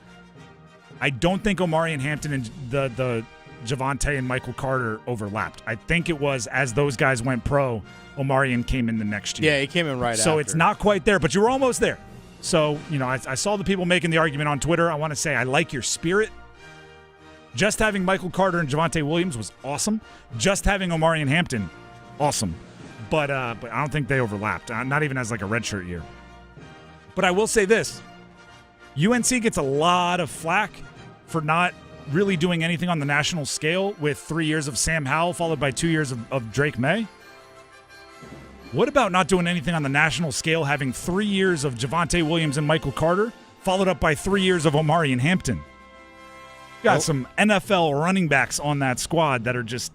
I don't think Omarion Hampton and the Javonte and Michael Carter overlapped. I think it was as those guys went pro, Omarion came in the next year. Yeah, he came in right after. So it's not quite there, but you were almost there. So, I saw the people making the argument on Twitter. I want to say I like your spirit. Just having Michael Carter and Javonte Williams was awesome. Just having Omarion Hampton, awesome. But I don't think they overlapped, not even as like a redshirt year. But I will say this. UNC gets a lot of flack for not really doing anything on the national scale with 3 years of Sam Howell followed by 2 years of Drake Maye. What about not doing anything on the national scale, having 3 years of Javonte Williams and Michael Carter followed up by 3 years of Omari and Hampton? Got some NFL running backs on that squad that are just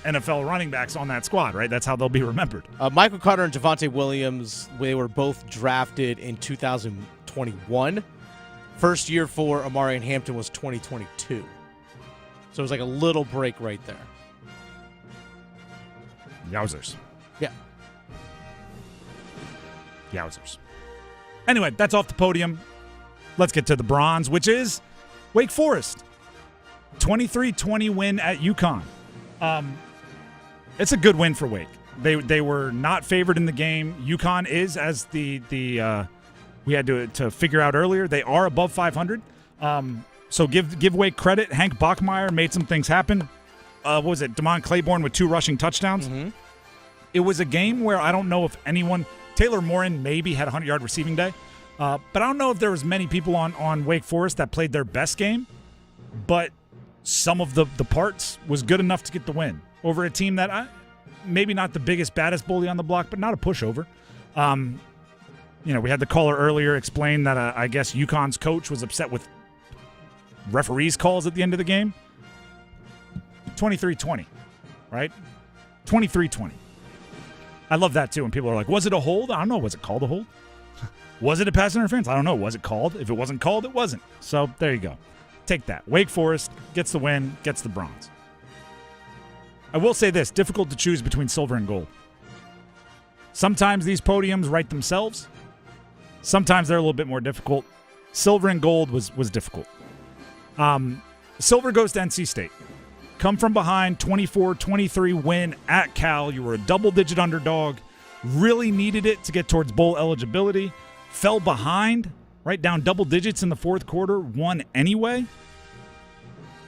NFL running backs on that squad, right? That's how they'll be remembered. Michael Carter and Javonte Williams, they were both drafted in 2021. First year for Omari and Hampton was 2022. So it was like a little break right there. Yowzers. Yeah. Yowzers. Anyway, that's off the podium. Let's get to the bronze, which is Wake Forest. 23-20 win at UConn. It's a good win for Wake. They were not favored in the game. UConn is, as we had to figure out earlier, they are above 500. So give Wake credit. Hank Bachmeier made some things happen. What was it? Damon Claiborne with 2 rushing touchdowns. Mm-hmm. It was a game where I don't know if anyone – Taylor Morin maybe had a 100-yard receiving day. But I don't know if there was many people on Wake Forest that played their best game. But some of the parts was good enough to get the win over a team that maybe not the biggest, baddest bully on the block, but not a pushover. We had the caller earlier explain that I guess UConn's coach was upset with referees' calls at the end of the game. 23-20, right? 23-20. I love that, too. And people are like, was it a hold? I don't know. Was it called a hold? Was it a pass interference? I don't know. Was it called? If it wasn't called, it wasn't. So there you go. Take that. Wake Forest gets the win, gets the bronze. I will say this, difficult to choose between silver and gold. Sometimes these podiums write themselves. Sometimes they're a little bit more difficult. Silver and gold was difficult. Silver goes to NC State. Come from behind, 24-23 win at Cal. You were a double-digit underdog. Really needed it to get towards bowl eligibility. Fell behind, right down double digits in the fourth quarter. Won anyway.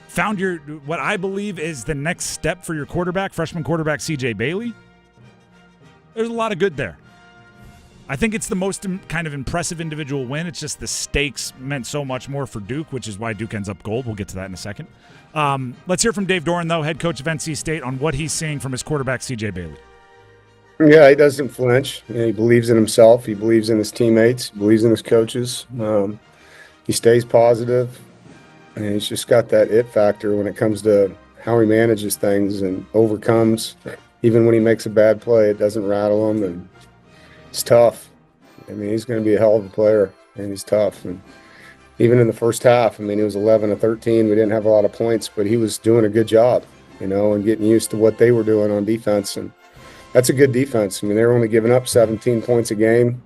Found what I believe is the next step for your quarterback, freshman quarterback CJ Bailey. There's a lot of good there. I think it's the most kind of impressive individual win. It's just the stakes meant so much more for Duke, which is why Duke ends up gold. We'll get to that in a second. Let's hear from Dave Doran, though, head coach of NC State, on what he's seeing from his quarterback, CJ Bailey. Yeah, he doesn't flinch. He believes in himself. He believes in his teammates. He believes in his coaches. He stays positive. And he's just got that it factor when it comes to how he manages things and overcomes. Even when he makes a bad play, it doesn't rattle him, and it's tough. I mean, he's going to be a hell of a player, and he's tough. And even in the first half, I mean, he was 11-13. We didn't have a lot of points, but he was doing a good job, and getting used to what they were doing on defense. And that's a good defense. I mean, they're only giving up 17 points a game.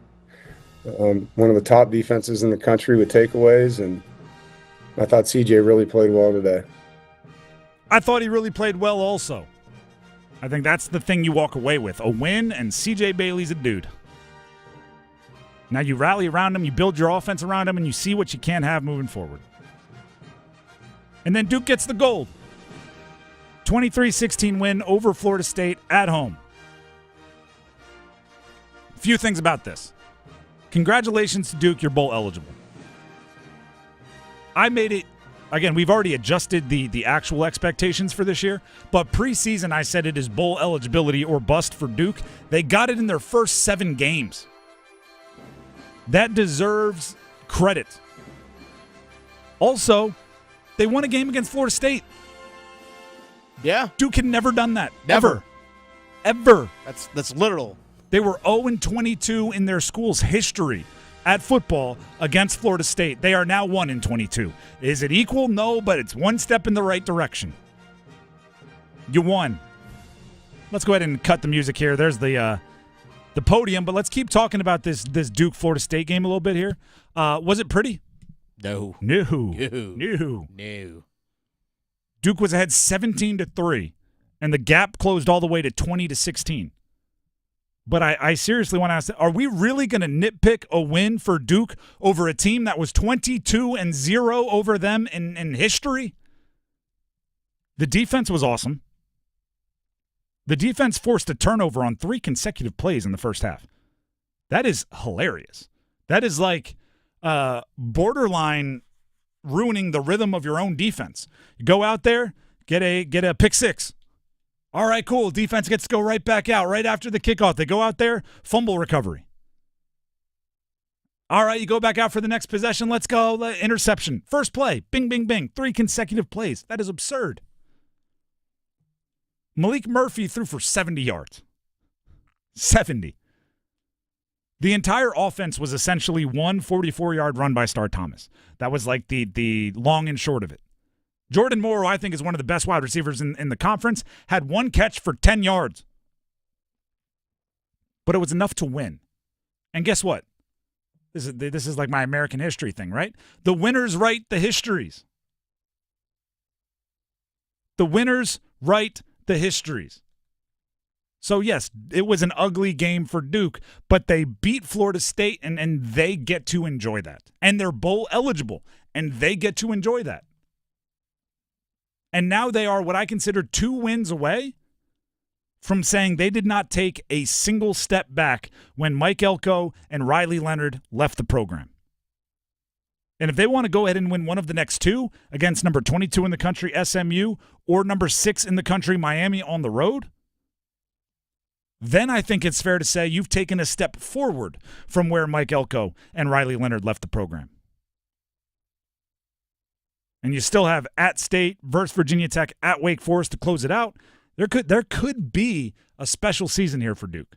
One of the top defenses in the country with takeaways, and I thought CJ really played well today. I thought he really played well also. I think that's the thing you walk away with. A win, and CJ Bailey's a dude. Now you rally around him, you build your offense around him, and you see what you can have moving forward. And then Duke gets the gold. 23-16 win over Florida State at home. A few things about this. Congratulations to Duke, you're bowl eligible. I made it, again, we've already adjusted the actual expectations for this year, but preseason I said it is bowl eligibility or bust for Duke. They got it in their first 7 games. That deserves credit. Also, they won a game against Florida State. Yeah. Duke had never done that. Never. Ever. That's literal. They were 0-22 in their school's history at football against Florida State. They are now 1-22. Is it equal? No, but it's one step in the right direction. You won. Let's go ahead and cut the music here. There's the podium, but let's keep talking about this Duke-Florida State game a little bit here. Was it pretty? No. Duke was ahead 17-3, and the gap closed all the way to 20-16. But I seriously want to ask, are we really going to nitpick a win for Duke over a team that was 22-0 over them in history? The defense was awesome. The defense forced a turnover on 3 consecutive plays in the first half. That is hilarious. That is like borderline ruining the rhythm of your own defense. You go out there, get a pick six. All right, cool. Defense gets to go right back out right after the kickoff. They go out there, fumble recovery. All right, you go back out for the next possession. Let's go. Interception. First play. Bing, bing, bing. 3 consecutive plays. That is absurd. Malik Murphy threw for 70 yards. 70. The entire offense was essentially one 44-yard run by Star Thomas. That was like the long and short of it. Jordan Moore, who I think is one of the best wide receivers in the conference, had 1 catch for 10 yards. But it was enough to win. And guess what? This is like my American history thing, right? The winners write the histories. The winners write the histories. So, yes, it was an ugly game for Duke, but they beat Florida State, and they get to enjoy that. And they're bowl eligible, and they get to enjoy that. And now they are what I consider 2 wins away from saying they did not take a single step back when Mike Elko and Riley Leonard left the program. And if they want to go ahead and win one of the next 2 against number 22 in the country, SMU, or number 6 in the country, Miami, on the road, then I think it's fair to say you've taken a step forward from where Mike Elko and Riley Leonard left the program. And you still have at State versus Virginia Tech at Wake Forest to close it out. There could be a special season here for Duke.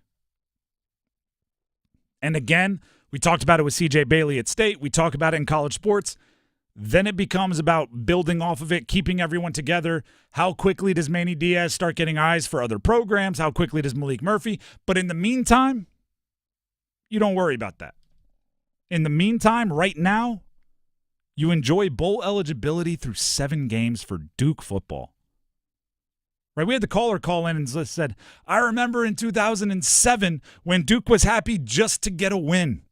And again, we talked about it with C.J. Bailey at State. We talk about it in college sports. Then it becomes about building off of it, keeping everyone together. How quickly does Manny Diaz start getting eyes for other programs? How quickly does Malik Murphy? But in the meantime, you don't worry about that. In the meantime, right now, you enjoy bowl eligibility through 7 games for Duke football. Right? We had the caller call in and said, I remember in 2007 when Duke was happy just to get a win.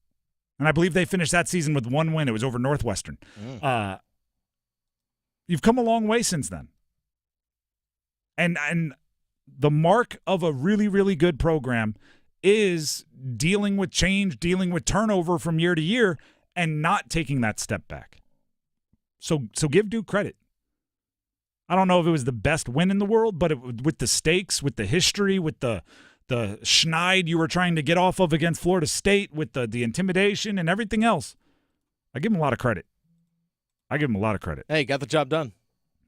And I believe they finished that season with 1 win. It was over Northwestern. You've come a long way since then. And the mark of a really, really good program is dealing with change, dealing with turnover from year to year, and not taking that step back. So give Duke credit. I don't know if it was the best win in the world, but with the stakes, with the history, with the schneid you were trying to get off of against Florida State, with the intimidation and everything else, I give them a lot of credit. Hey, got the job done.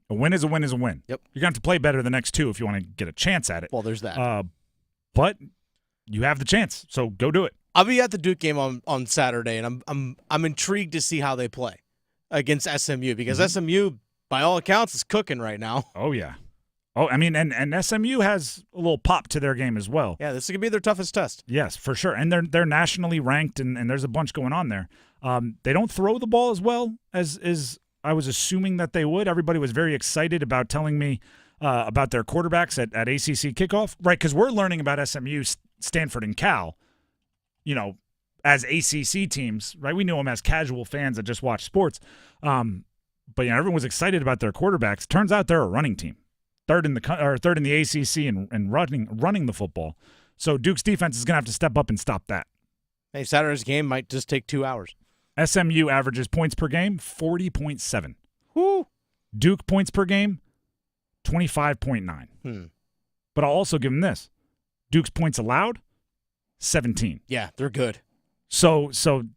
A win is a win is a win. Yep. You're going to have to play better the next 2 if you want to get a chance at it. Well, there's that. But you have the chance, so go do it. I'll be at the Duke game on Saturday, and I'm intrigued to see how they play against SMU because SMU, by all accounts, is cooking right now. Oh, yeah. Oh, I mean, and SMU has a little pop to their game as well. Yeah, this is going to be their toughest test. Yes, for sure. And they're nationally ranked, and there's a bunch going on there. They don't throw the ball as well as I was assuming that they would. Everybody was very excited about telling me about their quarterbacks at ACC kickoff, right? Because we're learning about SMU, Stanford, and Cal, as ACC teams, right? We knew them as casual fans that just watch sports. But everyone was excited about their quarterbacks. Turns out they're a running team, third in the ACC and running the football. So Duke's defense is going to have to step up and stop that. Hey, Saturday's game might just take 2 hours. SMU averages points per game 40.7. Whoo! Duke points per game 25.9. But I'll also give them this: Duke's points allowed 17. Yeah, they're good. So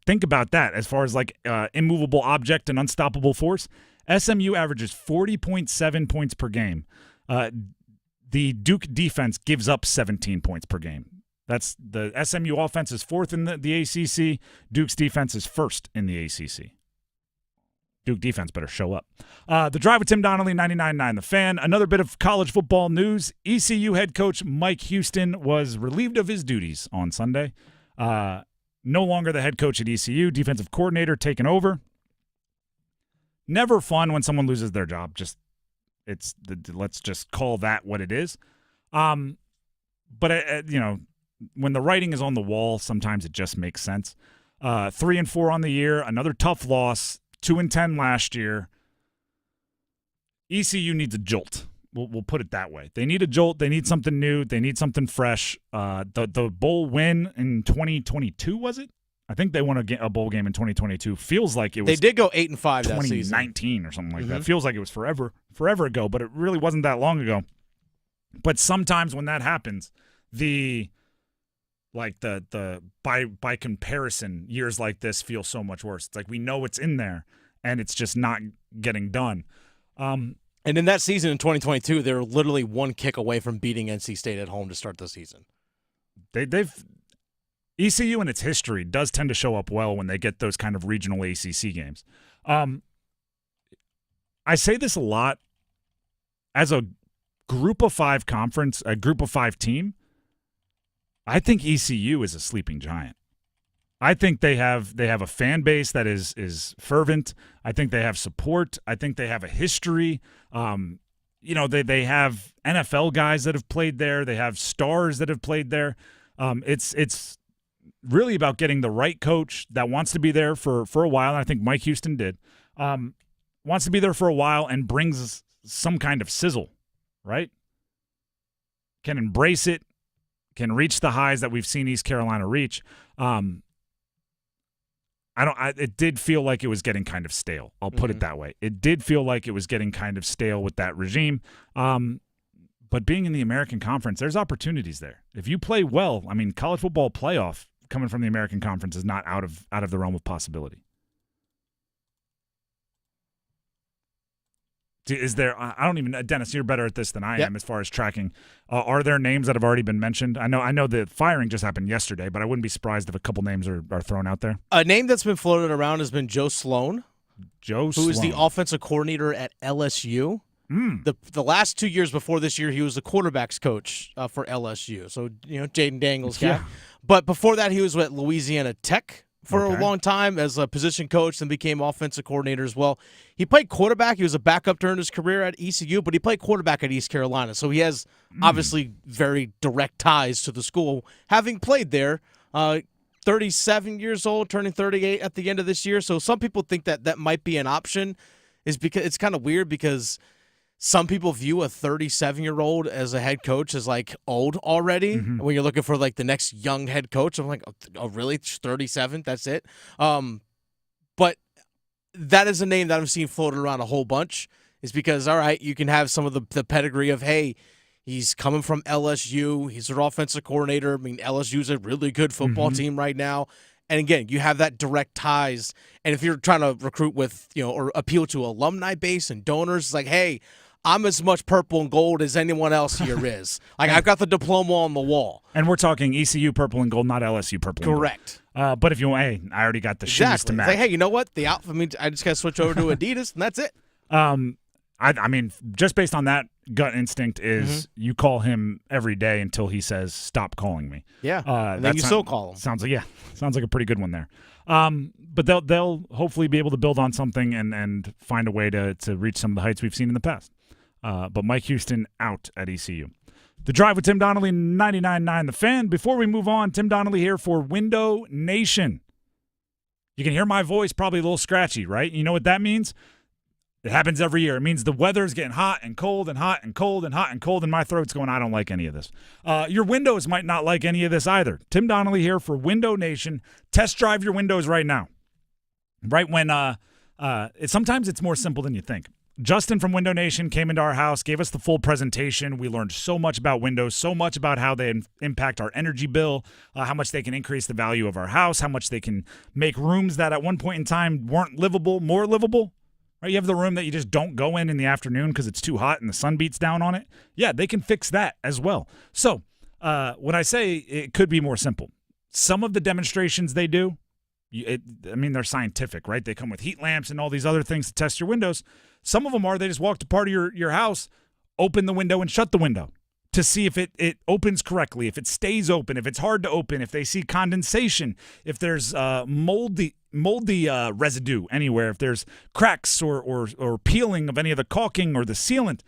think about that as far as like immovable object and unstoppable force. SMU averages 40.7 points per game. The Duke defense gives up 17 points per game. That's the SMU offense is 4th in the ACC. Duke's defense is 1st in the ACC. Duke defense better show up. The Drive with Tim Donnelly, 99.9 The Fan. Another bit of college football news. ECU head coach Mike Houston was relieved of his duties on Sunday. No longer the head coach at ECU, defensive coordinator taken over. Never fun when someone loses their job. Let's just call that what it is. But when the writing is on the wall, sometimes it just makes sense. 3-4 on the year, another tough loss. 2-10 last year. ECU needs a jolt. We'll put it that way. They need a jolt. They need something new. They need something fresh. The bowl win in 2022, was it? I think they won a bowl game in 2022. Feels like it was. They did go 8-5 that season, 2019 or something like that. Feels like it was forever ago, but it really wasn't that long ago. But sometimes when that happens, by comparison, years like this feel so much worse. It's like we know it's in there, and it's just not getting done. And in that season in 2022, they were literally one kick away from beating NC State at home to start the season. ECU in its history does tend to show up well when they get those kind of regional ACC games. I say this a lot. As a group of 5 conference, a group of 5 team, I think ECU is a sleeping giant. I think they have a fan base that is fervent. I think they have support. I think they have a history. They have NFL guys that have played there. They have stars that have played there. It's really about getting the right coach that wants to be there for a while, and I think Mike Houston did. Wants to be there for a while and brings some kind of sizzle, right? Can embrace it, can reach the highs that we've seen East Carolina reach. It did feel like it was getting kind of stale. I'll put it that way. It did feel like it was getting kind of stale with that regime. But being in the American Conference, there's opportunities there. If you play well, I mean, college football playoff coming from the American Conference is not out of the realm of possibility. Is there? I don't even. Dennis, you're better at this than I am as far as tracking. Are there names that have already been mentioned? I know the firing just happened yesterday, but I wouldn't be surprised if a couple names are thrown out there. A name that's been floated around has been Joe Sloan. Who is the offensive coordinator at LSU. The last 2 years before this year, he was the quarterbacks coach for LSU. So, Jaden Daniels guy. Yeah. But before that, he was at Louisiana Tech for a long time as a position coach and became offensive coordinator as well. He played quarterback. He was a backup during his career at ECU, but he played quarterback at East Carolina. So he has obviously very direct ties to the school, having played there. 37 years old, turning 38 at the end of this year. So some people think that might be an option. Is because it's kind of weird because some people view a 37-year-old as a head coach as like old already. When you're looking for like the next young head coach, I'm like, oh really? 37? That's it. But that is a name that I'm seeing floated around a whole bunch. Is because all right, you can have some of the pedigree of he's coming from LSU. He's their offensive coordinator. I mean, LSU's a really good football team right now. And again, you have that direct ties. And if you're trying to recruit with, or appeal to alumni base and donors, it's like, hey, I'm as much purple and gold as anyone else here is. Like, I've got the diploma on the wall. And we're talking ECU purple and gold, not LSU purple and gold. Correct. But if you want, I already got the shoes to match. It's like, hey, you know what? The outfit, I just got to switch over to Adidas, and that's it. I mean, just based on that gut instinct is you call him every day until he says, stop calling me. Yeah, and then you still call him. Sounds like a pretty good one there. But they'll hopefully be able to build on something and find a way to reach some of the heights we've seen in the past. But Mike Houston out at ECU. The Drive with Tim Donnelly, 99.9 The Fan. Before we move on, Tim Donnelly here for Window Nation. You can hear my voice probably a little scratchy, right? You know what that means? It happens every year. It means the weather's getting hot and cold and hot and cold and hot and cold, and my throat's going, I don't like any of this. Your windows might not like any of this either. Tim Donnelly here for Window Nation. Test drive your windows right now. Right when sometimes it's more simple than you think. Justin from Window Nation came into our house, gave us the full presentation. We learned so much about windows, so much about how they impact our energy bill, how much they can increase the value of our house, how much they can make rooms that at one point in time weren't livable more livable. Right? You have the room that you just don't go in the afternoon because it's too hot and the sun beats down on it. Yeah, they can fix that as well. So when I say it could be more simple, some of the demonstrations they do, they're scientific, right? They come with heat lamps and all these other things to test your windows. Some of them they just walk to part of your house, open the window and shut the window to see if it opens correctly, if it stays open, if it's hard to open, if they see condensation, if there's moldy residue anywhere, if there's cracks or peeling of any of the caulking or the sealant.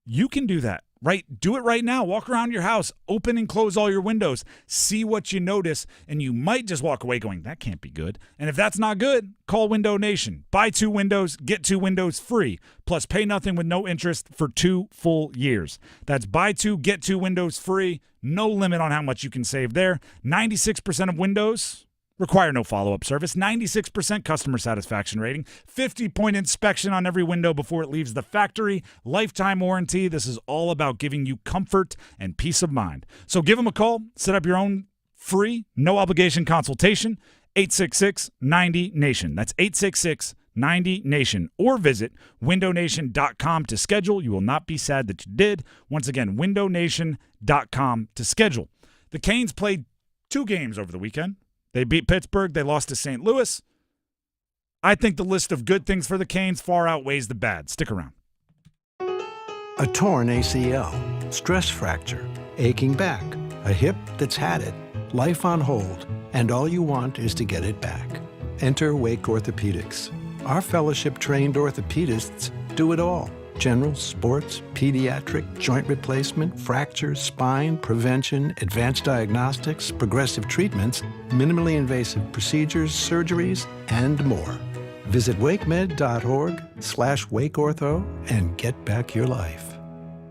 You can do that, right? Do it right now. Walk around your house, open and close all your windows, see what you notice, and you might just walk away going, that can't be good. And if that's not good, call Window Nation. Buy 2 windows, get 2 windows free, plus pay nothing with no interest for 2 full years. That's buy 2, get 2 windows free. No limit on how much you can save there. 96% of windows Require no follow-up service, 96% customer satisfaction rating, 50-point inspection on every window before it leaves the factory, lifetime warranty. This is all about giving you comfort and peace of mind. So give them a call, set up your own free, no-obligation consultation, 866-90-NATION. That's 866-90-NATION. Or visit windownation.com to schedule. You will not be sad that you did. Once again, windownation.com to schedule. The Canes played 2 games over the weekend. They beat Pittsburgh. They lost to St. Louis. I think the list of good things for the Canes far outweighs the bad. Stick around. A torn ACL, stress fracture, aching back, a hip that's had it, life on hold, and all you want is to get it back. Enter Wake Orthopedics. Our fellowship-trained orthopedists do it all. General, sports, pediatric, joint replacement, fractures, spine, prevention, advanced diagnostics, progressive treatments, minimally invasive procedures, surgeries, and more. Visit wakemed.org/wakeortho and get back your life.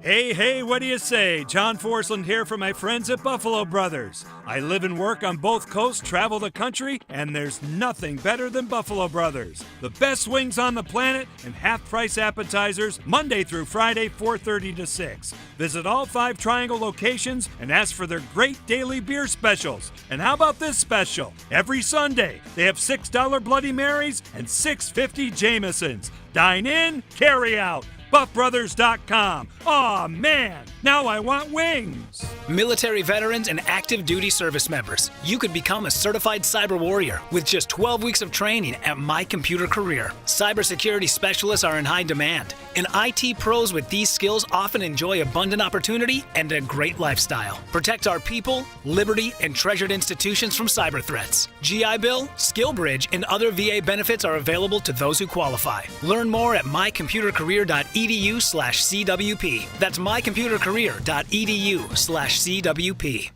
Hey, what do you say? John Forsland here from my friends at Buffalo Brothers. I live and work on both coasts, travel the country, and there's nothing better than Buffalo Brothers. The best wings on the planet and half-price appetizers Monday through Friday, 4:30 to 6. Visit all 5 Triangle locations and ask for their great daily beer specials. And how about this special? Every Sunday, they have $6 Bloody Marys and $6.50 Jamesons. Dine in, carry out. BuffBrothers.com. Aw, man, now I want wings. Military veterans and active duty service members, you could become a certified cyber warrior with just 12 weeks of training at My Computer Career. Cybersecurity specialists are in high demand, and IT pros with these skills often enjoy abundant opportunity and a great lifestyle. Protect our people, liberty, and treasured institutions from cyber threats. GI Bill, SkillBridge, and other VA benefits are available to those who qualify. Learn more at mycomputercareer.edu/CWP. That's mycomputercareer.edu/CWP.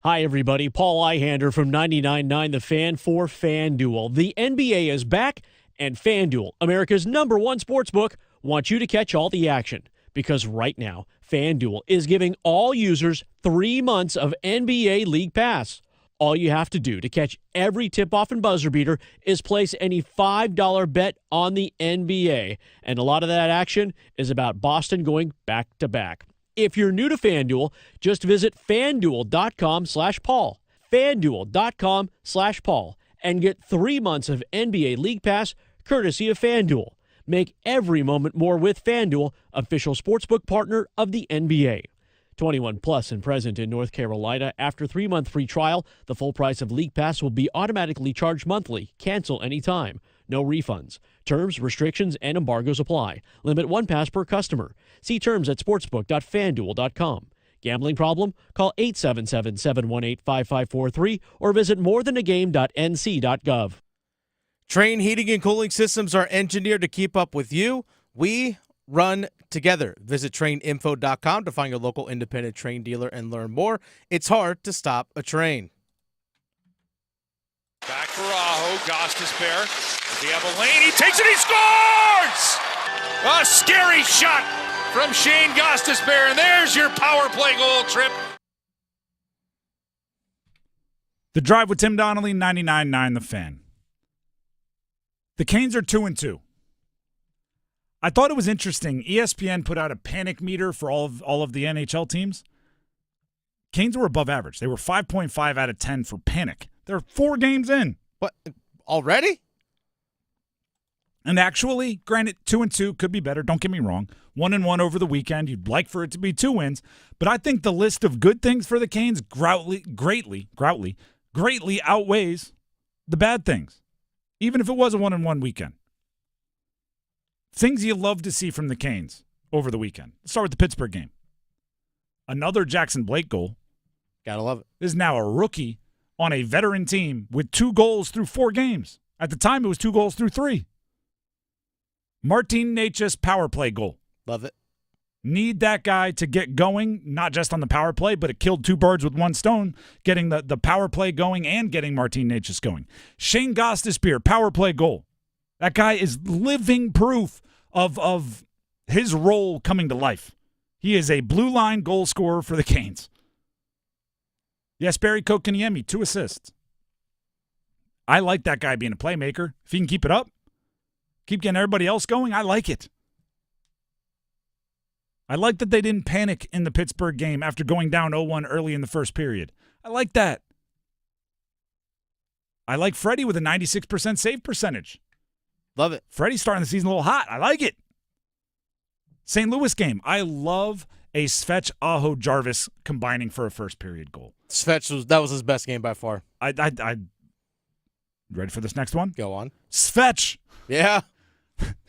Hi, everybody. Paul Ihander from 99.9 The Fan for FanDuel. The NBA is back, and FanDuel, America's #1 sportsbook, wants you to catch all the action. Because right now, FanDuel is giving all users 3 months of NBA League Pass. All you have to do to catch every tip-off and buzzer beater is place any $5 bet on the NBA. And a lot of that action is about Boston going back-to-back. If you're new to FanDuel, just visit FanDuel.com/Paul. FanDuel.com/Paul and get 3 months of NBA League Pass courtesy of FanDuel. Make every moment more with FanDuel, official sportsbook partner of the NBA. 21 plus and present in North Carolina. After 3-month free trial, the full price of League Pass will be automatically charged monthly. Cancel anytime. No refunds. Terms, restrictions, and embargoes apply. Limit 1 pass per customer. See terms at sportsbook.fanduel.com. Gambling problem? Call 877-718-5543 or visit morethanagame.nc.gov. Train heating and cooling systems are engineered to keep up with you. We run together. Visit traininfo.com to find your local independent Train dealer and learn more. It's hard to stop a Train. Back for Aho. Gostisbehere. Does he have a lane? He takes it. He scores! A scary shot from Shane Gostisbehere. And there's your power play goal, Trip. The Drive with Tim Donnelly, 99.9 The Fan. The Canes are 2-2. I thought it was interesting. ESPN put out a panic meter for all of the NHL teams. Canes were above average. They were 5.5 out of 10 for panic. They're 4 games in. What? Already? And actually, granted, 2-2 could be better. Don't get me wrong. 1-1 over the weekend. You'd like for it to be 2 wins. But I think the list of good things for the Canes greatly outweighs the bad things. Even if it was a 1-1 weekend. Things you love to see from the Canes over the weekend. Let's start with the Pittsburgh game. Another Jackson Blake goal. Gotta love it. This is now a rookie on a veteran team with 2 goals through 4 games. At the time, it was 2 goals through 3. Martin Necas power play goal. Love it. Need that guy to get going, not just on the power play, but it killed two birds with one stone, getting the power play going and getting Martin Necas going. Shane Gostisbehere, power play goal. That guy is living proof of his role coming to life. He is a blue line goal scorer for the Canes. Yes, Barry Kokaniemi, 2 assists. I like that guy being a playmaker. If he can keep it up, keep getting everybody else going, I like it. I like that they didn't panic in the Pittsburgh game after going down 0-1 early in the first period. I like that. I like Freddie with a 96% save percentage. Love it. Freddie's starting the season a little hot. I like it. St. Louis game. I love a Svech Aho Jarvis combining for a first period goal. Svech that was his best game by far. I ready for this next one? Go on. Svech. Yeah.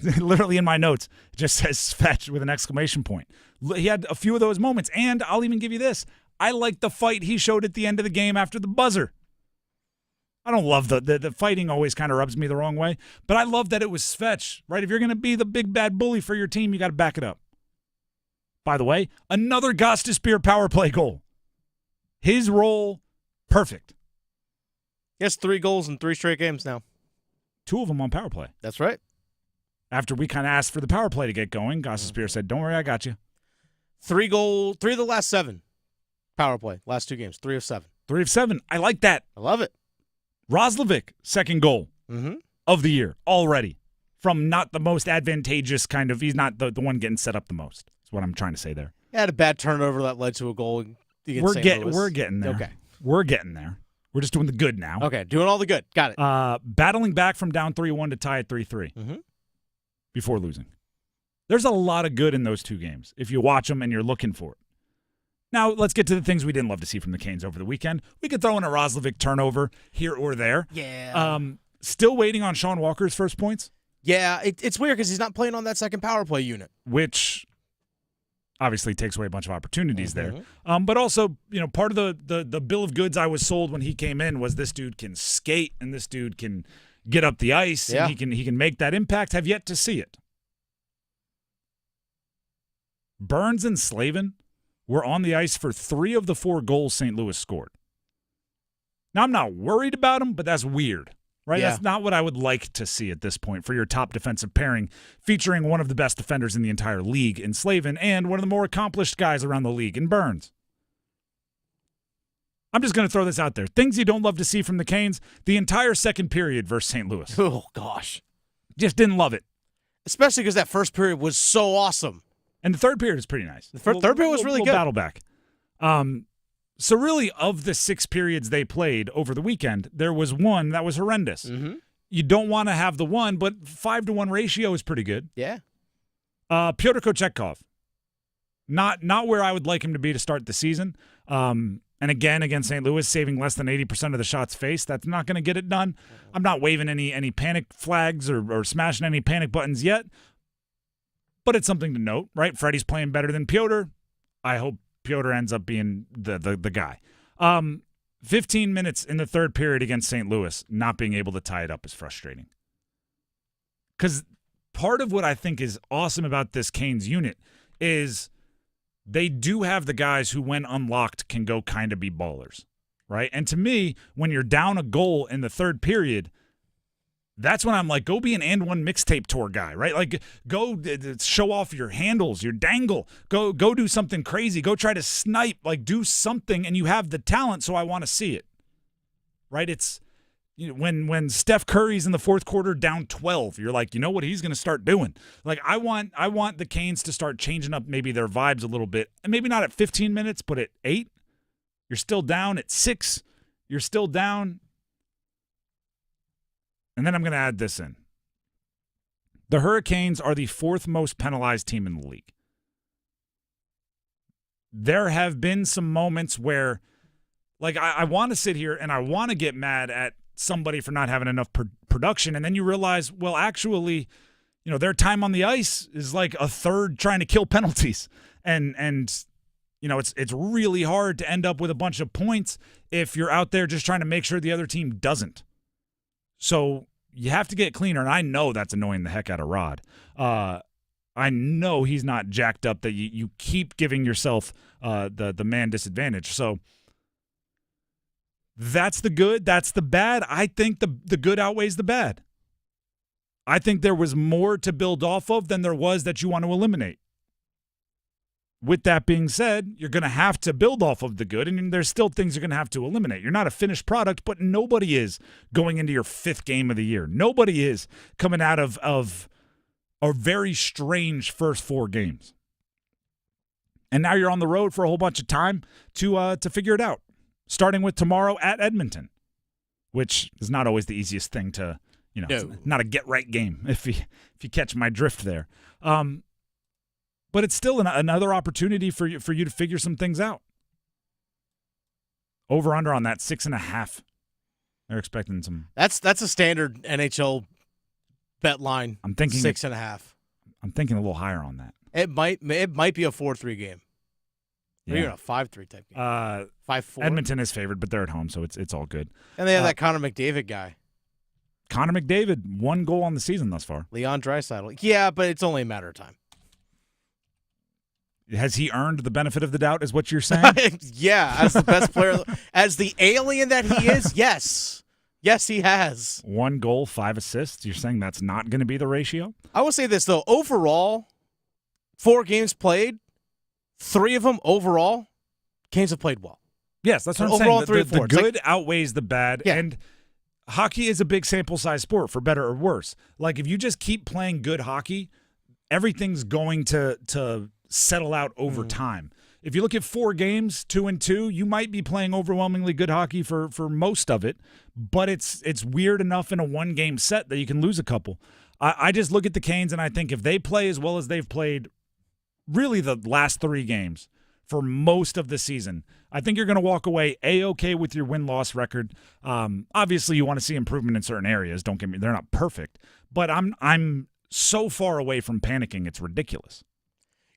Literally in my notes, it just says Svech with an exclamation point. He had a few of those moments, and I'll even give you this. I like the fight he showed at the end of the game after the buzzer. I don't love the fighting always kind of rubs me the wrong way, but I love that it was Svech, right? If you're going to be the big bad bully for your team, you got to back it up. By the way, another Gostisbehere power play goal. His role, perfect. He has 3 goals in 3 straight games now. 2 of them on power play. That's right. After we kind of asked for the power play to get going, Gostisbehere said, don't worry, I got you. 3 of the last 7 power play. Last 2 games, 3 of 7. 3 of 7. I like that. I love it. Roslovic, second goal Mm-hmm. of the year already. From not the most advantageous kind of, he's not the one getting set up the most. That's what I'm trying to say there. He had a bad turnover that led to a goal against We're St. Louis. getting there. Okay. We're getting there. We're just doing the good now. Okay, doing all the good. Got it. Battling back from down 3-1 to tie at 3-3 before losing. There's a lot of good in those 2 games if you watch them and you're looking for it. Now, let's get to the things we didn't love to see from the Canes over the weekend. We could throw in a Roslovic turnover here or there. Yeah. Still waiting on Sean Walker's first points. Yeah, it's weird because he's not playing on that second power play unit. Which obviously takes away a bunch of opportunities there. But also, part of the bill of goods I was sold when he came in was this dude can skate and this dude can get up the ice and he can make that impact. Have yet to see it. Burns and Slavin were on the ice for 3 of the 4 goals St. Louis scored. Now, I'm not worried about them, but that's weird, right? Yeah. That's not what I would like to see at this point for your top defensive pairing, featuring one of the best defenders in the entire league in Slavin and one of the more accomplished guys around the league in Burns. I'm just going to throw this out there. Things you don't love to see from the Canes, the entire second period versus St. Louis. Oh, gosh. Just didn't love it. Especially because that first period was so awesome. And the third period is pretty nice. The third period was really good. Battle back. So really, of the 6 periods they played over the weekend, there was one that was horrendous. Mm-hmm. You don't want to have the one, but 5-to-1 ratio is pretty good. Yeah. Pyotr Kochetkov, not where I would like him to be to start the season. And again, against St. Louis, saving less than 80% of the shots faced. That's not going to get it done. I'm not waving any panic flags or smashing any panic buttons yet. But it's something to note, right? Freddie's playing better than Pyotr. I hope Pyotr ends up being the guy. 15 minutes in the third period against St. Louis, not being able to tie it up is frustrating. Because part of what I think is awesome about this Canes unit is they do have the guys who, when unlocked, can go kind of be ballers, right? And to me, when you're down a goal in the third period, that's when I'm like, go be an and one mixtape tour guy, right? Like, go show off your handles, your dangle. Go do something crazy. Go try to snipe. Like, do something, and you have the talent, so I want to see it, right? It's when Steph Curry's in the fourth quarter down 12, you're like, you know what he's going to start doing? Like, I want the Canes to start changing up maybe their vibes a little bit, and maybe not at 15 minutes, but at 8. You're still down. At 6, you're still down. And then I'm going to add this in. The Hurricanes are the 4th most penalized team in the league. There have been some moments where, like, I want to sit here and I want to get mad at somebody for not having enough production, and then you realize, well, actually, their time on the ice is like a third trying to kill penalties. And it's really hard to end up with a bunch of points if you're out there just trying to make sure the other team doesn't. So you have to get cleaner, and I know that's annoying the heck out of Rod. I know he's not jacked up that you keep giving yourself the man disadvantage. So that's the good. That's the bad. I think the good outweighs the bad. I think there was more to build off of than there was that you want to eliminate. With that being said, you're going to have to build off of the good, and there's still things you're going to have to eliminate. You're not a finished product, but nobody is going into your 5th game of the year. Nobody is coming out of a very strange first 4 games. And now you're on the road for a whole bunch of time to figure it out, starting with tomorrow at Edmonton, which is not always the easiest thing to, no. It's not a get-right game, if you catch my drift there. But it's still another opportunity for you to figure some things out. Over under on that 6.5. They're expecting some. That's a standard NHL bet line. I'm thinking 6.5. I'm thinking a little higher on that. It might be a 4-3 game. Or even a 5-3 type game. 5-4. Edmonton is favored, but they're at home, so it's all good. And they have that Connor McDavid guy. Connor McDavid, 1 goal on the season thus far. Leon Draisaitl. Yeah, but it's only a matter of time. Has he earned the benefit of the doubt, is what you're saying? Yeah, as the best player, as the alien that he is, yes. Yes, he has. 1 goal, 5 assists. You're saying that's not going to be the ratio? I will say this, though. Overall, 4 games played, 3 of them overall, Canes have played well. Yes, that's what I'm overall, saying. 3 or 4. The good outweighs the bad. Yeah. And hockey is a big sample size sport, for better or worse. Like, if you just keep playing good hockey, everything's going to settle out over time. If you look at 4 games, 2-2, you might be playing overwhelmingly good hockey for most of it, but it's weird enough in a 1-game set that you can lose a couple. I just look at the Canes and I think if they play as well as they've played really the last 3 games for most of the season, I think you're going to walk away A-okay with your win-loss record. Obviously, you want to see improvement in certain areas. Don't get me; they're not perfect, but I'm so far away from panicking, it's ridiculous.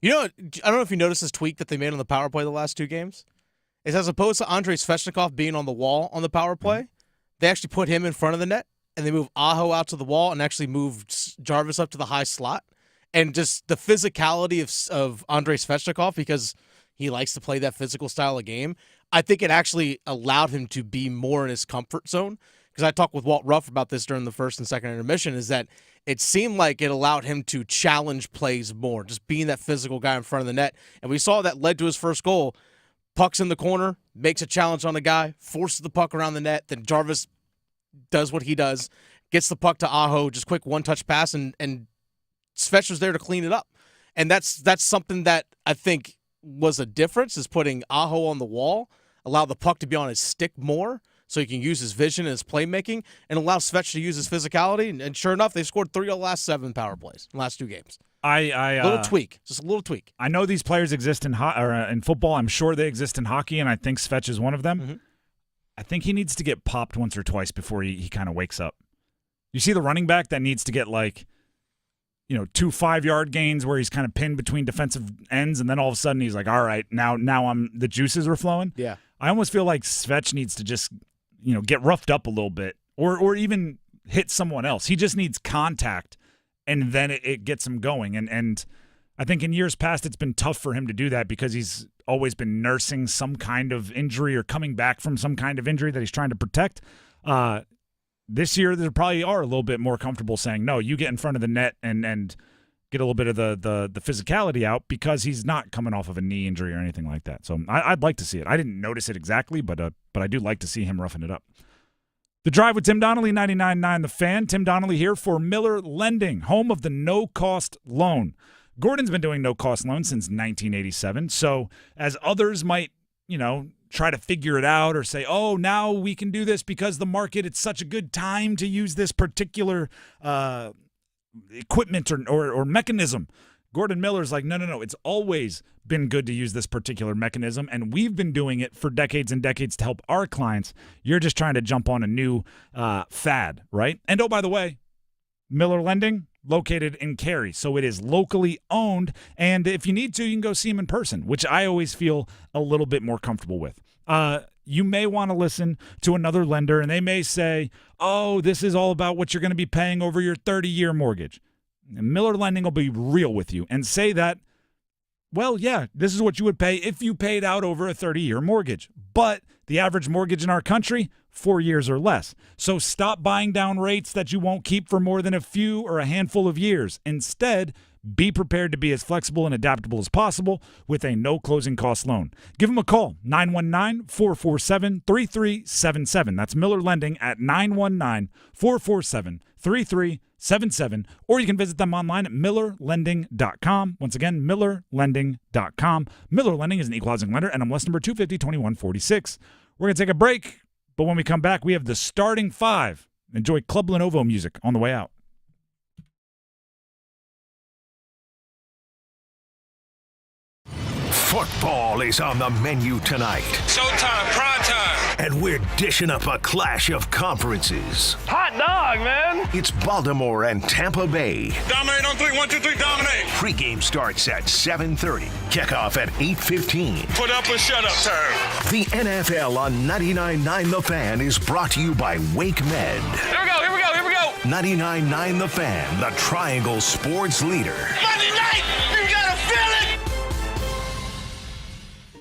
You know, I don't know if you noticed this tweak that they made on the power play the last 2 games. Is as opposed to Andrei Svechnikov being on the wall on the power play, they actually put him in front of the net, and they move Aho out to the wall and actually moved Jarvis up to the high slot. And just the physicality of Andrei Svechnikov, because he likes to play that physical style of game, I think it actually allowed him to be more in his comfort zone. Because I talked with Walt Ruff about this during the first and second intermission, is that it seemed like it allowed him to challenge plays more, just being that physical guy in front of the net. And we saw that led to his first goal. Puck's in the corner, makes a challenge on the guy, forces the puck around the net, then Jarvis does what he does, gets the puck to Aho, just quick one-touch pass, and Svech was there to clean it up. And that's something that I think was a difference, is putting Aho on the wall, allow the puck to be on his stick more, so he can use his vision and his playmaking, and allow Svech to use his physicality. And sure enough, they've scored 3 of the last 7 power plays in the last 2 games. Little tweak, just a little tweak. I know these players exist in football. I'm sure they exist in hockey, and I think Svech is one of them. Mm-hmm. I think he needs to get popped once or twice before he kind of wakes up. You see the running back that needs to get 2 5-yard gains where he's kind of pinned between defensive ends, and then all of a sudden he's like, all right, now the juices are flowing. Yeah. I almost feel like Svech needs to just get roughed up a little bit, or even hit someone else. He just needs contact, and then it gets him going. And I think in years past it's been tough for him to do that because he's always been nursing some kind of injury or coming back from some kind of injury that he's trying to protect. This year they probably are a little bit more comfortable saying, no, you get in front of the net and get a little bit of the physicality out, because he's not coming off of a knee injury or anything like that. So I'd like to see it. I didn't notice it exactly, but I do like to see him roughing it up. The Drive with Tim Donnelly, 99.9 The Fan. Tim Donnelly here for Miller Lending, home of the no-cost loan. Gordon's been doing no-cost loans since 1987. So as others might, try to figure it out or say, oh, now we can do this because the market, it's such a good time to use this particular equipment or mechanism. Gordon Miller's like, no, it's always been good to use this particular mechanism, and we've been doing it for decades and decades to help our clients. You're just trying to jump on a new fad, right? And oh, by the way, Miller Lending, located in Cary, so it is locally owned, and if you need to, you can go see him in person, which I always feel a little bit more comfortable with. You may want to listen to another lender, and they may say, oh, this is all about what you're going to be paying over your 30-year mortgage. And Miller Lending will be real with you and say that, well, yeah, this is what you would pay if you paid out over a 30-year mortgage. But the average mortgage in our country, 4 years or less. So stop buying down rates that you won't keep for more than a few or a handful of years. Instead, be prepared to be as flexible and adaptable as possible with a no closing cost loan. Give them a call, 919-447-3377. That's Miller Lending at 919-447-3377. Or you can visit them online at millerlending.com. Once again, millerlending.com. Miller Lending is an equal housing lender, NMLS number 250-2146. We're going to take a break, but when we come back, we have the starting five. Enjoy Club Lenovo music on the way out. Football is on the menu tonight. Showtime, prime time. And we're dishing up a clash of conferences. Hot dog, man. It's Baltimore and Tampa Bay. Dominate on 3, 1, 2, 3, dominate. Pregame starts at 7:30. Kickoff at 8:15. Put up or shut up time. The NFL on 99.9 The Fan is brought to you by Wake Med. Here we go. 99.9 The Fan, the Triangle sports leader. Monday night, you gotta feel it.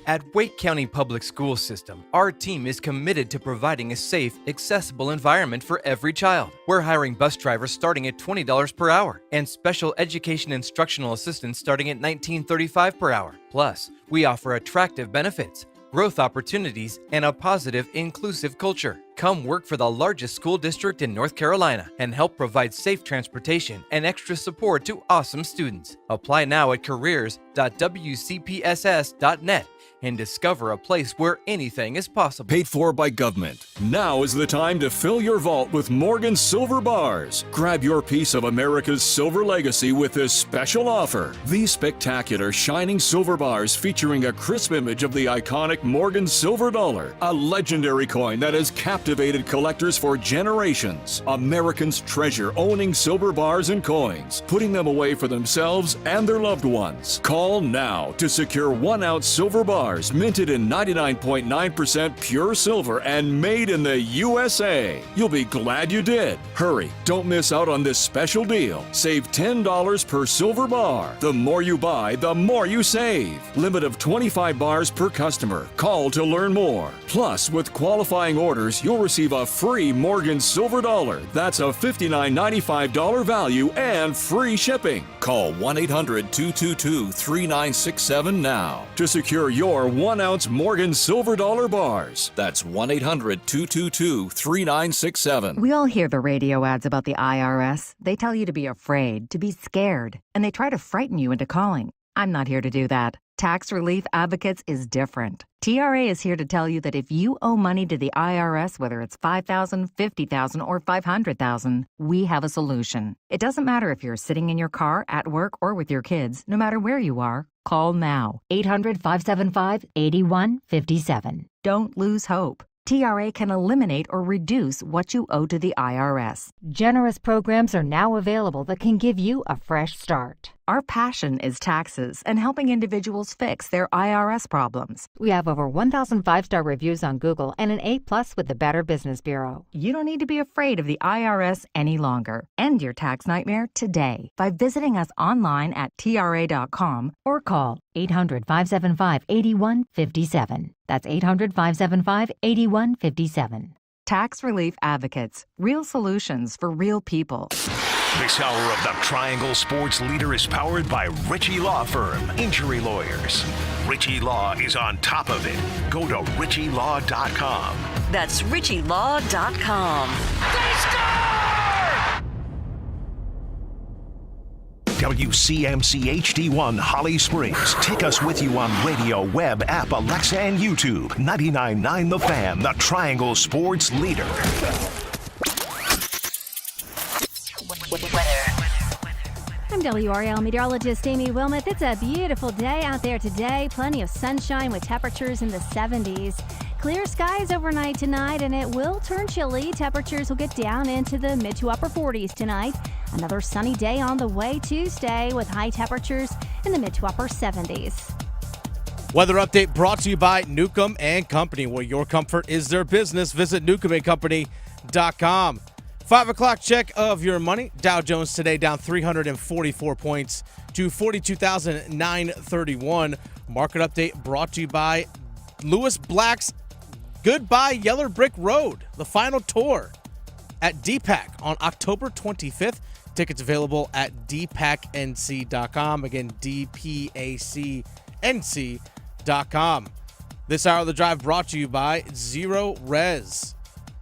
At Wake County Public School System, our team is committed to providing a safe, accessible environment for every child. We're hiring bus drivers starting at $20 per hour and special education instructional assistants starting at $19.35 per hour. Plus, we offer attractive benefits, growth opportunities, and a positive, inclusive culture. Come work for the largest school district in North Carolina and help provide safe transportation and extra support to awesome students. Apply now at careers.wcpss.net and discover a place where anything is possible. Paid for by government. Now is the time to fill your vault with Morgan Silver Bars. Grab your piece of America's silver legacy with this special offer. These spectacular shining silver bars featuring a crisp image of the iconic Morgan silver dollar, a legendary coin that has captivated collectors for generations. Americans treasure owning silver bars and coins, putting them away for themselves and their loved ones. Call now to secure 1 ounce silver bars minted in 99.9% pure silver and made in the USA. You'll be glad you did. Hurry, don't miss out on this special deal. Save $10 per silver bar. The more you buy, the more you save. Limit of 25 bars per customer. Call to learn more. Plus, with qualifying orders, you'll receive a free Morgan silver dollar. That's a $59.95 value and free shipping. Call 1-800-222-3967 now to secure your 1 ounce Morgan silver dollar bars. That's 1-800-222-3967. We all hear the radio ads about the IRS. They tell you to be afraid, to be scared, and they try to frighten you into calling. I'm not here to do that. Tax Relief Advocates is different. TRA is here to tell you that if you owe money to the IRS, whether it's $5,000, $50,000, or $500,000, we have a solution. It doesn't matter if you're sitting in your car, at work, or with your kids. No matter where you are, call now. 800-575-8157. Don't lose hope. TRA can eliminate or reduce what you owe to the IRS. Generous programs are now available that can give you a fresh start. Our passion is taxes and helping individuals fix their IRS problems. We have over 1,000 5-star reviews on Google and an A+ with the Better Business Bureau. You don't need to be afraid of the IRS any longer. End your tax nightmare today by visiting us online at TRA.com or call 800-575-8157. That's 800-575-8157. Tax Relief Advocates. Real solutions for real people. This hour of the Triangle Sports Leader is powered by Ritchie Law Firm, injury lawyers. Ritchie Law is on top of it. Go to ritchielaw.com. That's ritchielaw.com. They score! WCMC HD1 Holly Springs. Take us with you on radio, web, app, Alexa, and YouTube. 99.9 The Fan, the Triangle Sports Leader. I'm WRL meteorologist Amy Wilmoth. It's a beautiful day out there today. Plenty of sunshine with temperatures in the 70s. Clear skies overnight tonight, and it will turn chilly. Temperatures will get down into the mid to upper 40s tonight. Another sunny day on the way Tuesday with high temperatures in the mid to upper 70s. Weather update brought to you by Newcomb & Company, where your comfort is their business. Visit newcombandcompany.com. 5 o'clock check of your money. Dow Jones today down 344 points to 42,931. Market update brought to you by Lewis Black's Goodbye Yeller Brick Road, the final tour at DPAC on October 25th. Tickets available at dpacnc.com. Again, dpacnc.com. This hour of the drive brought to you by Zero Res.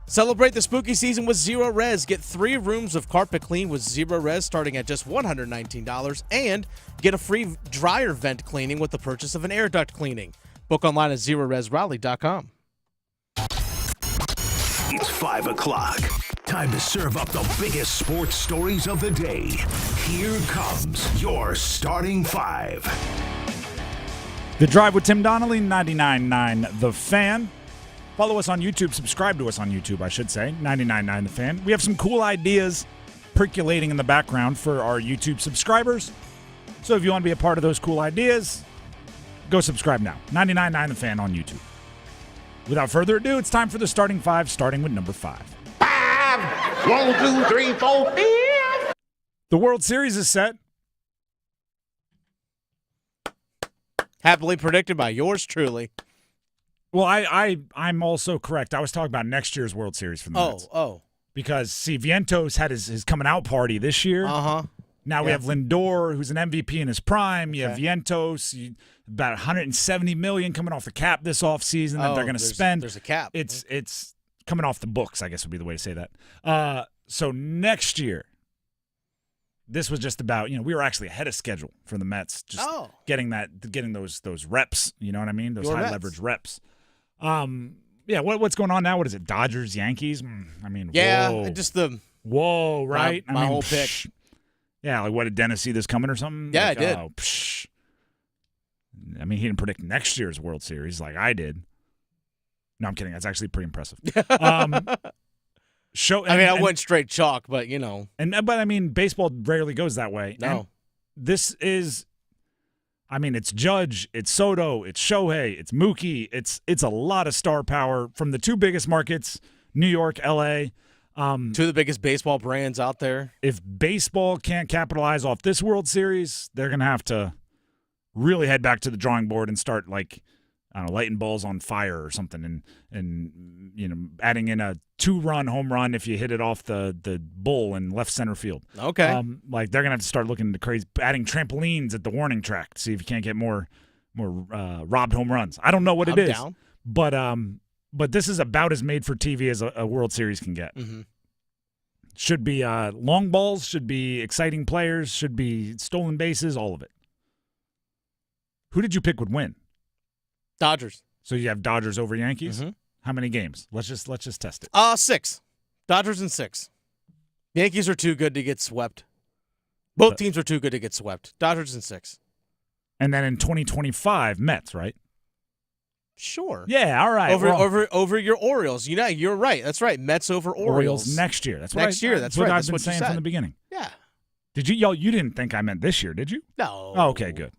Celebrate the spooky season with Zero Res. Get 3 rooms of carpet clean with Zero Res starting at just $119 and get a free dryer vent cleaning with the purchase of an air duct cleaning. Book online at ZeroResRaleigh.com. It's 5 o'clock. Time to serve up the biggest sports stories of the day. Here comes your starting 5. The Drive with Tim Donnelly, 99.9 The Fan. Follow us on YouTube. Subscribe to us on YouTube, I should say. 99.9 The Fan. We have some cool ideas percolating in the background for our YouTube subscribers. So if you want to be a part of those cool ideas, go subscribe now. 99.9 The Fan on YouTube. Without further ado, it's time for the starting 5, starting with number 5. 1, 2, 3, 4, 5. The World Series is set. Happily predicted by yours truly. Well, I'm also correct. I was talking about next year's World Series for the Mets. Because, see, Vientos had his coming out party this year. Uh-huh. Now we have Lindor, who's an MVP in his prime. You have Vientos, about $170 million coming off the cap this offseason that they're going to spend. There's a cap. It's coming off the books, I guess would be the way to say that. So next year, this was just about, we were actually ahead of schedule for the Mets, just getting those reps, you know what I mean? Those high leverage reps. What's going on now? What is it? Dodgers, Yankees? Whoa. Just the whoa, right? My whole pick. Yeah, like what, did Dennis see this coming or something? Yeah, like, I did. He didn't predict next year's World Series like I did. No, I'm kidding. That's actually pretty impressive. I went straight chalk, but But baseball rarely goes that way. No. And this is, it's Judge, it's Soto, it's Shohei, it's Mookie. It's a lot of star power from the 2 biggest markets, New York, L.A., 2 of the biggest baseball brands out there. If baseball can't capitalize off this World Series, they're going to have to really head back to the drawing board and start, lighting balls on fire or something and adding in a 2-run home run if you hit it off the bull in left center field. Okay. They're going to have to start looking into crazy, adding trampolines at the warning track to see if you can't get more robbed home runs. I don't know what it is. Down. But this is about as made for TV as a World Series can get. Mm-hmm. Should be long balls, should be exciting players, should be stolen bases, all of it. Who did you pick would win? Dodgers. So you have Dodgers over Yankees? Mm-hmm. How many games? Let's just test it. 6. Dodgers in 6. Yankees are too good to get swept. Both teams are too good to get swept. Dodgers in 6. And then in 2025, Mets, right? Sure. Yeah, all right. Over your Orioles. You're right. That's right. Mets over Orioles. Next year. That's next year. That's what right. I've been saying from the beginning. Yeah. Did you? Y'all, you didn't think I meant this year, did you? No. Oh, okay, good.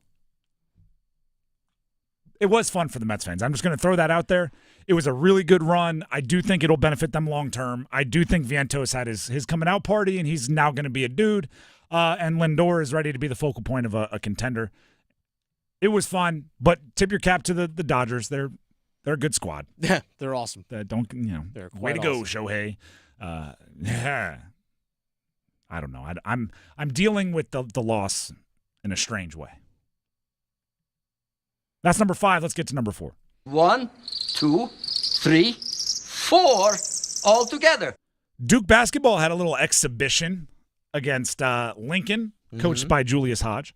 It was fun for the Mets fans. I'm just going to throw that out there. It was a really good run. I do think it'll benefit them long term. I do think Vientos had his coming out party, and he's now going to be a dude. And Lindor is ready to be the focal point of a contender. It was fun, but tip your cap to the Dodgers. They're a good squad. Yeah, they're awesome. They're way to go, Shohei. I don't know. I'm dealing with the loss in a strange way. That's number 5. Let's get to number 4. 1, 2, 3, 4, all together. Duke basketball had a little exhibition against Lincoln, coached by Julius Hodge.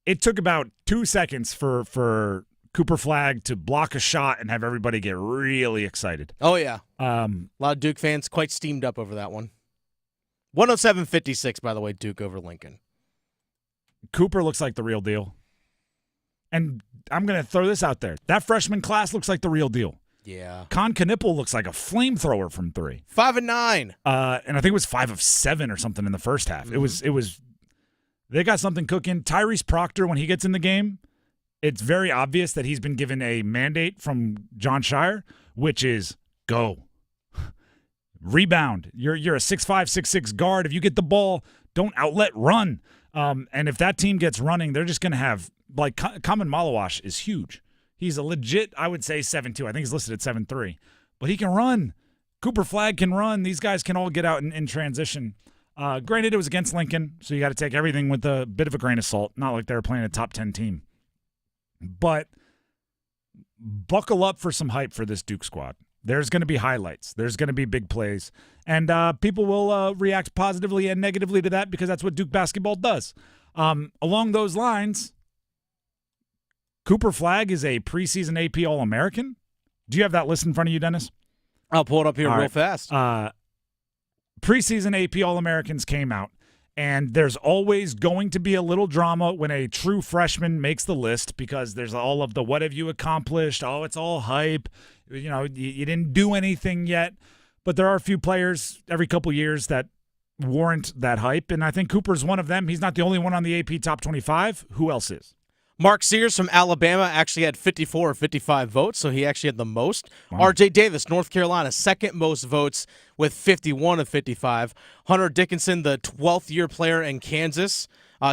It took about 2 seconds for Cooper Flagg to block a shot and have everybody get really excited. Oh, yeah. A lot of Duke fans quite steamed up over that one. 107-56, by the way, Duke over Lincoln. Cooper looks like the real deal. And I'm going to throw this out there. That freshman class looks like the real deal. Yeah. Con Knipple looks like a flamethrower from 3. 5 and 9. And I think it was 5 of 7 or something in the first half. Mm-hmm. It was. They got something cooking. Tyrese Proctor, when he gets in the game, it's very obvious that he's been given a mandate from John Shire, which is go. Rebound. You're a 6'5", 6'6" guard. If you get the ball, don't outlet run. And if that team gets running, they're just going to have, like, Common Malawash is huge. He's a legit, I would say, 7'2". I think he's listed at 7'3". But he can run. Cooper Flagg can run. These guys can all get out in transition. Granted, it was against Lincoln, so you got to take everything with a bit of a grain of salt. Not like they were playing a top 10 team. But buckle up for some hype for this Duke squad. There's going to be highlights. There's going to be big plays. And people will react positively and negatively to that because that's what Duke basketball does. Along those lines, Cooper Flagg is a preseason AP All-American. Do you have that list in front of you, Dennis? I'll pull it up here real fast. Preseason AP All-Americans came out, and there's always going to be a little drama when a true freshman makes the list because there's all of the what have you accomplished? Oh, it's all hype. You know, you didn't do anything yet. But there are a few players every couple years that warrant that hype, and I think Cooper's one of them. He's not the only one on the AP Top 25. Who else is? Mark Sears from Alabama actually had 54 or 55 votes, so he actually had the most. Wow. R.J. Davis, North Carolina, second most votes with 51 of 55. Hunter Dickinson, the 12th-year player in Kansas.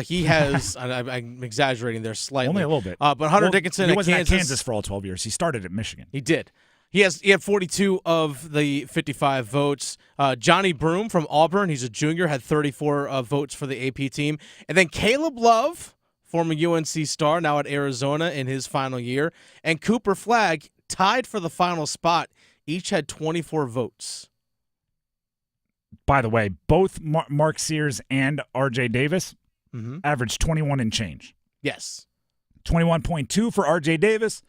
He has, I'm exaggerating there slightly. Only a little bit. But Hunter Dickinson he wasn't at Kansas for all 12 years. He started at Michigan. He did. He had 42 of the 55 votes. Johnny Broom from Auburn, he's a junior, had 34 votes for the AP team. And then Caleb Love, former UNC star, now at Arizona in his final year, and Cooper Flagg tied for the final spot. Each had 24 votes. By the way, both Mark Sears and R.J. Davis averaged 21 and change. Yes. 21.2 for R.J. Davis,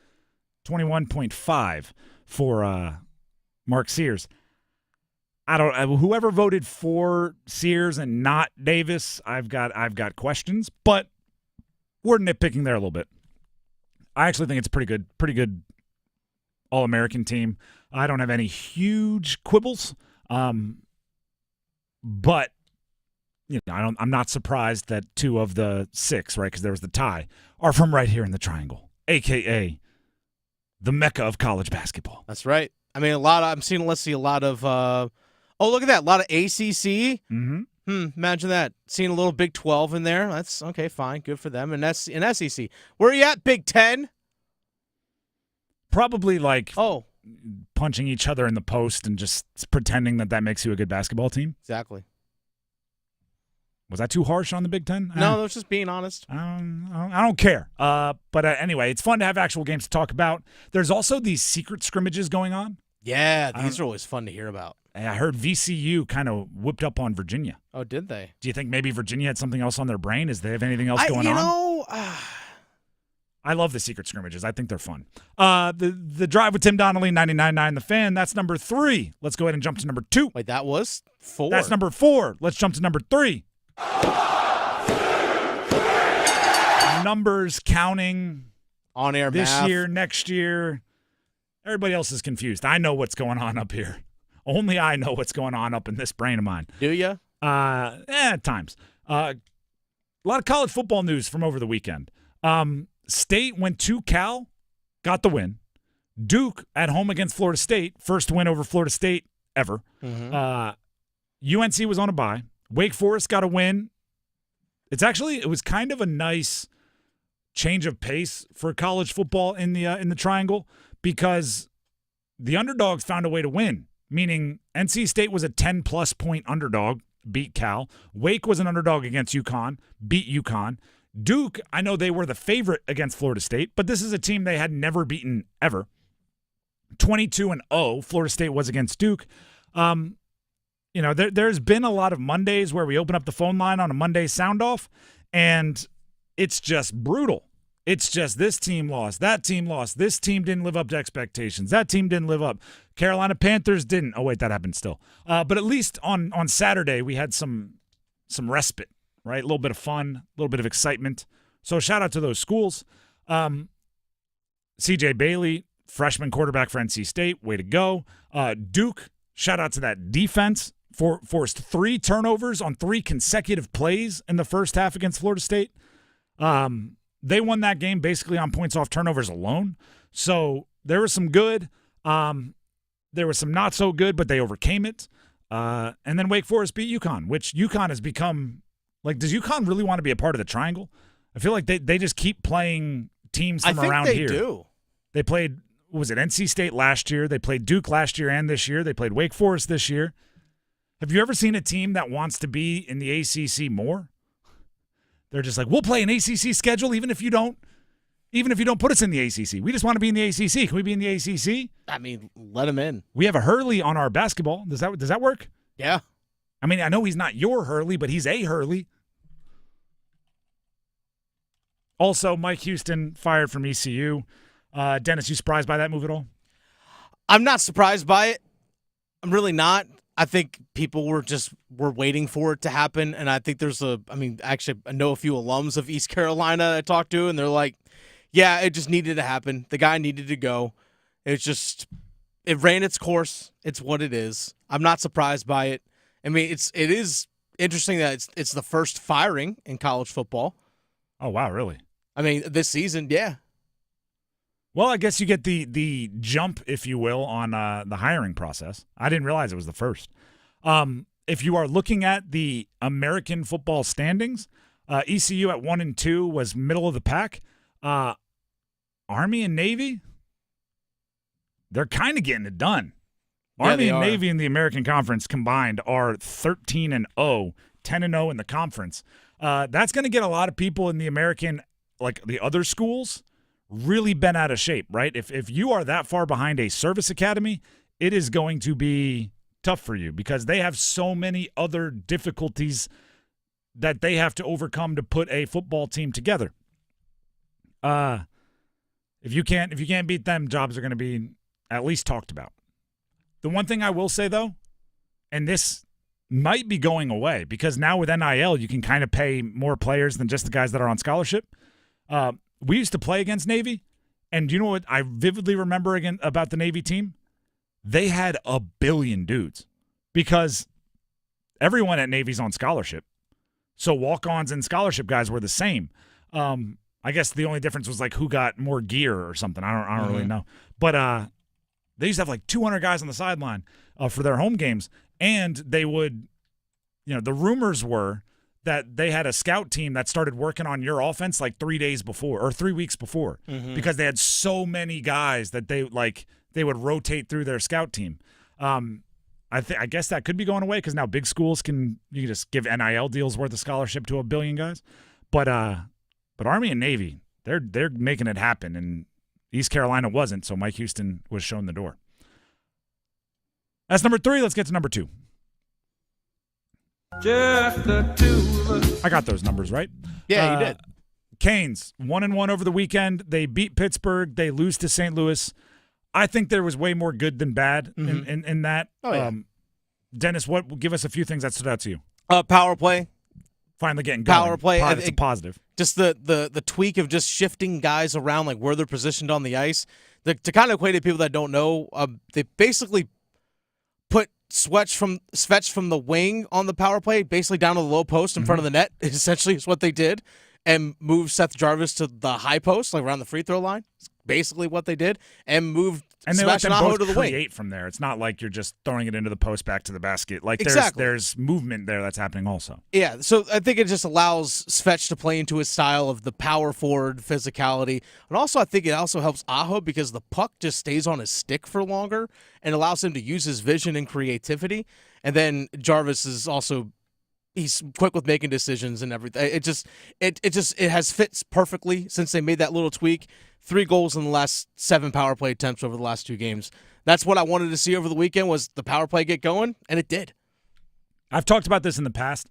21.5 for Mark Sears. I don't. Whoever voted for Sears and not Davis, I've got questions, but we're nitpicking there a little bit. I actually think it's a pretty good All-American team. I don't have any huge quibbles, but you know, I'm not surprised that 2 of the 6, right, because there was the tie, are from right here in the Triangle, a.k.a. the Mecca of college basketball. That's right. I mean, let's see a lot of, oh, look at that, a lot of ACC. Imagine that. Seeing a little Big 12 in there. That's okay, fine, good for them. And that's in SEC. Where are you at, Big 10? Probably punching each other in the post and just pretending that makes you a good basketball team. Exactly. Was that too harsh on the Big Ten? No, that's just being honest. I don't care. But anyway, it's fun to have actual games to talk about. There's also these secret scrimmages going on. Yeah, these are always fun to hear about. I heard VCU kind of whipped up on Virginia. Oh, did they? Do you think maybe Virginia had something else on their brain? Is they have anything else going on? I love the secret scrimmages. I think they're fun. The Drive with Tim Donnelly, 99.9 The Fan. That's number 3. Let's go ahead and jump to number 2. Wait, that was 4. That's number 4. Let's jump to number 3. Numbers, counting. On-air this math. year, next year. Everybody else is confused. I know what's going on up here. Only I know what's going on up in this brain of mine. Do you? At times. A lot of college football news from over the weekend. State went to Cal, got the win. Duke at home against Florida State, first win over Florida State ever. UNC was on a bye. Wake Forest got a win. It was kind of a nice change of pace for college football in the Triangle because the underdogs found a way to win. Meaning NC State was a 10-plus point underdog, beat Cal. Wake was an underdog against UConn, beat UConn. Duke, I know they were the favorite against Florida State, but this is a team they had never beaten ever. 22-0, Florida State was against Duke. There's been a lot of Mondays where we open up the phone line on a Monday sound-off, and it's just brutal. It's just this team lost, that team lost, this team didn't live up to expectations, that team didn't live up. Carolina Panthers didn't. Oh, wait, that happened still. But at least on Saturday we had some respite, right? A little bit of fun, a little bit of excitement. So shout out to those schools. C.J. Bailey, freshman quarterback for NC State, way to go. Duke, shout out to that defense, forced 3 turnovers on 3 consecutive plays in the first half against Florida State. They won that game basically on points off turnovers alone. So there was some good. There was some not so good, but they overcame it. And then Wake Forest beat UConn, which UConn has become like. Does UConn really want to be a part of the Triangle? I feel like they just keep playing teams from around here. I think they do. They played, what was it, NC State last year? They played Duke last year and this year. They played Wake Forest this year. Have you ever seen a team that wants to be in the ACC more? They're just like, we'll play an ACC schedule even if you don't put us in the ACC. We just want to be in the ACC. Can we be in the ACC? I mean, let them in. We have a Hurley on our basketball. Does that work? Yeah. I mean, I know he's not your Hurley, but he's a Hurley. Also, Mike Houston fired from ECU. Dennis, you surprised by that move at all? I'm not surprised by it. I'm really not. I think people were waiting for it to happen, and I think actually, I know a few alums of East Carolina I talked to, and they're like, yeah, it just needed to happen. The guy needed to go. It ran its course. It's what it is. I'm not surprised by it. I mean, it is interesting that it's the first firing in college football. Oh, wow, really? I mean, this season, yeah. Well, I guess you get the jump, if you will, on the hiring process. I didn't realize it was the first. If you are looking at the American football standings, ECU at 1-2 was middle of the pack. Army and Navy, they're kind of getting it done. Yeah, Army and Navy in the American Conference combined are 13-0, 10-0 in the conference. That's going to get a lot of people in the American, like the other schools, really bent out of shape, right? If you are that far behind a service academy, it is going to be tough for you because they have so many other difficulties that they have to overcome to put a football team together. If you can't beat them, jobs are going to be at least talked about. The one thing I will say though, and this might be going away because now with NIL you can kind of pay more players than just the guys that are on scholarship. We used to play against Navy, and you know what I vividly remember again about the Navy team? They had 1 billion dudes because everyone at Navy's on scholarship. So walk-ons and scholarship guys were the same. I guess the only difference was like who got more gear or something. I don't really know. But they used to have like 200 guys on the sideline for their home games, and they would, the rumors were that they had a scout team that started working on your offense like 3 days before or 3 weeks before because they had so many guys that they would rotate through their scout team. I guess that could be going away because now big schools you can just give NIL deals worth of scholarship to 1 billion guys. But Army and Navy, they're making it happen, and East Carolina wasn't, so Mike Houston was shown the door. That's number 3. Let's get to number 2. Just the two of us. I got those numbers right. Yeah, you did. Canes 1-1 over the weekend. They beat Pittsburgh. They lose to St. Louis. I think there was way more good than bad in that. Oh, yeah. Dennis, give us a few things that stood out to you. Power play. Finally getting going. Power play. It's a positive. Just the tweak of just shifting guys around, like where they're positioned on the ice. To kind of equate to people that don't know, they basically put Svetch from the wing on the power play, basically down to the low post in front of the net, essentially is what they did, and moved Seth Jarvis to the high post, like around the free throw line. It's basically what they did, and moved and they let them Aho both to the wing. create from there. It's not like you're just throwing it into the post back to the basket. Like Exactly. there's movement there that's happening also. Yeah, so I think it just allows Svetch to play into his style of the power forward physicality. And also I think it also helps Aho because the puck just stays on his stick for longer and allows him to use his vision and creativity. And then Jarvis is also he's quick with making decisions and everything. It has fits perfectly since they made that little tweak. 3 goals in the last 7 power play attempts over the last 2 games. That's what I wanted to see over the weekend was the power play get going, and it did. I've talked about this in the past.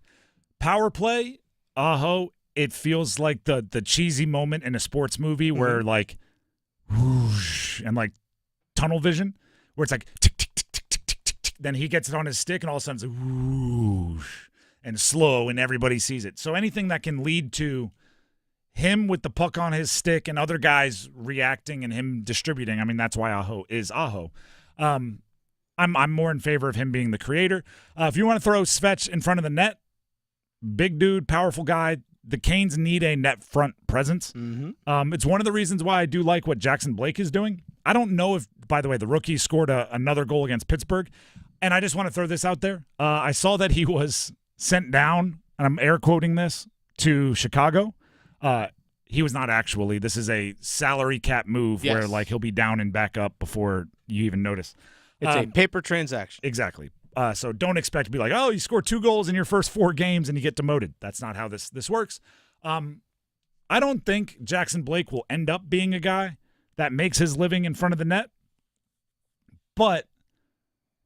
Power play, Aho, it feels like the cheesy moment in a sports movie where like whoosh and like tunnel vision, where it's like tick, tick, tick, tick, tick, tick, tick, tick. Then he gets it on his stick and all of a sudden it's like whoosh and slow and everybody sees it. So anything that can lead to him with the puck on his stick and other guys reacting and him distributing, I mean, that's why Aho is Aho. I'm more in favor of him being the creator. If you want to throw Svetch in front of the net, big dude, powerful guy, the Canes need a net front presence. It's one of the reasons why I do like what Jackson Blake is doing. I don't know if, by the way, the rookie scored another goal against Pittsburgh. And I just want to throw this out there. I saw that he was sent down, and I'm air quoting this, to Chicago. He was not actually. This is a salary cap move where like he'll be down and back up before you even notice. It's a paper transaction. Exactly. So don't expect to be like, oh, you scored 2 goals in your first 4 games and you get demoted. That's not how this works. I don't think Jackson Blake will end up being a guy that makes his living in front of the net. But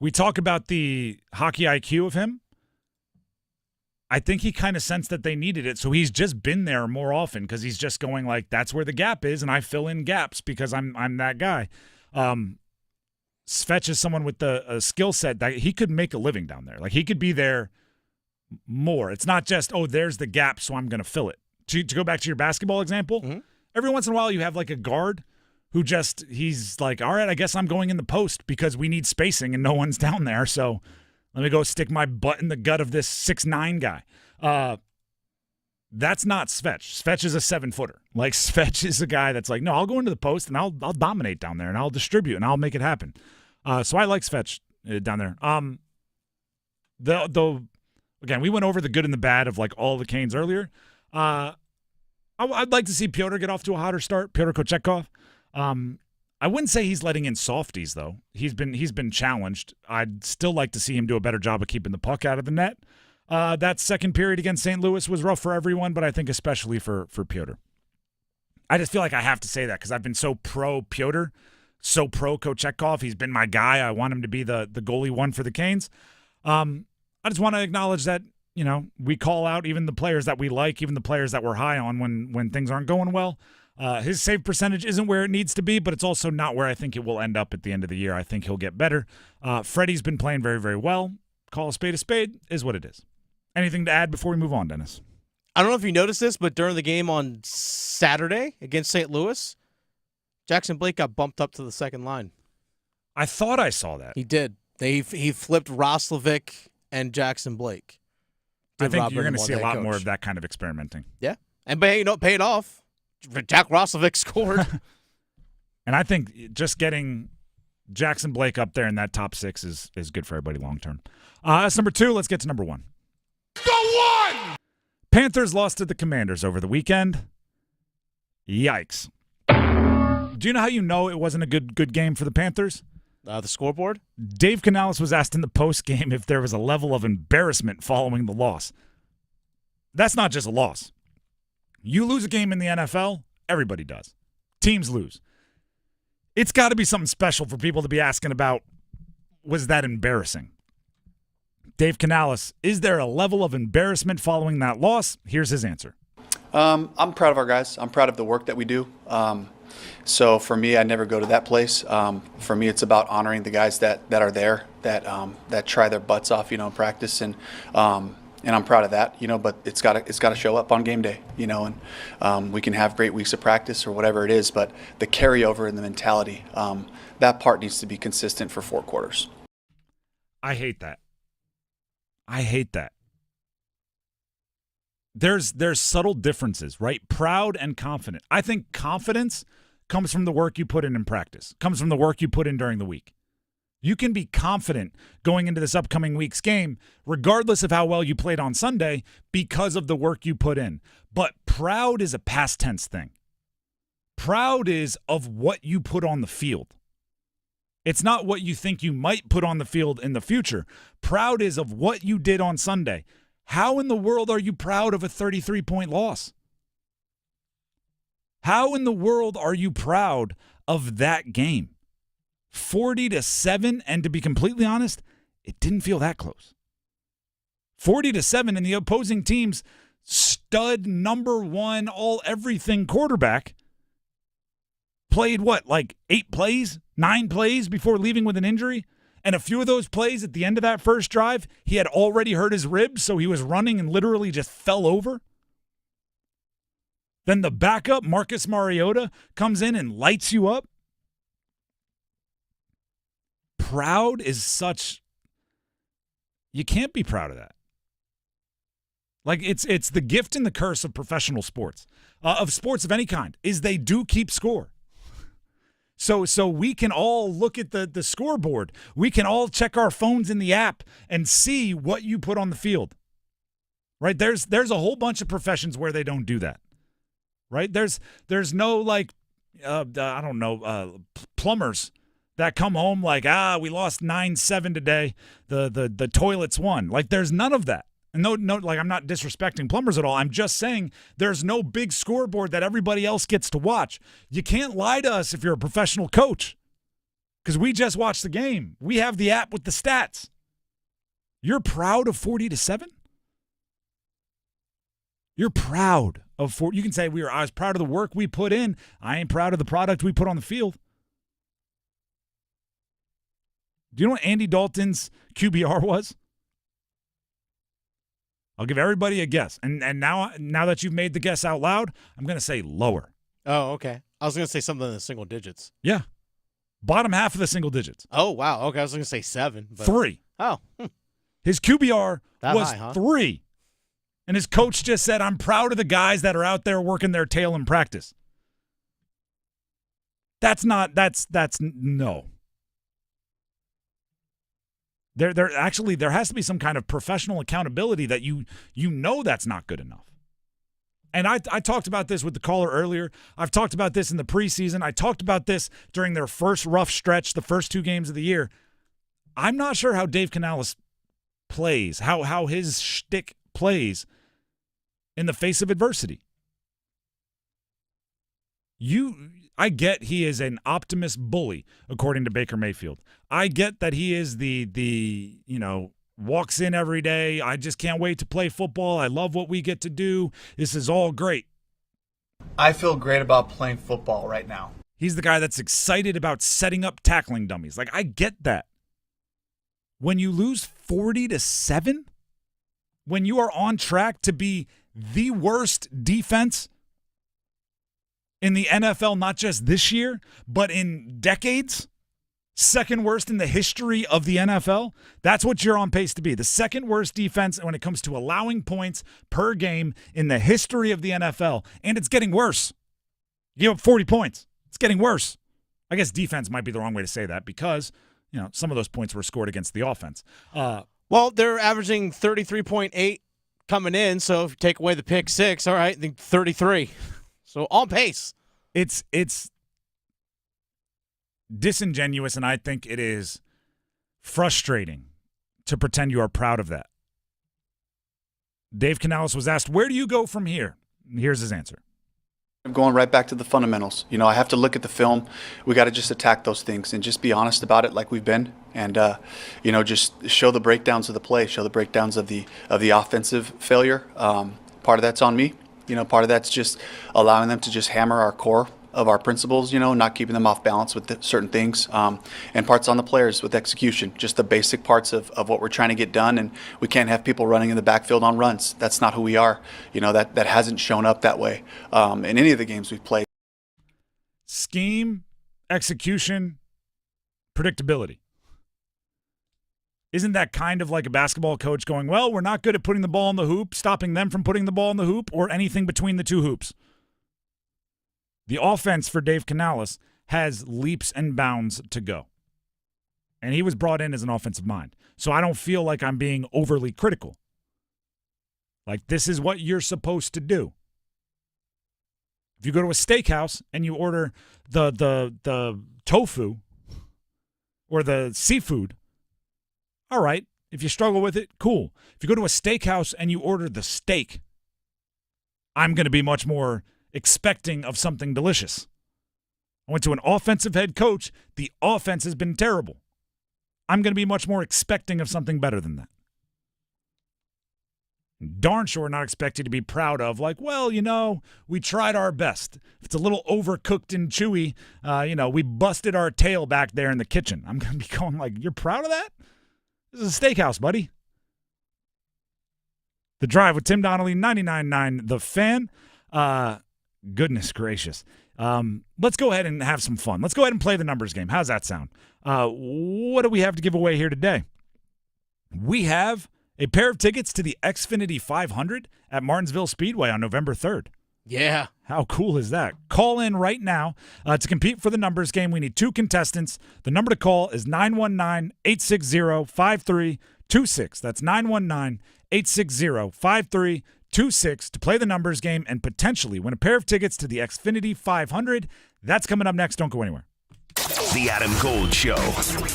we talk about the hockey IQ of him. I think he kind of sensed that they needed it, so he's just been there more often because he's just going like, that's where the gap is, and I fill in gaps because I'm that guy. Svetch is someone with a skill set that he could make a living down there. Like, he could be there more. It's not just, oh, there's the gap, so I'm going to fill it. To go back to your basketball example, every once in a while you have like a guard who he's like, all right, I guess I'm going in the post because we need spacing and no one's down there, so let me go stick my butt in the gut of this 6'9" guy. That's not Svetch. Svetch is a 7-footer. Like, Svetch is a guy that's like, no, I'll go into the post and I'll dominate down there and I'll distribute and I'll make it happen. So I like Svetch down there. Again, we went over the good and the bad of like all the Canes earlier. I'd like to see Pyotr get off to a hotter start. Pyotr Kochetkov. I wouldn't say he's letting in softies, though. He's been challenged. I'd still like to see him do a better job of keeping the puck out of the net. That second period against St. Louis was rough for everyone, but I think especially for Pyotr. I just feel like I have to say that because I've been so pro Pyotr, so pro Kochetkov. He's been my guy. I want him to be the goalie one for the Canes. I just want to acknowledge that, you know, we call out even the players that we like, even the players that we're high on when things aren't going well. His save percentage isn't where it needs to be, but it's also not where I think it will end up at the end of the year. I think he'll get better. Freddie's been playing very, very well. Call a spade is what it is. Anything to add before we move on, Dennis? I don't know if you noticed this, but during the game on Saturday against St. Louis, Jackson Blake got bumped up to the second line. I thought I saw that. He did. He flipped Roslovic and Jackson Blake. I think you're going to see a lot more of that kind of experimenting. Yeah. And paid off. Jack Roslovic scored. And I think just getting Jackson Blake up there in that top 6 is good for everybody long term. That's number 2. Let's get to number 1. Go one! Panthers lost to the Commanders over the weekend. Yikes. Do you know how you know it wasn't a good game for the Panthers? The scoreboard? Dave Canales was asked in the post game if there was a level of embarrassment following the loss. That's not just a loss. You lose a game in the NFL, everybody does. Teams lose. It's got to be something special for people to be asking about, was that embarrassing? Dave Canales, is there a level of embarrassment following that loss? Here's his answer. I'm proud of our guys. I'm proud of the work that we do. So for me, I never go to that place. For me, it's about honoring the guys that are there, that try their butts off, in practice, and I'm proud of that, But it's got to show up on game day, and we can have great weeks of practice or whatever it is, but the carryover and the mentality, that part needs to be consistent for 4 quarters. I hate that. There's subtle differences, right? Proud and confident. I think confidence comes from the work you put in practice, comes from the work you put in during the week. You can be confident going into this upcoming week's game, regardless of how well you played on Sunday, because of the work you put in. But proud is a past tense thing. Proud is of what you put on the field. It's not what you think you might put on the field in the future. Proud is of what you did on Sunday. How in the world are you proud of a 33-point loss? How in the world are you proud of that game? 40-7, and to be completely honest, it didn't feel that close. 40-7, and the opposing team's stud number 1 all-everything quarterback played 8 plays, 9 plays before leaving with an injury? And a few of those plays at the end of that first drive, he had already hurt his ribs, so he was running and literally just fell over. Then the backup, Marcus Mariota, comes in and lights you up. Proud is such... You can't be proud of that. Like, it's the gift and the curse of professional sports, of sports of any kind, is they do keep score. So we can all look at the scoreboard. We can all check our phones in the app and see what you put on the field. Right? There's a whole bunch of professions where they don't do that. Right? There's no like plumbers that come home like, we lost 9-7 today. The toilets won. Like there's none of that. And no, like I'm not disrespecting plumbers at all. I'm just saying there's no big scoreboard that everybody else gets to watch. You can't lie to us if you're a professional coach because we just watched the game. We have the app with the stats. You're proud of 40-7? You're proud of 40. You can say I was proud of the work we put in. I ain't proud of the product we put on the field. Do you know what Andy Dalton's QBR was? I'll give everybody a guess. And now that you've made the guess out loud, I'm going to say lower. Oh, okay. I was going to say something in the single digits. Yeah. Bottom half of the single digits. Oh, wow. Okay, I was going to say 7. But... 3. Oh. His QBR that was high, huh? 3. And his coach just said, I'm proud of the guys that are out there working their tail in practice. That's no. There has to be some kind of professional accountability that you know that's not good enough. And I talked about this with the caller earlier. I've talked about this in the preseason. I talked about this during their first rough stretch, the first 2 games of the year. I'm not sure how Dave Canales plays, how his shtick plays in the face of adversity. I get he is an optimist bully, according to Baker Mayfield. I get that he is the walks in every day. I just can't wait to play football. I love what we get to do. This is all great. I feel great about playing football right now. He's the guy that's excited about setting up tackling dummies. Like, I get that. When you lose 40-7, when you are on track to be the worst defense in the NFL, not just this year, but in decades, second worst in the history of the NFL, that's what you're on pace to be. The second worst defense when it comes to allowing points per game in the history of the NFL, and it's getting worse. You give up 40 points. It's getting worse. I guess defense might be the wrong way to say that because, some of those points were scored against the offense. Well, they're averaging 33.8 coming in, so if you take away the pick 6, all right, then 33. So on pace. It's disingenuous, and I think it is frustrating to pretend you are proud of that. Dave Canales was asked, where do you go from here? And here's his answer. I'm going right back to the fundamentals. I have to look at the film. We got to just attack those things and just be honest about it like we've been. And, just show the breakdowns of the play, show the breakdowns of the offensive failure. Part of that's on me. Part of that's just allowing them to just hammer our core of our principles, not keeping them off balance with certain things. And parts on the players with execution, just the basic parts of what we're trying to get done. And we can't have people running in the backfield on runs. That's not who we are. That hasn't shown up that way in any of the games we've played. Scheme, execution, predictability. Isn't that kind of like a basketball coach going, well, we're not good at putting the ball in the hoop, stopping them from putting the ball in the hoop, or anything between the 2 hoops? The offense for Dave Canales has leaps and bounds to go. And he was brought in as an offensive mind. So I don't feel like I'm being overly critical. Like, this is what you're supposed to do. If you go to a steakhouse and you order the tofu or the seafood, all right, if you struggle with it, cool. If you go to a steakhouse and you order the steak, I'm going to be much more expecting of something delicious. I went to an offensive head coach. The offense has been terrible. I'm going to be much more expecting of something better than that. Darn sure not expected to be proud of, like, well, we tried our best. If it's a little overcooked and chewy, we busted our tail back there in the kitchen. I'm going to be going like, you're proud of that? This is a steakhouse, buddy. The Drive with Tim Donnelly, 99.9 The Fan. Goodness gracious. Let's go ahead and have some fun. Let's go ahead and play the numbers game. How's that sound? What do we have to give away here today? We have a pair of tickets to the Xfinity 500 at Martinsville Speedway on November 3rd. Yeah. How cool is that? Call in right now. To compete for the numbers game, we need 2 contestants. The number to call is 919-860-5326. That's 919-860-5326 to play the numbers game and potentially win a pair of tickets to the Xfinity 500. That's coming up next. Don't go anywhere. The Adam Gold Show.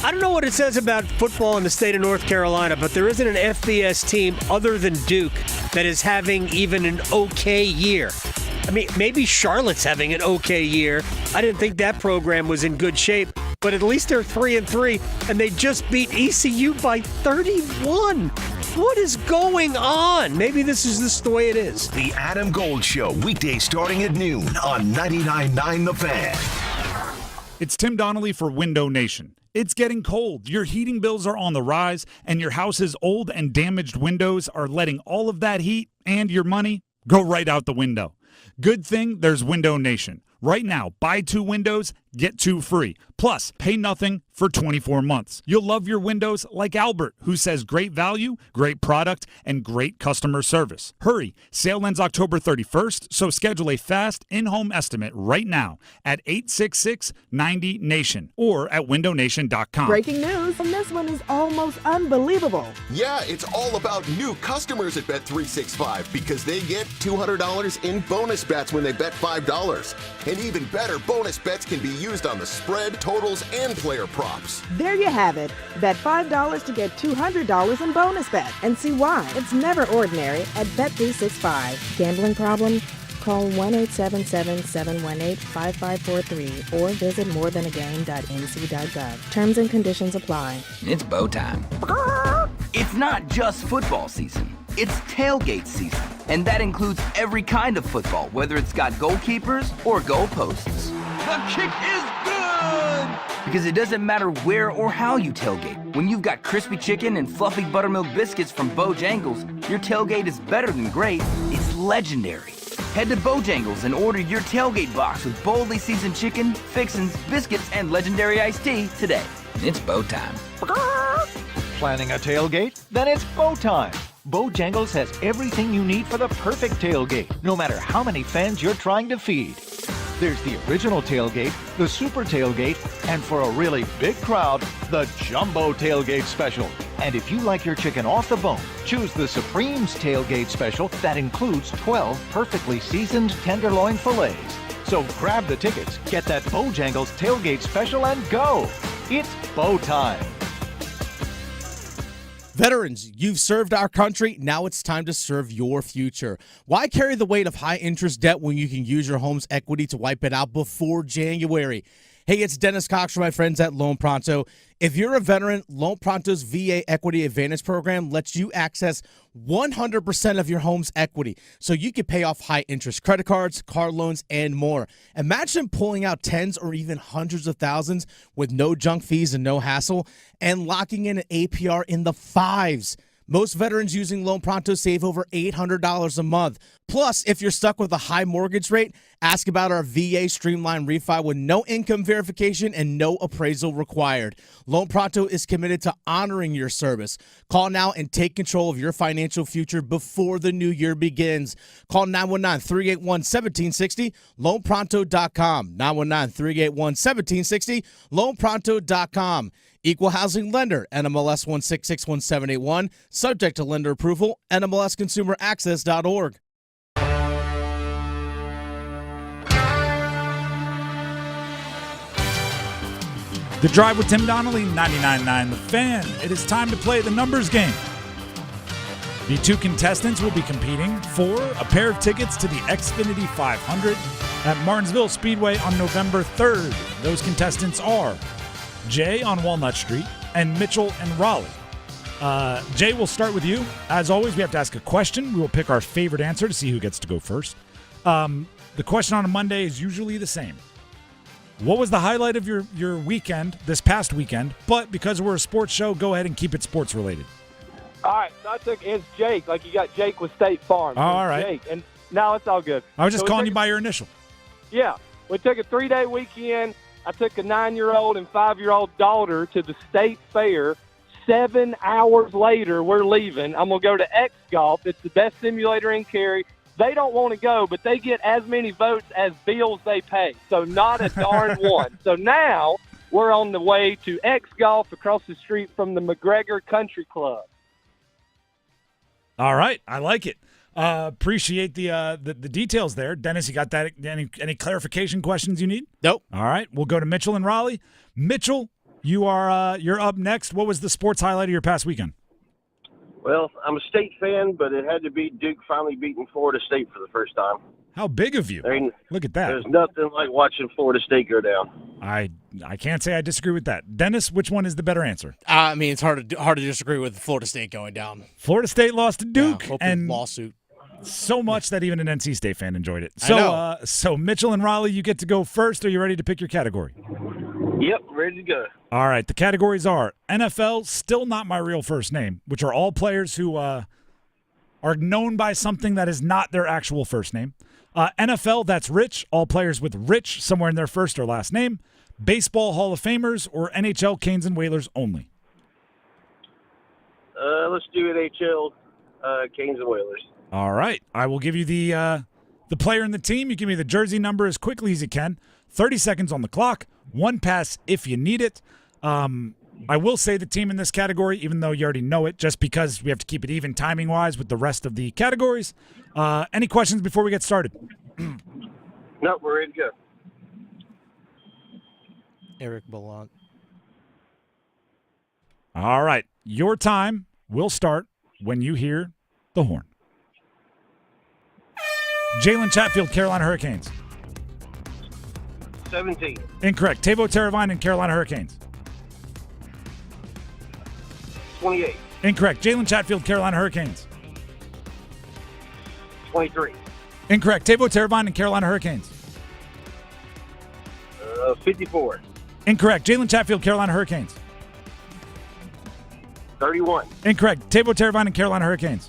I don't know what it says about football in the state of North Carolina, but there isn't an FBS team other than Duke that is having even an okay year. I mean, maybe Charlotte's having an okay year. I didn't think that program was in good shape, but at least they're 3-3, and they just beat ECU by 31. What is going on? Maybe this is just the way it is. The Adam Gold Show, weekdays starting at noon on 99.9 The Fan. It's Tim Donnelly for Window Nation. It's getting cold. Your heating bills are on the rise, and your house's old and damaged windows are letting all of that heat and your money go right out the window. Good thing there's Window Nation. Right now, buy 2 windows, get 2 free. Plus, pay nothing for 24 months. You'll love your windows like Albert, who says great value, great product, and great customer service. Hurry, sale ends October 31st, so schedule a fast in-home estimate right now at 866-90-NATION or at windownation.com. Breaking news, and this one is almost unbelievable. Yeah, it's all about new customers at Bet365 because they get $200 in bonus bets when they bet $5. And even better, bonus bets can be used on the spread, totals, and player props. There you have it. Bet $5 to get $200 in bonus bet. And see why. It's never ordinary at Bet365. Gambling problem? Call 1-877-718-5543 or visit morethanagame.nc.gov. Terms and conditions apply. It's bow time. It's not just football season. It's tailgate season, and that includes every kind of football, whether it's got goalkeepers or goalposts. The kick is good! Because it doesn't matter where or how you tailgate. When you've got crispy chicken and fluffy buttermilk biscuits from Bojangles, your tailgate is better than great. It's legendary. Head to Bojangles and order your tailgate box with boldly seasoned chicken, fixins, biscuits, and legendary iced tea today. It's bow time. Planning a tailgate? Then it's bow time. Bojangles has everything you need for the perfect tailgate, no matter how many fans you're trying to feed. There's the original tailgate, the super tailgate, and for a really big crowd, the jumbo tailgate special. And if you like your chicken off the bone, choose the Supreme's tailgate special that includes 12 perfectly seasoned tenderloin fillets. So grab the tickets, get that Bojangles tailgate special, and go. It's bow time. Veterans, you've served our country. Now it's time to serve your future. Why carry the weight of high-interest debt when you can use your home's equity to wipe it out before January? Hey, it's Dennis Cox from my friends at Loan Pronto. If you're a veteran, Loan Pronto's VA Equity Advantage program lets you access 100% of your home's equity, so you can pay off high-interest credit cards, car loans, and more. Imagine pulling out tens or even hundreds of thousands with no junk fees and no hassle, and locking in an APR in the 5s. Most veterans using Loan Pronto save over $800 a month. Plus, if you're stuck with a high mortgage rate, ask about our VA Streamline Refi with no income verification and no appraisal required. Loan Pronto is committed to honoring your service. Call now and take control of your financial future before the new year begins. Call 919-381-1760, loanpronto.com, 919-381-1760, loanpronto.com. Equal housing lender, NMLS 1661781, subject to lender approval, NMLSconsumeraccess.org. The Drive with Tim Donnelly, 99.9 The Fan. It is time to play the numbers game. The 2 contestants will be competing for a pair of tickets to the Xfinity 500 at Martinsville Speedway on November 3rd. Those contestants are Jay on Walnut Street and Mitchell and Raleigh. Jay, we'll start with you. As always, we have to ask a question. We will pick our favorite answer to see who gets to go first. The question on a Monday is usually the same. What was the highlight of your weekend, this past weekend? But because we're a sports show, go ahead and keep it sports related. All right, so it's Jake, like you got Jake with State Farm. All right. Jake, and no, it's all good. I was just calling you by your initial. Yeah, we took a 3-day weekend. I took a 9-year-old and 5-year-old daughter to the state fair. 7 hours later, we're leaving. I'm going to go to X Golf. It's the best simulator in Cary. They don't want to go, but they get as many votes as bills they pay. So not a darn one. So now we're on the way to X Golf across the street from the McGregor Country Club. All right, I like it. Appreciate the details there. Dennis, you got that? Any clarification questions you need? Nope. All right, we'll go to Mitchell in Raleigh. Mitchell, you're up next. What was the sports highlight of your past weekend? Well, I'm a State fan, but it had to be Duke finally beating Florida State for the first time. How big of you? Look at that. There's nothing like watching Florida State go down. I can't say I disagree with that. Dennis, which one is the better answer? I mean, it's hard to disagree with Florida State going down. Florida State lost to Duke, and lawsuit. So much that even an NC State fan enjoyed it. So, so Mitchell and Raleigh, you get to go first. Are you ready to pick your category? Yep, ready to go. All right, the categories are NFL, still not my real first name, which are all players who are known by something that is not their actual first name. NFL, that's Rich, all players with Rich somewhere in their first or last name. Baseball Hall of Famers, or NHL Canes and Whalers only. Let's do NHL, Canes and Whalers. All right, I will give you the player and the team. You give me the jersey number as quickly as you can. 30 seconds on the clock. One pass if you need it. I will say the team in this category, even though you already know it, just because we have to keep it even timing-wise with the rest of the categories. Any questions before we get started? No, we're ready to go. Eric Ballant. All right, your time will start when you hear the horn. Jalen Chatfield, Carolina Hurricanes. 17. Incorrect. Tavo Teravainen and Carolina Hurricanes. 28. Incorrect. Jalen Chatfield, Carolina Hurricanes. 23. Incorrect. Tavo Teravainen and Carolina Hurricanes. 54. Incorrect. Jalen Chatfield, Carolina Hurricanes. 31. Incorrect. Tavo Teravainen and Carolina Hurricanes.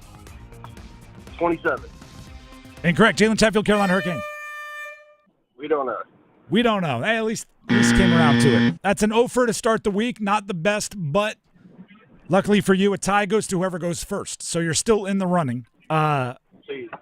27. Incorrect. Jalen Chatfield, Carolina Hurricanes. We don't know. We don't know. Hey, at least came around to it. That's an 0 to start the week. Not the best, but luckily for you, a tie goes to whoever goes first. So you're still in the running. So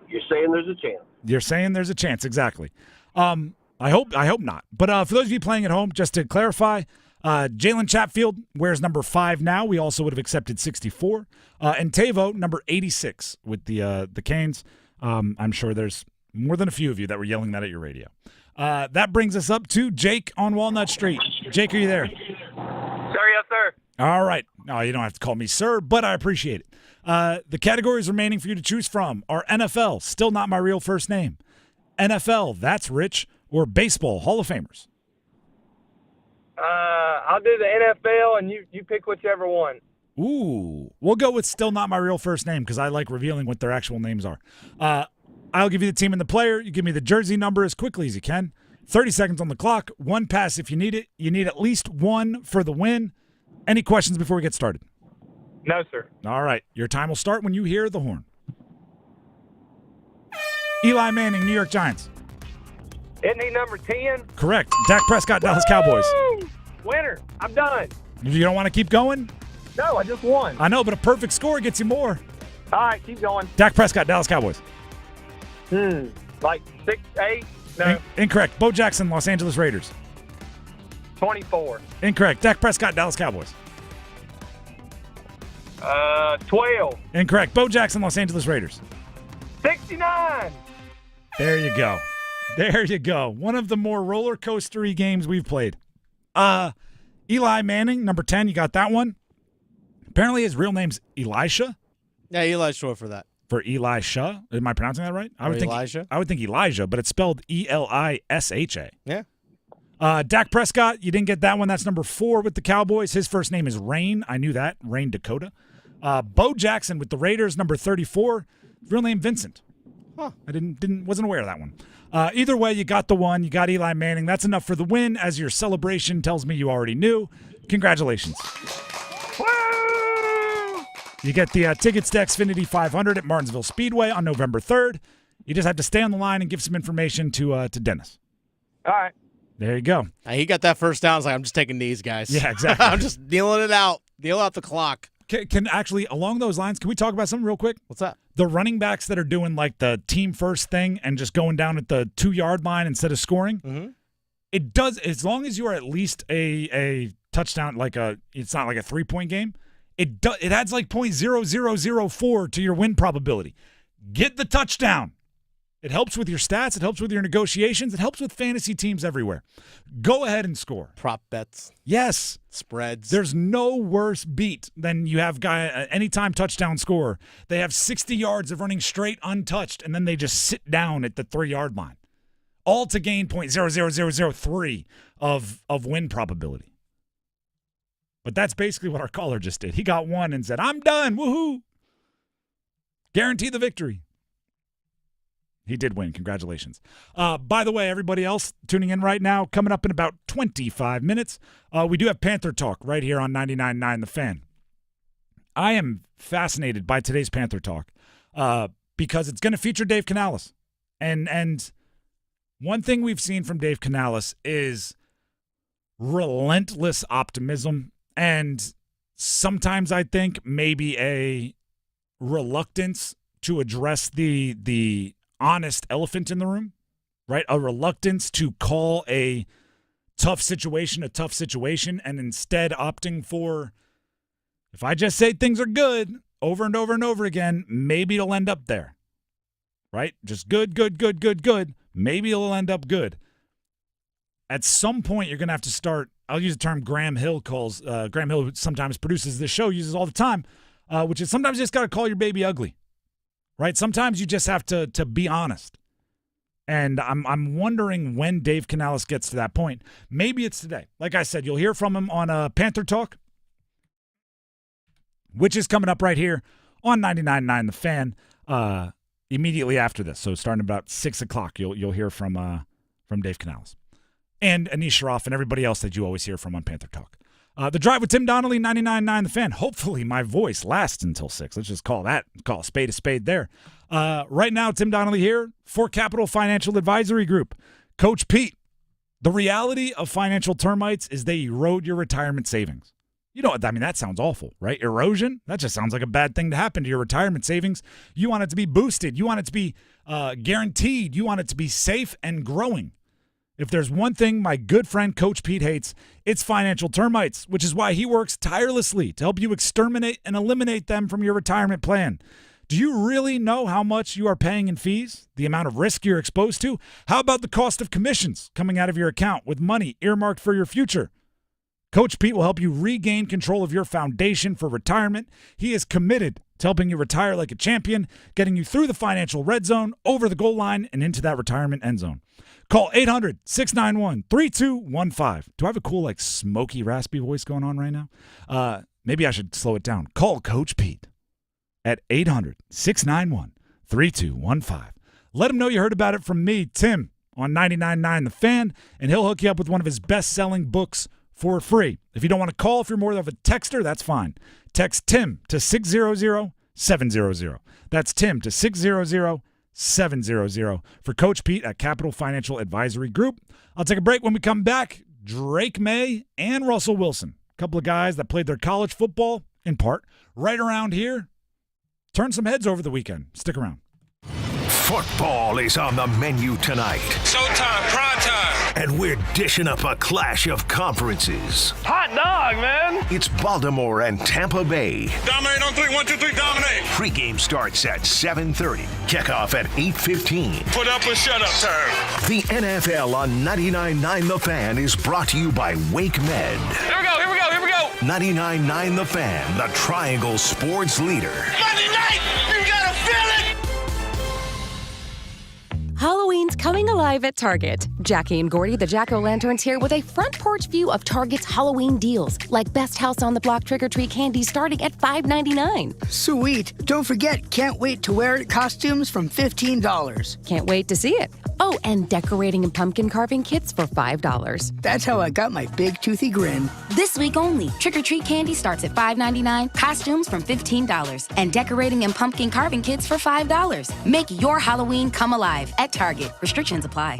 you're saying there's a chance. You're saying there's a chance, exactly. I hope not. But for those of you playing at home, just to clarify, Jalen Chatfield wears number 5 now. We also would have accepted 64. And Tavo, number 86 with the Canes. I'm sure there's more than a few of you that were yelling that at your radio. That brings us up to Jake on Walnut Street. Jake, are you there? Sir, yes, sir. All right. No, you don't have to call me sir, but I appreciate it. The categories remaining for you to choose from are NFL, still not my real first name. NFL, that's Rich, or Baseball Hall of Famers. I'll do the NFL, and you pick whichever one. Ooh. We'll go with still not my real first name because I like revealing what their actual names are. I'll give you the team and the player. You give me the jersey number as quickly as you can. 30 seconds on the clock. One pass if you need it. You need at least one for the win. Any questions before we get started? No, sir. All right. Your time will start when you hear the horn. Eli Manning, New York Giants. Isn't he number 10? Correct. Dak Prescott, Dallas Cowboys. Woo! Winner. I'm done. You don't want to keep going? No, I just won. I know, but a perfect score gets you more. All right, keep going. Dak Prescott, Dallas Cowboys. Like 6, 8? No. Incorrect. Bo Jackson, Los Angeles Raiders. 24. Incorrect. Dak Prescott, Dallas Cowboys. 12. Incorrect. Bo Jackson, Los Angeles Raiders. 69. There you go. There you go. One of the more roller coastery games we've played. Eli Manning, number 10. You got that one? Apparently his real name's Elisha. Yeah, Eli's short for that. For Elisha? Am I pronouncing that right? I would think Elijah, but it's spelled Elisha. Yeah. Dak Prescott, you didn't get that one. That's number 4 with the Cowboys. His first name is Rain. I knew that. Rain Dakota. Bo Jackson with the Raiders, number 34. Real name Vincent. Huh. I wasn't aware of that one. Either way, you got the one. You got Eli Manning. That's enough for the win, as your celebration tells me you already knew. Congratulations. Woo! You get the tickets to Xfinity 500 at Martinsville Speedway on November 3rd. You just have to stay on the line and give some information to Dennis. All right. There you go. He got that first down. I was like, I'm just taking these guys. Yeah, exactly. I'm just dealing it out. Deal out the clock. Can actually, along those lines, can we talk about something real quick? What's that? The running backs that are doing like the team first thing and just going down at the 2-yard line instead of scoring. Mm-hmm. It does, as long as you are at least a touchdown, it's not like a 3-point game. It adds like 0.0004 to your win probability. Get the touchdown. It helps with your stats. It helps with your negotiations. It helps with fantasy teams everywhere. Go ahead and score. Prop bets. Yes. Spreads. There's no worse beat than you have anytime touchdown scorer. They have 60 yards of running straight untouched, and then they just sit down at the 3-yard line. All to gain 0.00003 of win probability. But that's basically what our caller just did. He got one and said, I'm done. Woohoo. Guarantee the victory. He did win. Congratulations. By the way, everybody else tuning in right now, coming up in about 25 minutes, we do have Panther Talk right here on 99.9 The Fan. I am fascinated by today's Panther Talk because it's going to feature Dave Canales. And one thing we've seen from Dave Canales is relentless optimism and sometimes I think maybe a reluctance to address the honest elephant in the room, right? A reluctance to call a tough situation, and instead opting for, if I just say things are good over and over and over again, maybe it'll end up there, right? Just good. Maybe it'll end up good. At some point, you're going to have to start, I'll use the term Graham Hill calls, Graham Hill sometimes produces this show, uses all the time, which is sometimes you just got to call your baby ugly. Right? Sometimes you just have to be honest. And I'm wondering when Dave Canales gets to that point. Maybe it's today. Like I said, you'll hear from him on Panther Talk, which is coming up right here on 99.9 The Fan immediately after this. So starting about 6 o'clock, you'll hear from Dave Canales and Anish Shroff and everybody else that you always hear from on Panther Talk. The Drive with Tim Donnelly, 99.9 The Fan. Hopefully my voice lasts until 6. Let's just call a spade there. Right now, Tim Donnelly here for Capital Financial Advisory Group. Coach Pete, the reality of financial termites is they erode your retirement savings. You know, I mean, that sounds awful, right? Erosion? That just sounds like a bad thing to happen to your retirement savings. You want it to be boosted. You want it to be guaranteed. You want it to be safe and growing. If there's one thing my good friend Coach Pete hates, it's financial termites, which is why he works tirelessly to help you exterminate and eliminate them from your retirement plan. Do you really know how much you are paying in fees? The amount of risk you're exposed to? How about the cost of commissions coming out of your account with money earmarked for your future? Coach Pete will help you regain control of your foundation for retirement. He is committed to helping you retire like a champion, getting you through the financial red zone, over the goal line, and into that retirement end zone. Call 800-691-3215. Do I have a cool, like, smoky, raspy voice going on right now? Maybe I should slow it down. Call Coach Pete at 800-691-3215. Let him know you heard about it from me, Tim, on 99.9 The Fan, and he'll hook you up with one of his best-selling books for free. If you don't want to call, if you're more of a texter, that's fine. Text Tim to 600-700. That's Tim to 600-700 for Coach Pete at Capital Financial Advisory Group. I'll take a break. When we come back, Drake Maye and Russell Wilson, a couple of guys that played their college football, in part, right around here. Turn some heads over the weekend. Stick around. Football is on the menu tonight. Showtime, prime time. And we're dishing up a clash of conferences. Hot dog, man. It's Baltimore and Tampa Bay. Dominate on 3, 1, 2, 3, dominate. Pregame starts at 7:30. Kickoff at 8:15. Put up or shut up time. The NFL on 99.9 The Fan is brought to you by Wake Med. Here we go. 99.9 The Fan, the Triangle Sports Leader. Monday night, you gotta feel it. Halloween's coming alive at Target. Jackie and Gordy, the Jack-O-Lanterns, here with a front porch view of Target's Halloween deals, like Best House on the Block trick-or-treat candy starting at $5.99. Sweet. Don't forget, can't wait to wear it costumes from $15. Can't wait to see it. Oh, and decorating and pumpkin carving kits for $5. That's how I got my big toothy grin. This week only, trick-or-treat candy starts at $5.99, costumes from $15, and decorating and pumpkin carving kits for $5. Make your Halloween come alive at Target. Restrictions apply.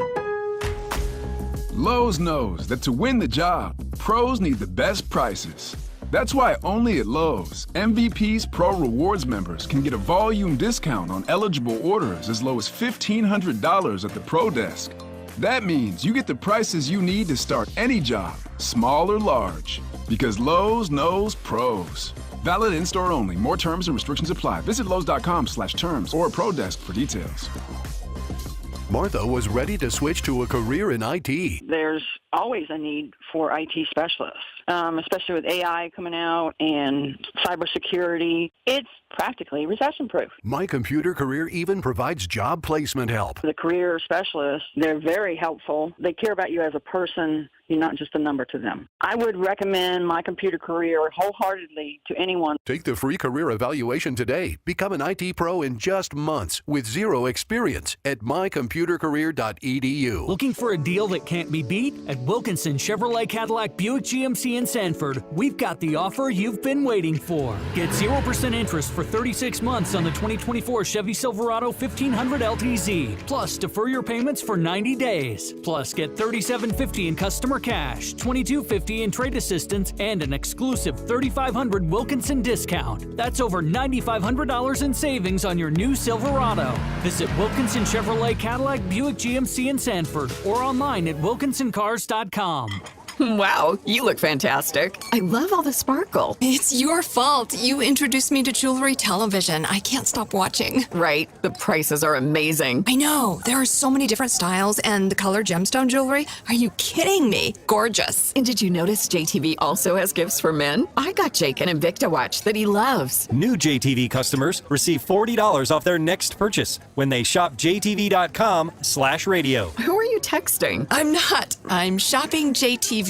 Lowe's knows that to win the job, pros need the best prices. That's why only at Lowe's, MVP's Pro Rewards members can get a volume discount on eligible orders as low as $1,500 at the Pro Desk. That means you get the prices you need to start any job, small or large. Because Lowe's knows pros. Valid in-store only. More terms and restrictions apply. Visit Lowe's.com/terms or Pro Desk for details. Martha was ready to switch to a career in IT. There's always a need for IT specialists, especially with AI coming out and cybersecurity. It's practically recession-proof. My Computer Career even provides job placement help. The career specialists, they're very helpful. They care about you as a person. You're not just a number to them. I would recommend My Computer Career wholeheartedly to anyone. Take the free career evaluation today. Become an IT pro in just months with zero experience at mycomputercareer.edu. Looking for a deal that can't be beat? At Wilkinson Chevrolet Cadillac Buick GMC in Sanford, we've got the offer you've been waiting for. Get 0% interest for 36 months on the 2024 Chevy Silverado 1500 LTZ. Plus, defer your payments for 90 days. Plus, get $3,750 in customer cash, $2,250 in trade assistance, and an exclusive $3,500 Wilkinson discount. That's over $9,500 in savings on your new Silverado. Visit Wilkinson Chevrolet Cadillac Buick GMC in Sanford or online at wilkinsoncars.com. Wow, you look fantastic. I love all the sparkle. It's your fault. You introduced me to jewelry television. I can't stop watching. Right, the prices are amazing. I know. There are so many different styles, and the color gemstone jewelry. Are you kidding me? Gorgeous. And did you notice JTV also has gifts for men? I got Jake an Invicta watch that he loves. New JTV customers receive $40 off their next purchase when they shop jtv.com/radio. Who are you texting? I'm not. I'm shopping JTV.com.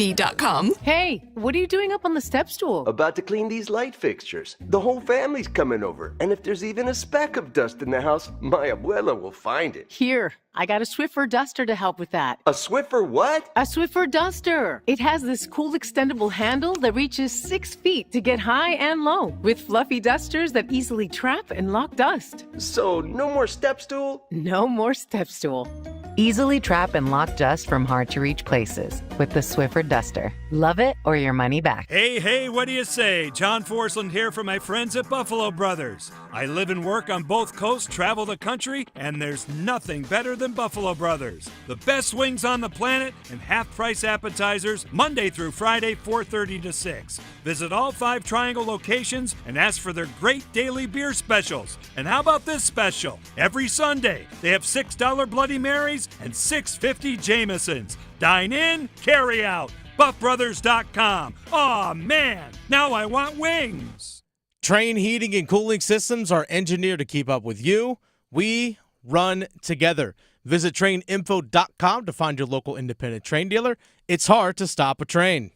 Hey, what are you doing up on the step stool? About to clean these light fixtures. The whole family's coming over, and if there's even a speck of dust in the house, my abuela will find it. Here, I got a Swiffer duster to help with that. A Swiffer what? A Swiffer duster. It has this cool extendable handle that reaches 6 feet to get high and low, with fluffy dusters that easily trap and lock dust. So, no more step stool? No more step stool. Easily trap and lock dust from hard-to-reach places with the Swiffer duster. Love it or your money back. Hey, what do you say? John Forsland here from my friends at Buffalo Brothers. I live and work on both coasts, travel the country, and there's nothing better than Buffalo Brothers. The best wings on the planet and half-price appetizers Monday through Friday, 4:30 to 6. Visit all 5 Triangle locations and ask for their great daily beer specials. And how about this special? Every Sunday, they have $6 Bloody Marys and $6.50 Jamesons. Dine in, carry out. BuffBrothers.com. Aw, man, now I want wings. Train heating and cooling systems are engineered to keep up with you. We run together. Visit traininfo.com to find your local independent train dealer. It's hard to stop a train.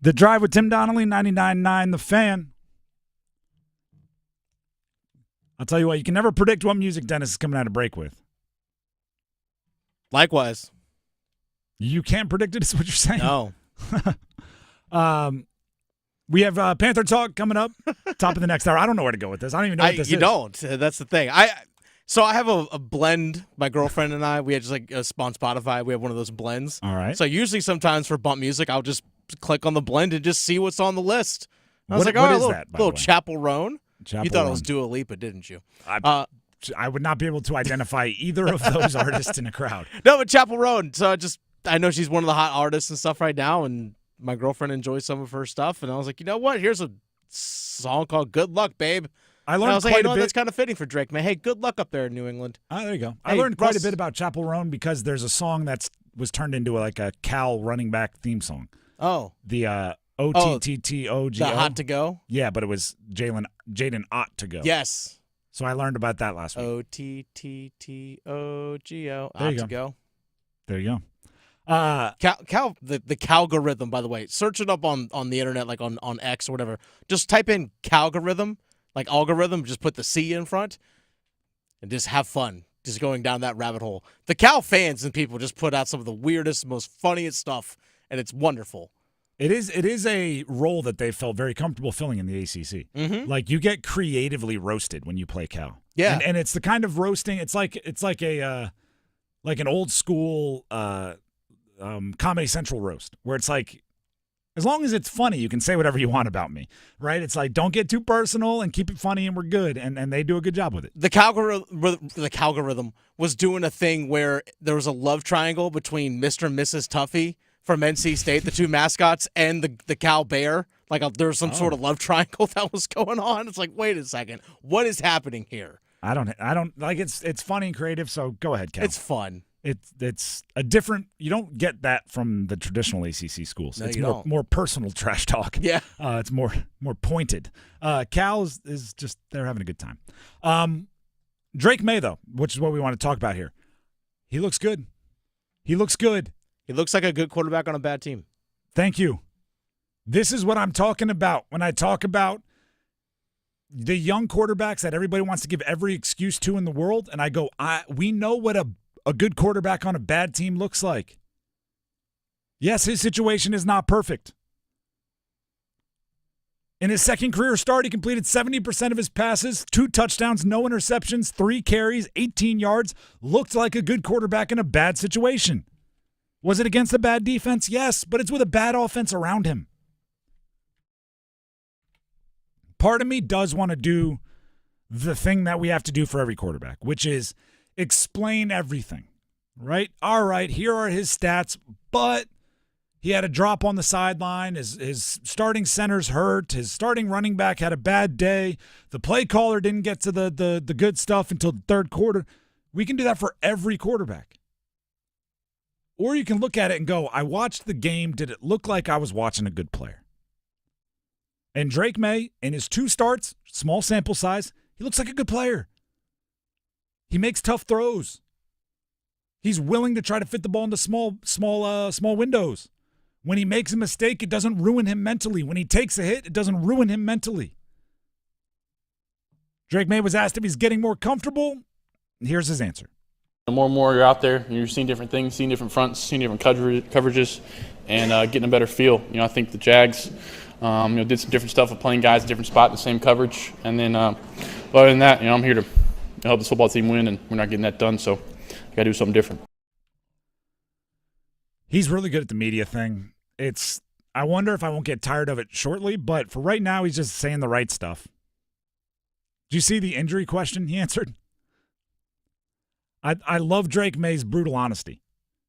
The Drive with Tim Donnelly, 99.9 The Fan. I'll tell you what, you can never predict what music Dennis is coming out of break with. Likewise. You can't predict it, is what you're saying? No. We have Panther Talk coming up, top of the next hour. I don't know where to go with this. I don't even know what this is. You don't. That's the thing. So I have a blend, my girlfriend and I. We had just like on Spotify, we have one of those blends. All right. So usually sometimes for bump music, I'll just click on the blend and just see what's on the list. I was What like, is oh, that, by little the way? Chapel Roan. Chapel You thought Roan. it was Dua Lipa, didn't you? I would not be able to identify either of those artists in a crowd. No, but Chapel Roan. So I know she's one of the hot artists and stuff right now, and my girlfriend enjoys some of her stuff. And I was like, you know what? Here's a song called "Good Luck, Babe." I learned and I was like, quite you know a what? bit. That's kind of fitting for Drake, man. Hey, good luck up there in New England. Oh, there you go. I Hey, learned quite a Russ- bit about Chapel Roan because there's a song that was turned into like a Cal running back theme song. Oh. The OTTTOGO. The Hot to Go? Yeah, but it was Jaden Ott to go. Yes. So I learned about that last week. OTTTOGO. There you Hot to go. There you go. The Calgorithm, by the way. Search it up on the internet, like on X or whatever. Just type in Calgorithm, like algorithm, just put the C in front, and just have fun. Just going down that rabbit hole. The Cal fans and people just put out some of the weirdest, most funniest stuff, and it's wonderful. It is a role that they felt very comfortable filling in the ACC. Mm-hmm. Like, you get creatively roasted when you play Cal. Yeah. And it's the kind of roasting, it's like an old school Comedy Central roast where it's like, as long as it's funny, you can say whatever you want about me, right? It's like, don't get too personal and keep it funny and we're good. And they do a good job with it. The Calgorithm was doing a thing where there was a love triangle between Mr. and Mrs. Tuffy from NC State, the two mascots, and the Cal Bear. Like, there was some sort of love triangle that was going on. It's like, wait a second. What is happening here? I don't like it's funny and creative, so go ahead, Cal. It's fun. It's a different. You don't get that from the traditional ACC schools. No, it's you don't. more personal trash talk. Yeah, it's more pointed. Cal is just they're having a good time. Drake Maye, though, which is what we want to talk about here. He looks good. He looks good. He looks like a good quarterback on a bad team. Thank you. This is what I'm talking about when I talk about the young quarterbacks that everybody wants to give every excuse to in the world. And I go, we know what a good quarterback on a bad team looks like. Yes, his situation is not perfect. In his second career start, he completed 70% of his passes, 2 touchdowns, no interceptions, 3 carries, 18 yards. Looked like a good quarterback in a bad situation. Was it against a bad defense? Yes, but it's with a bad offense around him. Part of me does want to do the thing that we have to do for every quarterback, which is explain everything, right? All right, here are his stats, but he had a drop on the sideline. His starting center's hurt. His starting running back had a bad day. The play caller didn't get to the good stuff until the third quarter. We can do that for every quarterback. Or you can look at it and go, I watched the game. Did it look like I was watching a good player? And Drake Maye, in his 2 starts, small sample size, he looks like a good player. He makes tough throws. He's willing to try to fit the ball into small windows. When he makes a mistake, it doesn't ruin him mentally. When he takes a hit, it doesn't ruin him mentally. Drake Maye was asked if he's getting more comfortable. Here's his answer. The more and more you're out there, and you're seeing different things, seeing different fronts, seeing different coverages, and getting a better feel. I think the Jags, did some different stuff of playing guys in different spot in the same coverage, and then other than that, I'm here to help this football team win, and we're not getting that done, so I got to do something different. He's really good at the media thing. I wonder if I won't get tired of it shortly, but for right now, he's just saying the right stuff. Did you see the injury question he answered? I love Drake Maye's brutal honesty,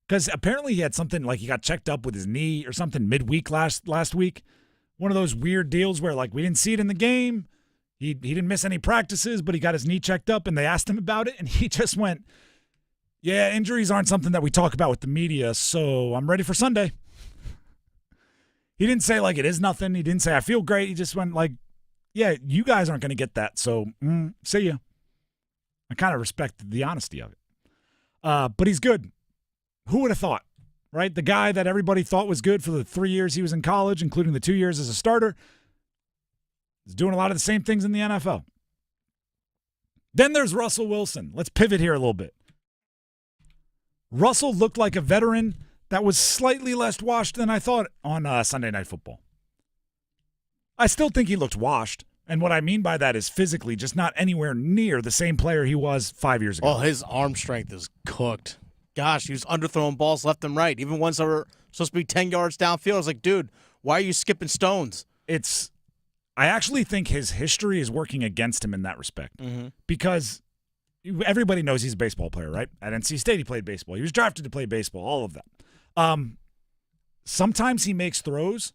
because apparently he had something like he got checked up with his knee or something midweek last week. One of those weird deals where, like, we didn't see it in the game. He didn't miss any practices, but he got his knee checked up, and they asked him about it, and he just went, yeah, injuries aren't something that we talk about with the media, so I'm ready for Sunday. He didn't say, like, it is nothing. He didn't say, I feel great. He just went, like, yeah, you guys aren't going to get that, so see ya. I kind of respect the honesty of it. But he's good. Who would have thought, right? The guy that everybody thought was good for the 3 years he was in college, including the 2 years as a starter, is doing a lot of the same things in the NFL. Then there's Russell Wilson. Let's pivot here a little bit. Russell looked like a veteran that was slightly less washed than I thought on Sunday Night Football. I still think he looked washed. And what I mean by that is physically just not anywhere near the same player he was 5 years ago. Oh, his arm strength is cooked. Gosh, he was underthrowing balls left and right, even ones that were supposed to be 10 yards downfield. I was like, dude, why are you skipping stones? I actually think his history is working against him in that respect. Mm-hmm. Because everybody knows he's a baseball player, right? At NC State, he played baseball. He was drafted to play baseball, all of that. Sometimes he makes throws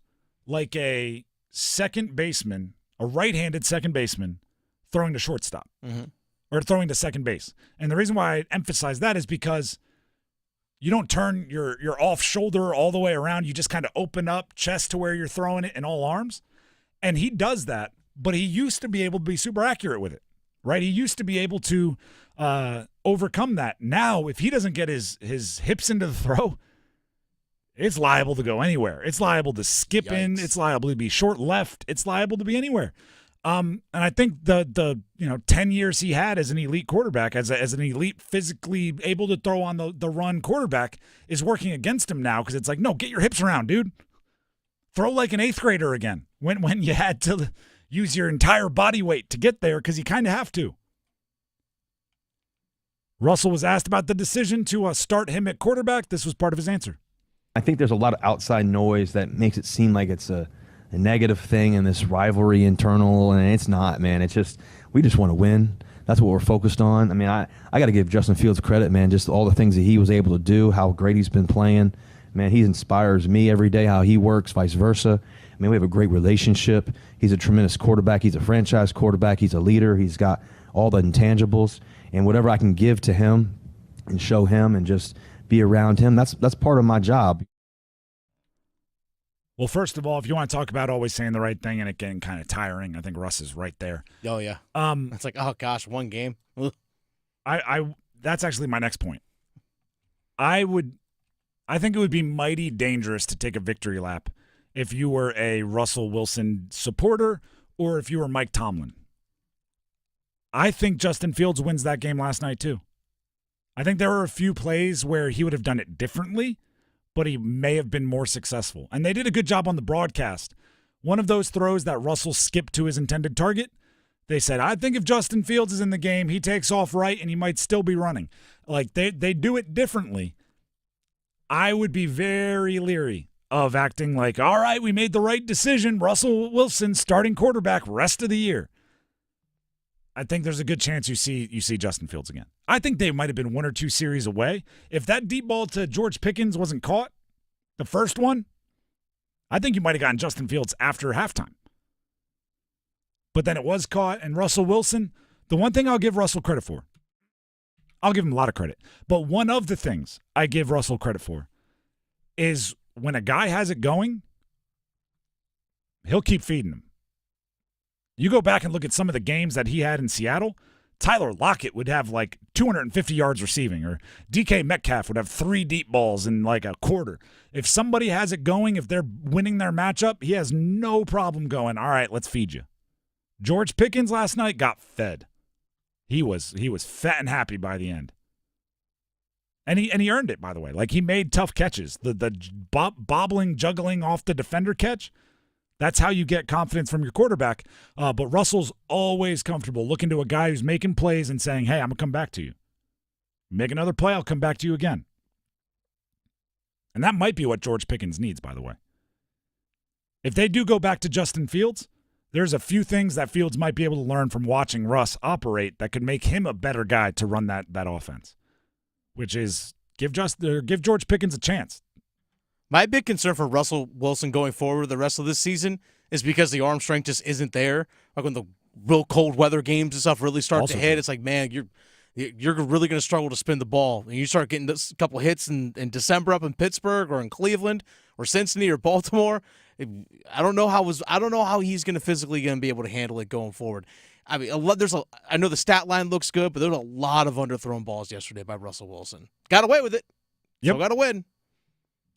like a second baseman, a right-handed second baseman, throwing to shortstop or throwing to second base. And the reason why I emphasize that is because you don't turn your off shoulder all the way around. You just kind of open up chest to where you're throwing it in all arms. And he does that, but he used to be able to be super accurate with it, right? He used to be able to overcome that. Now, if he doesn't get his hips into the throw, it's liable to go anywhere. It's liable to skip in. It's liable to be short left. It's liable to be anywhere. And I think the 10 years he had as an elite quarterback, as an elite physically able to throw on the run quarterback, is working against him now because it's like, no, get your hips around, dude. Throw like an 8th grader again when you had to use your entire body weight to get there because you kind of have to. Russell was asked about the decision to start him at quarterback. This was part of his answer. I think there's a lot of outside noise that makes it seem like it's a negative thing and this rivalry internal, and it's not, man. It's just we just want to win. That's what we're focused on. I mean, I got to give Justin Fields credit, man, just all the things that he was able to do, how great he's been playing. Man, he inspires me every day, how he works, vice versa. I mean, we have a great relationship. He's a tremendous quarterback. He's a franchise quarterback. He's a leader. He's got all the intangibles. And whatever I can give to him and show him and just be around him, that's part of my job. Well, first of all, if you want to talk about always saying the right thing and it getting kind of tiring, I think Russ is right there. Oh, yeah. It's like, oh, gosh, one game. That's actually my next point. I think it would be mighty dangerous to take a victory lap if you were a Russell Wilson supporter or if you were Mike Tomlin. I think Justin Fields wins that game last night too. I think there were a few plays where he would have done it differently, but he may have been more successful. And they did a good job on the broadcast. One of those throws that Russell skipped to his intended target, they said, I think if Justin Fields is in the game, he takes off right and he might still be running. Like they do it differently. I would be very leery of acting like, all right, we made the right decision. Russell Wilson starting quarterback rest of the year. I think there's a good chance you see Justin Fields again. I think they might have been 1 or 2 series away. If that deep ball to George Pickens wasn't caught, the first one, I think you might have gotten Justin Fields after halftime. But then it was caught, and Russell Wilson, the one thing I'll give Russell credit for, I'll give him a lot of credit, but one of the things I give Russell credit for is when a guy has it going, he'll keep feeding him. You go back and look at some of the games that he had in Seattle, Tyler Lockett would have like 250 yards receiving, or DK Metcalf would have 3 deep balls in like a quarter. If somebody has it going, if they're winning their matchup, he has no problem going, all right, let's feed you. George Pickens last night got fed. He was fat and happy by the end. And he earned it, by the way. Like, he made tough catches. The bobbling, juggling off the defender catch, that's how you get confidence from your quarterback. But Russell's always comfortable looking to a guy who's making plays and saying, hey, I'm going to come back to you. Make another play, I'll come back to you again. And that might be what George Pickens needs, by the way. If they do go back to Justin Fields, there's a few things that Fields might be able to learn from watching Russ operate that could make him a better guy to run that offense, which is give George Pickens a chance. My big concern for Russell Wilson going forward the rest of this season is because the arm strength just isn't there. Like when the real cold weather games and stuff really start to hit, it's like, man, you're really going to struggle to spin the ball. And you start getting this couple hits in December up in Pittsburgh or in Cleveland or Cincinnati or Baltimore. I don't know how he's going to physically be able to handle it going forward. I mean, I know the stat line looks good, but there's a lot of underthrown balls yesterday by Russell Wilson. Got away with it. Yep. Still got to win.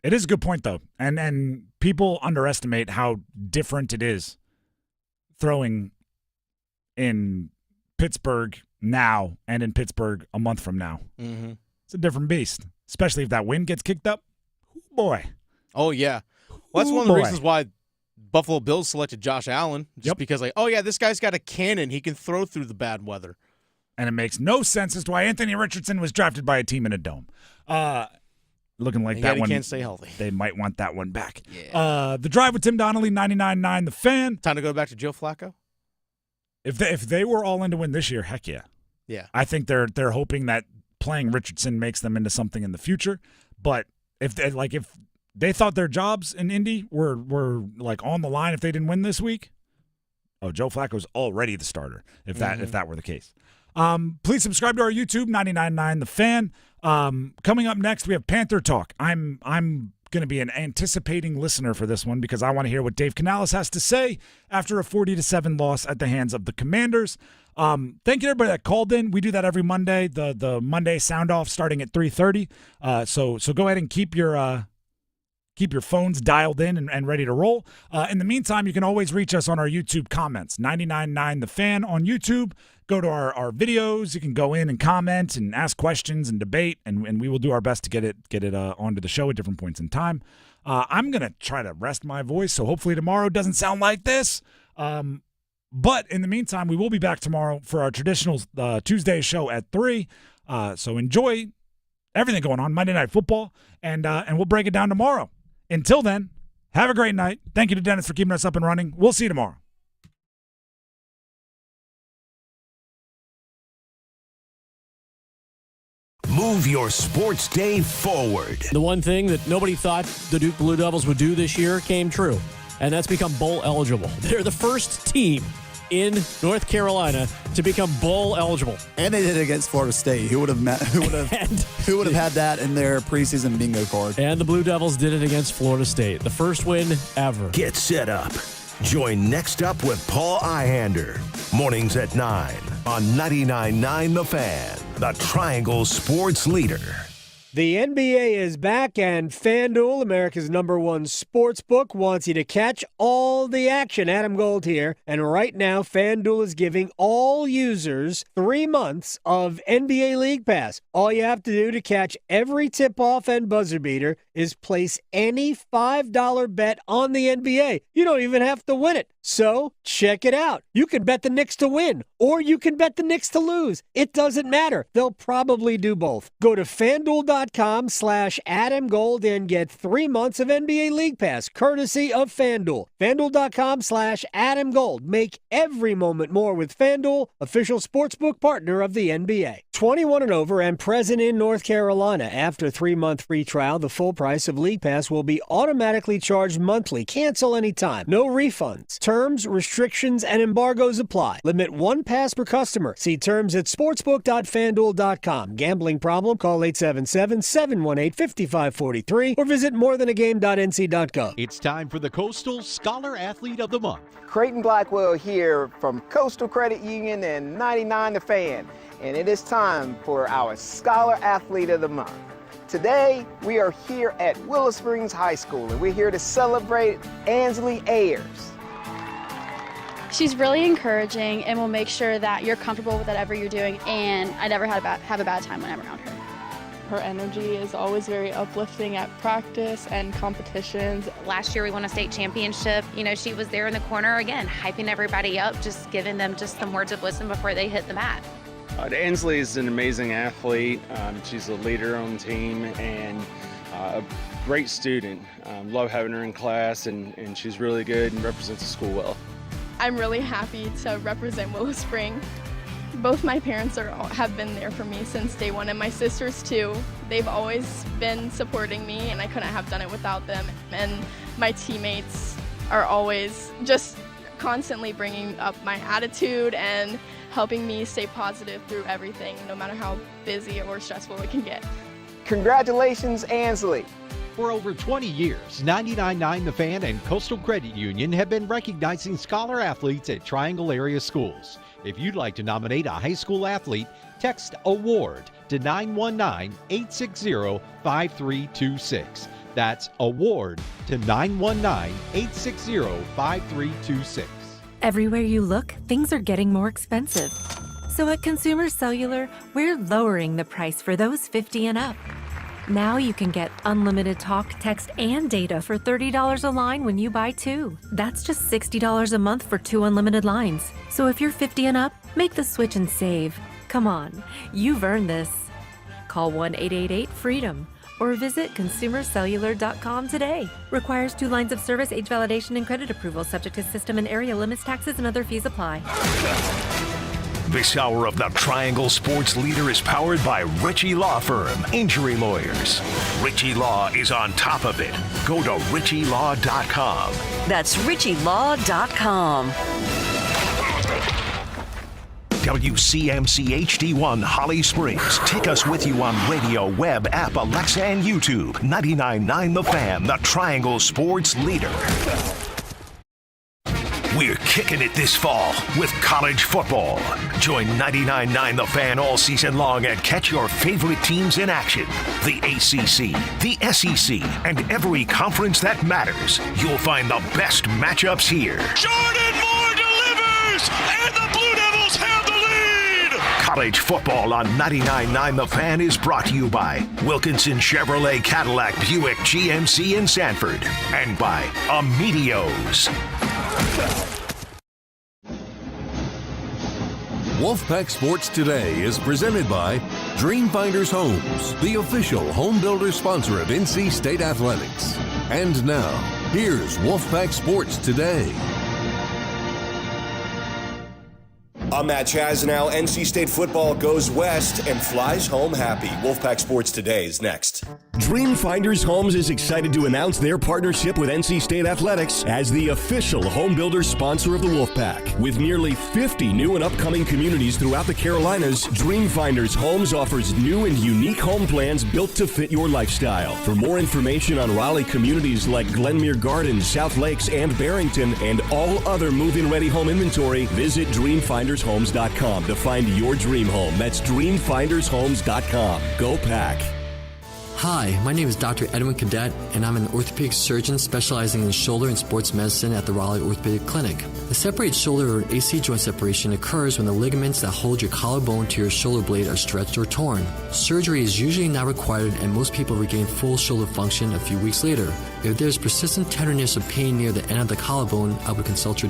It is a good point, though. And people underestimate how different it is throwing in Pittsburgh now and in Pittsburgh a month from now. Mm-hmm. It's a different beast, especially if that wind gets kicked up. Ooh, boy. Oh, yeah. Well, that's one of the reasons why Buffalo Bills selected Josh Allen, just because, like, oh, yeah, this guy's got a cannon. He can throw through the bad weather. And it makes no sense as to why Anthony Richardson was drafted by a team in a dome. Looking like that one. He can't stay healthy. They might want that one back. Yeah. The Drive with Tim Donnelly, 99.9 The Fan. Time to go back to Joe Flacco? If they were all in to win this year, heck yeah. Yeah. I think they're hoping that playing Richardson makes them into something in the future. But if they thought their jobs in Indy were like on the line if they didn't win this week, Joe Flacco's already the starter if that were the case. Please subscribe to our YouTube, 99.9 The Fan. Coming up next, we have Panther Talk. I'm going to be an anticipating listener for this one because I want to hear what Dave Canales has to say after a 40-7 loss at the hands of the Commanders. Thank you to everybody that called in. We do that every Monday, the Monday Soundoff starting at 3:30. So go ahead and keep your phones dialed in and ready to roll. In the meantime, you can always reach us on our YouTube comments, 99.9 The Fan on YouTube. Go to our videos. You can go in and comment and ask questions and debate, and we will do our best to get it onto the show at different points in time. I'm going to try to rest my voice, so hopefully tomorrow doesn't sound like this. But in the meantime, we will be back tomorrow for our traditional Tuesday show at 3. So enjoy everything going on, Monday Night Football, and we'll break it down tomorrow. Until then, have a great night. Thank you to Dennis for keeping us up and running. We'll see you tomorrow. Move your sports day forward. The one thing that nobody thought the Duke Blue Devils would do this year came true, and that's become bowl eligible. They're the first team in North Carolina to become bowl eligible. And they did it against Florida State. Who would have had that in their preseason bingo card? And the Blue Devils did it against Florida State. The first win ever. Get set up. Join Next Up with Paul Ihander. Mornings at 9 on 99.9 The Fan, the Triangle Sports Leader. The NBA is back, and FanDuel, America's #1 sports book, wants you to catch all the action. Adam Gold here, and right now FanDuel is giving all users 3 months of NBA League Pass. All you have to do to catch every tip-off and buzzer beater is place any $5 bet on the NBA. You don't even have to win it. So check it out. You can bet the Knicks to win, or you can bet the Knicks to lose. It doesn't matter. They'll probably do both. Go to FanDuel.com/Adam Gold and get 3 months of NBA League Pass, courtesy of FanDuel. FanDuel.com/Adam Gold. Make every moment more with FanDuel, official sportsbook partner of the NBA. 21 and over and present in North Carolina. After 3-month free trial, the full price of League Pass will be automatically charged monthly. Cancel anytime. No refunds. Terms, restrictions, and embargoes apply. Limit 1 pass per customer. See terms at sportsbook.fanduel.com. Gambling problem? Call 877-718-5543 or visit morethanagame.nc.gov. It's time for the Coastal Scholar Athlete of the Month. Creighton Blackwell here from Coastal Credit Union and 99 The Fan, and it is time for our Scholar Athlete of the Month. Today, we are here at Willow Springs High School, and we're here to celebrate Ansley Ayers. She's really encouraging and will make sure that you're comfortable with whatever you're doing, and I never have a bad time when I'm around her. Her energy is always very uplifting at practice and competitions. Last year we won a state championship. You know, she was there in the corner again, hyping everybody up, just giving them just some words of wisdom before they hit the mat. Ansley is an amazing athlete. She's a leader on the team and a great student. Love having her in class, and she's really good and represents the school well. I'm really happy to represent Willow Spring. Both my parents have been there for me since day one, and my sisters too. They've always been supporting me, and I couldn't have done it without them. And my teammates are always just constantly bringing up my attitude and helping me stay positive through everything, no matter how busy or stressful it can get. Congratulations, Ansley. For over 20 years, 99.9 The Fan and Coastal Credit Union have been recognizing scholar athletes at Triangle area schools. If you'd like to nominate a high school athlete, text AWARD to 919-860-5326. That's AWARD to 919-860-5326. Everywhere you look, things are getting more expensive. So at Consumer Cellular, we're lowering the price for those 50 and up. Now you can get unlimited talk, text, and data for $30 a line when you buy 2. That's just $60 a month for 2 unlimited lines. So if you're 50 and up, make the switch and save. Come on, you've earned this. Call 1-888-FREEDOM or visit consumercellular.com today. Requires 2 lines of service, age validation, and credit approval, subject to system and area limits, taxes, and other fees apply. This hour of the Triangle Sports Leader is powered by Ritchie Law Firm, Injury Lawyers. Ritchie Law is on top of it. Go to ritchielaw.com. That's ritchielaw.com. WCMC HD1 Holly Springs. Take us with you on radio, web, app, Alexa, and YouTube. 99.9 The Fan, the Triangle Sports Leader. We're kicking it this fall with college football. Join 99.9 The Fan all season long and catch your favorite teams in action. The ACC, the SEC, and every conference that matters. You'll find the best matchups here. Jordan Moore delivers, and the Blue Devils have the lead! College football on 99.9 The Fan is brought to you by Wilkinson Chevrolet Cadillac Buick GMC in Sanford and by Amedios. Wolfpack Sports Today is presented by Dreamfinders Homes, the official home builder sponsor of NC State Athletics. And now, here's Wolfpack Sports Today. I'm Matt Chasnow. NC State football goes west and flies home happy. Wolfpack Sports Today is next. Dreamfinders Homes is excited to announce their partnership with NC State Athletics as the official home builder sponsor of the Wolfpack. With nearly 50 new and upcoming communities throughout the Carolinas, Dreamfinders Homes offers new and unique home plans built to fit your lifestyle. For more information on Raleigh communities like Glenmere Gardens, South Lakes, and Barrington, and all other move-in-ready home inventory, visit DreamFindersHomes.com to find your dream home. That's DreamFindersHomes.com. Go Pack! Hi, my name is Dr. Edwin Cadet, and I'm an orthopedic surgeon specializing in shoulder and sports medicine at the Raleigh Orthopedic Clinic. The separated shoulder or AC joint separation occurs when the ligaments that hold your collarbone to your shoulder blade are stretched or torn. Surgery is usually not required, and most people regain full shoulder function a few weeks later. If there's persistent tenderness or pain near the end of the collarbone, I would consult your doctor.